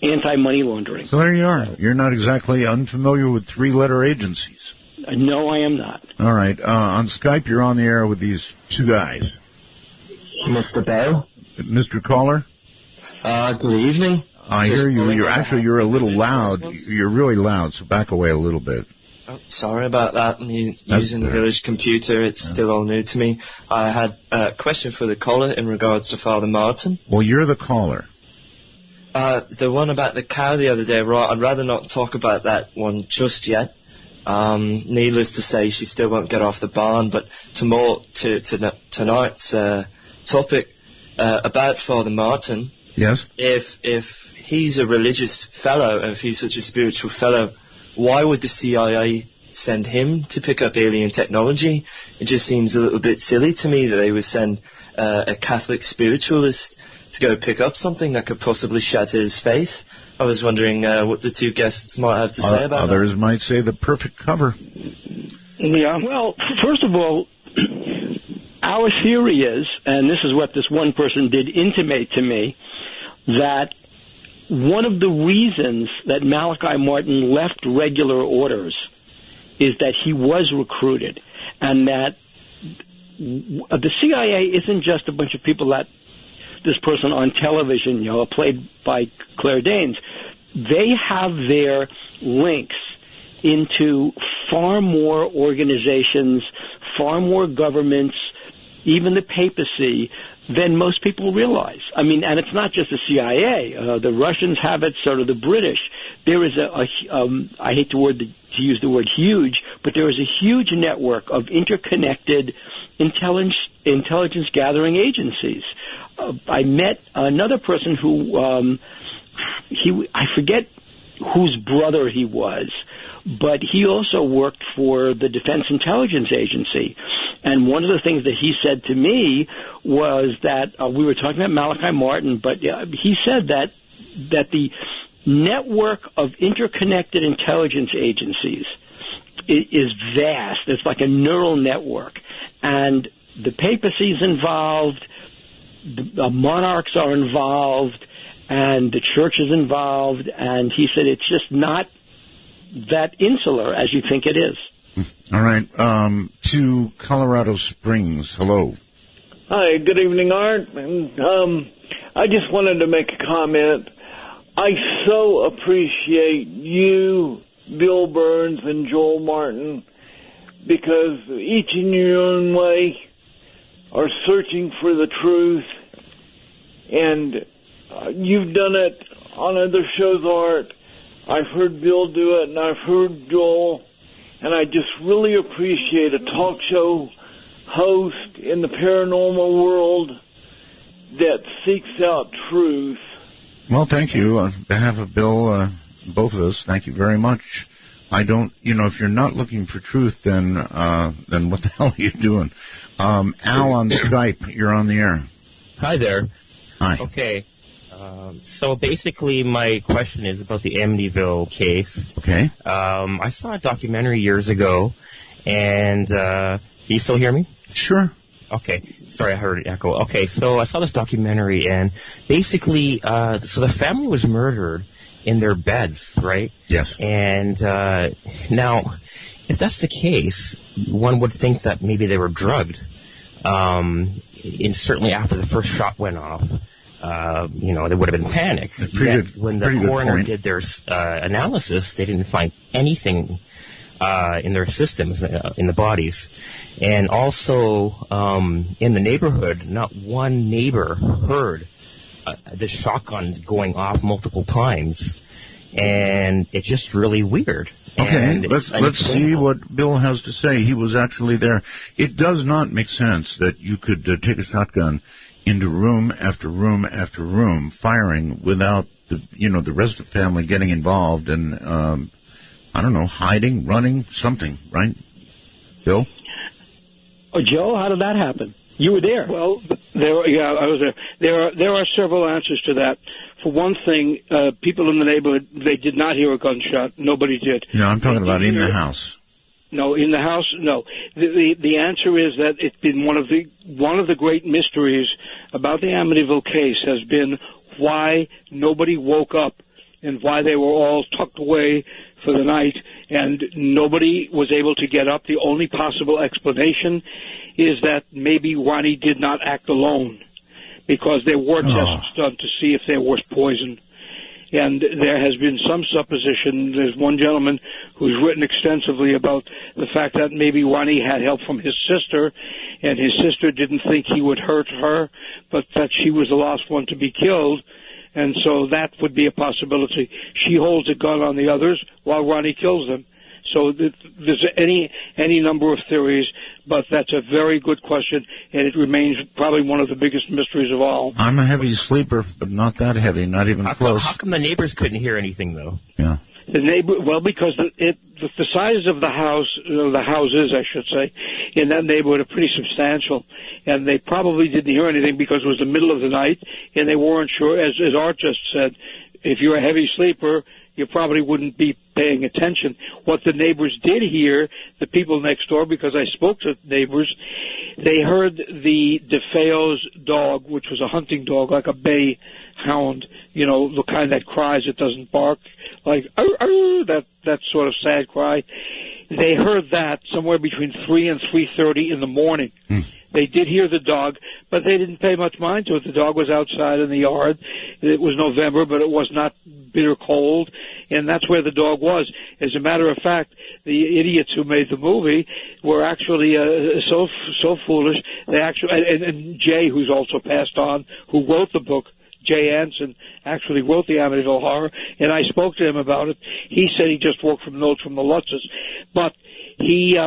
anti-money laundering. So there you are. You're not exactly unfamiliar with three-letter agencies. No, I am not. All right. On Skype, you're on the air with these two guys. Mr. Bell? Mr. Caller? Good evening. I hear you. You're a little loud. You're really loud, so back away a little bit. Oh, sorry about that. I'm using the village computer. It's still all new to me. I had a question for the caller in regards to Father Martin. Well, you're the caller. The one about the cow the other day, right? I'd rather not talk about that one just yet. Needless to say, she still won't get off the barn. But tonight's topic about Father Martin. Yes. If he's a religious fellow, and if he's such a spiritual fellow, why would the CIA send him to pick up alien technology? It just seems a little bit silly to me that they would send a Catholic spiritualist to go pick up something that could possibly shatter his faith. I was wondering what the two guests might have to say about that. Others might say the perfect cover. Yeah, well, first of all, our theory is, and this is what this one person did intimate to me, that one of the reasons that Malachi Martin left regular orders is that he was recruited, and that the CIA isn't just a bunch of people that this person on television, played by Claire Danes. They have their links into far more organizations, far more governments, even the papacy, than most people realize. I mean, and it's not just the CIA. The Russians have it, so do the British. There is I hate to use the word huge, but there is a huge network of interconnected intelligence gathering agencies. I met another person who, I forget whose brother he was, but he also worked for the Defense Intelligence Agency. And one of the things that he said to me was that we were talking about Malachi Martin, but he said that the network of interconnected intelligence agencies is vast. It's like a neural network. And the papacy is involved, the monarchs are involved, and the church is involved. And he said it's just not that insular as you think it is. All right. To Colorado Springs. Hello. Hi, good evening, Art. And I just wanted to make a comment. I so appreciate you, Bill Birnes, and Joel Martin, because each in your own way are searching for the truth. And you've done it on other shows, Art. I've heard Bill do it, and I've heard Joel. And I just really appreciate a talk show host in the paranormal world that seeks out truth. Well, thank you. On behalf of Bill, both of us, thank you very much. I don't, if you're not looking for truth, then what the hell are you doing? Al on Skype, you're on the air. Hi there. Hi. Okay. So basically my question is about the Amityville case. Okay. I saw a documentary years ago, and can you still hear me? Sure. Okay. Sorry, I heard an echo. Okay, so I saw this documentary, and basically, so the family was murdered in their beds, right? Yes. And now, if that's the case, one would think that maybe they were drugged. And certainly after the first shot went off, there would have been panic. When the coroner did their analysis, they didn't find anything in their systems, in the bodies. And also, in the neighborhood, not one neighbor heard the shotgun going off multiple times. And it's just really weird. Okay, let's see what Bill has to say. He was actually there. It does not make sense that you could take a shotgun into room after room after room, firing without the rest of the family getting involved and I don't know, hiding, running, something, right? Bill? Oh, Joe, how did that happen? You were there. Well, I was there. There are several answers to that. For one thing, people in the neighborhood, they did not hear a gunshot. Nobody did. No, I'm talking about in the house. No, in the house, no. The answer is that it's been one of the great mysteries about the Amityville case has been why nobody woke up and why they were all tucked away for the night and nobody was able to get up. The only possible explanation is that maybe Ronnie did not act alone because there were tests done to see if there was poison. And there has been some supposition. There's one gentleman who's written extensively about the fact that maybe Ronnie had help from his sister, and his sister didn't think he would hurt her, but that she was the last one to be killed. And so that would be a possibility. She holds a gun on the others while Ronnie kills them. So there's any number of theories, but that's a very good question, and it remains probably one of the biggest mysteries of all. I'm a heavy sleeper, but not that heavy, not even close. How come the neighbors couldn't hear anything, though? Yeah. Because the size of the house, the houses, I should say, in that neighborhood are pretty substantial, and they probably didn't hear anything because it was the middle of the night, and they weren't sure. As Art just said, if you're a heavy sleeper, you probably wouldn't be paying attention. What the neighbors did hear, the people next door, because I spoke to neighbors, they heard the DeFeo's dog, which was a hunting dog, like a bay hound, the kind that cries, it doesn't bark, like that sort of sad cry. They heard that somewhere between 3 and 3:30 in the morning. They did hear the dog, but they didn't pay much mind to it. The dog was outside in the yard. It was November, but it was not bitter cold, and that's where the dog was. As a matter of fact, the idiots who made the movie were actually so foolish. They actually, and Jay, who's also passed on, who wrote the book, Jay Anson, actually wrote the Amityville Horror, and I spoke to him about it. He said he just worked from notes from the Lutzes, but he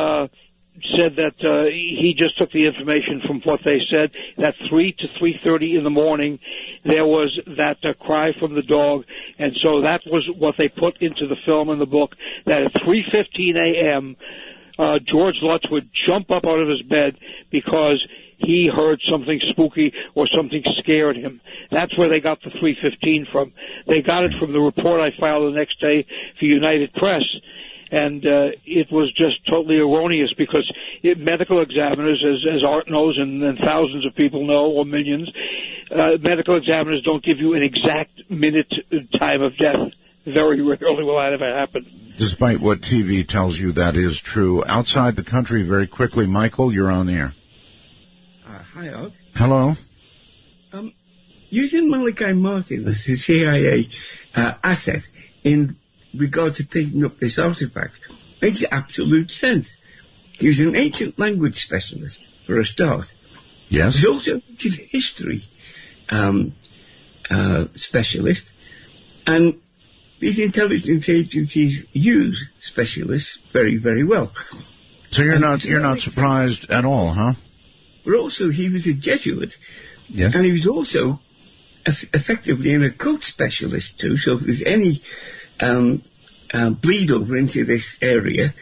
said that he just took the information from what they said, that 3 to 3:30 in the morning there was that cry from the dog, and so that was what they put into the film and the book, that at 3:15 a.m. George Lutz would jump up out of his bed because he heard something spooky or something scared him. That's where they got the 3:15 from. They got it from the report I filed the next day for United Press. And it was just totally erroneous because medical examiners, as Art knows and thousands of people know, or millions, medical examiners don't give you an exact minute time of death. Very rarely will that ever happen. Despite what TV tells you, that is true. Outside the country, very quickly, Michael, you're on the air. Hi, Art. Hello. Using Malachi Martin as the CIA asset in regard to picking up this artifact makes absolute sense. He was an ancient language specialist, for a start. Yes. He's also an ancient history specialist, and these intelligence agencies use specialists very, very well. So you're not surprised at all, huh? But also, he was a Jesuit. Yes. And he was also effectively an occult specialist too. So if there's any bleed over into this area,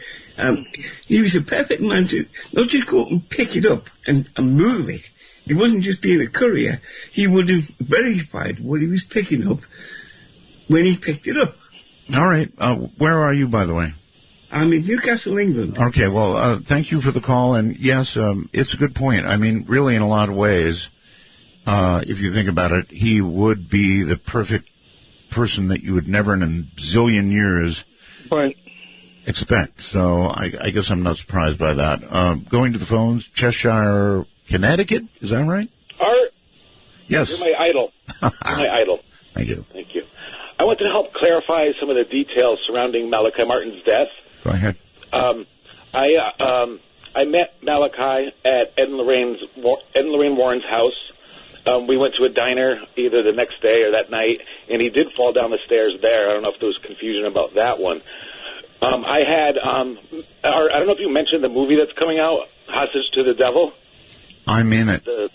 he was a perfect man to not just go up and pick it up and move it. He wasn't just being a courier. He would have verified what he was picking up when he picked it up. All right. Where are you, by the way? I'm in Newcastle, England. Okay, well, thank you for the call. And yes, it's a good point. I mean, really, in a lot of ways, if you think about it, he would be the perfect person that you would never in a zillion years expect. So I guess I'm not surprised by that. Going to the phones, Cheshire, Connecticut, is that right? Art? Yes. You're my idol. You're my idol. Thank you. Thank you. I wanted to help clarify some of the details surrounding Malachi Martin's death. Go ahead. I met Malachi at Ed and Lorraine Warren's house. We went to a diner either the next day or that night, and he did fall down the stairs there. I don't know if there was confusion about that one. I don't know if you mentioned the movie that's coming out, Hostage to the Devil. I'm in it. The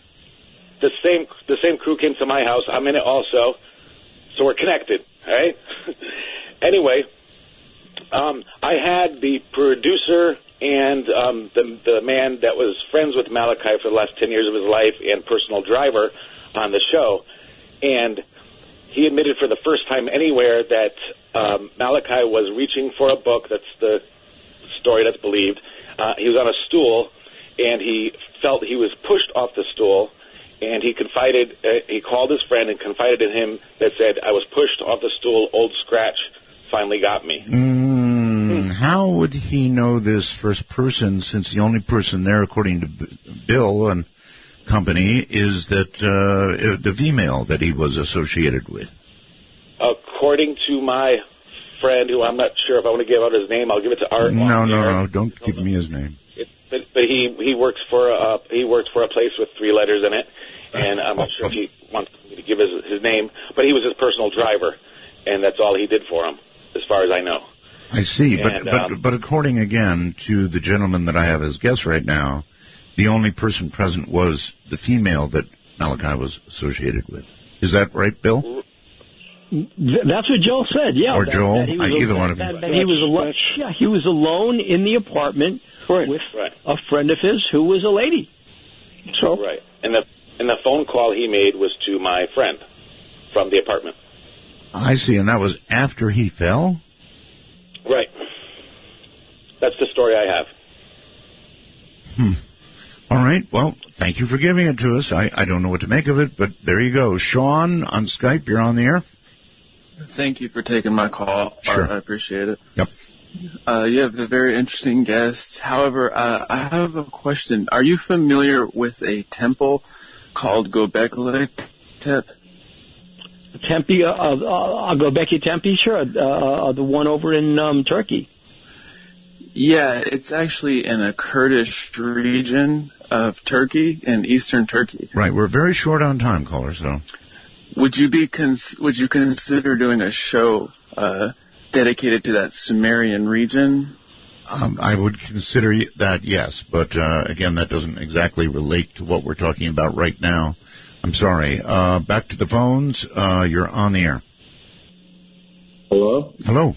same crew came to my house. I'm in it also, so we're connected. All right. Anyway. I had the producer and the man that was friends with Malachi for the last 10 years of his life and personal driver on the show, and he admitted for the first time anywhere that Malachi was reaching for a book. That's the story that's believed. He was on a stool, and he felt he was pushed off the stool, and he called his friend and confided in him that said, "I was pushed off the stool, old scratch finally got me." How would he know this first person, since the only person there, according to Bill and company, is that the female that he was associated with? According to my friend, who I'm not sure if I want to give out his name, I'll give it to Art. No, don't give me his name. But he works for a place with 3 letters in it, and I'm not sure if he wants me to give his name, but he was his personal driver, and that's all he did for him, as far as I know. I see, but according again to the gentleman that I have as guest right now, the only person present was the female that Malachi was associated with. Is that right, Bill? That's what Joel said. Yeah, or Joel, either one of you. That he was alone. Yeah, he was alone in the apartment with a friend of his who was a lady. So right, and the phone call he made was to my friend from the apartment. I see, and that was after he fell? Right. That's the story I have. All right. Well, thank you for giving it to us. I don't know what to make of it, but there you go. Sean, on Skype, you're on the air. Thank you for taking my call. Sure. I appreciate it. Yep. You have a very interesting guest. However, I have a question. Are you familiar with a temple called Göbekli Tepe? Tempe, Göbekli Tepe, sure. The one over in Turkey. Yeah, it's actually in a Kurdish region of Turkey, in eastern Turkey. Right, we're very short on time, caller, so. Would you consider doing a show dedicated to that Sumerian region? I would consider that, yes, but again, that doesn't exactly relate to what we're talking about right now. I'm sorry. Back to the phones. You're on the air. Hello? Hello.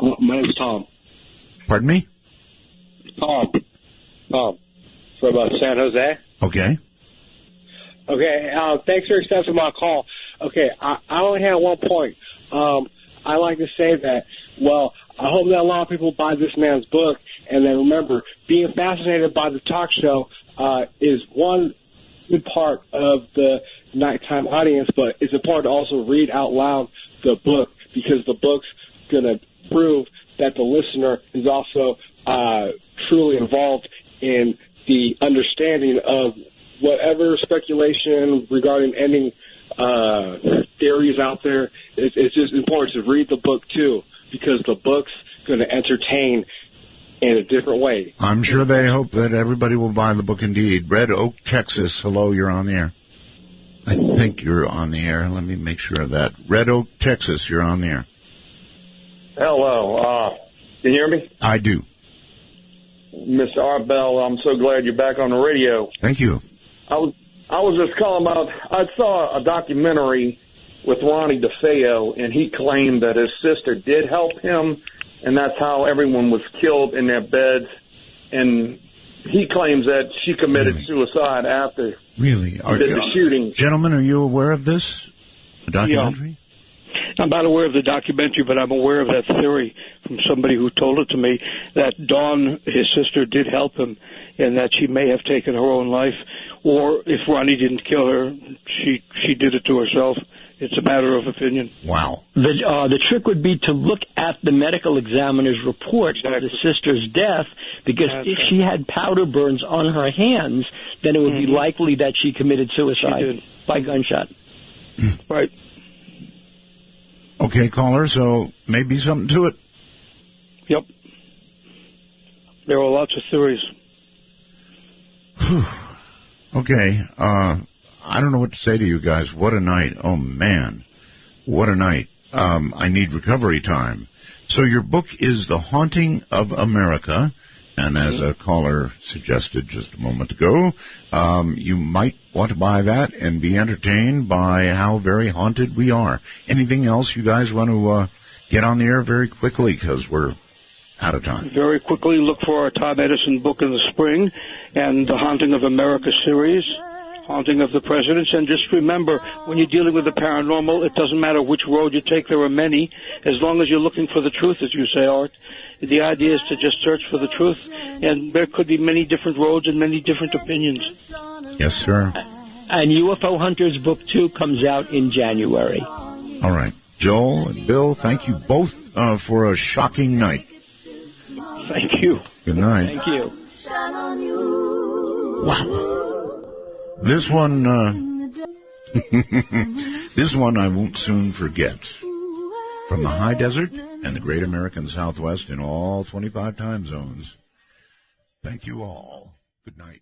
My name's Tom. Pardon me? Tom. From San Jose. Okay. Okay, thanks for accepting my call. Okay, I only have one point. I like to say that, well, I hope that a lot of people buy this man's book, and then remember, being fascinated by the talk show is one good part of the nighttime audience, but it's important to also read out loud the book, because the book's going to prove that the listener is also truly involved in the understanding of whatever speculation regarding any theories out there. It's just important to read the book, too, because the book's going to entertain in a different way. I'm sure they hope that everybody will buy the book indeed. Red Oak, Texas. Hello, you're on the air. I think you're on the air. Let me make sure of that. Red Oak, Texas, you're on the air. Hello. Can you hear me? I do. Mr. Art Bell, I'm so glad you're back on the radio. Thank you. I was just calling about, I saw a documentary with Ronnie DeFeo, and he claimed that his sister did help him, and that's how everyone was killed in their beds. And he claims that she committed suicide after the shooting. Gentlemen, are you aware of this? The documentary? Yeah. I'm not aware of the documentary, but I'm aware of that theory from somebody who told it to me, that Dawn, his sister, did help him, and that she may have taken her own life, or if Ronnie didn't kill her, she did it to herself. It's a matter of opinion. Wow. The trick would be to look at the medical examiner's report of the sister's death, because if she had powder burns on her hands, then it would be likely that she committed suicide by gunshot. Right. Okay, caller, so maybe something to it. Yep. There are lots of theories. Okay, I don't know what to say to you guys. What a night. Oh, man. What a night. I need recovery time. So your book is The Haunting of America, and as a caller suggested just a moment ago, you might want to buy that and be entertained by how very haunted we are. Anything else you guys want to get on the air very quickly, because we're out of time? Very quickly, look for our Tom Edison book in the spring and the Haunting of America series, Haunting of the Presidents. And just remember, when you're dealing with the paranormal, it doesn't matter which road you take. There are many. As long as you're looking for the truth, as you say, Art, the idea is to just search for the truth. And there could be many different roads and many different opinions. Yes, sir. And UFO Hunters Book 2 comes out in January. All right. Joel and Bill, thank you both for a shocking night. Thank you. Good night. Thank you. Wow. This one, this one I won't soon forget. From the high desert and the great American Southwest in all 25 time zones. Thank you all. Good night.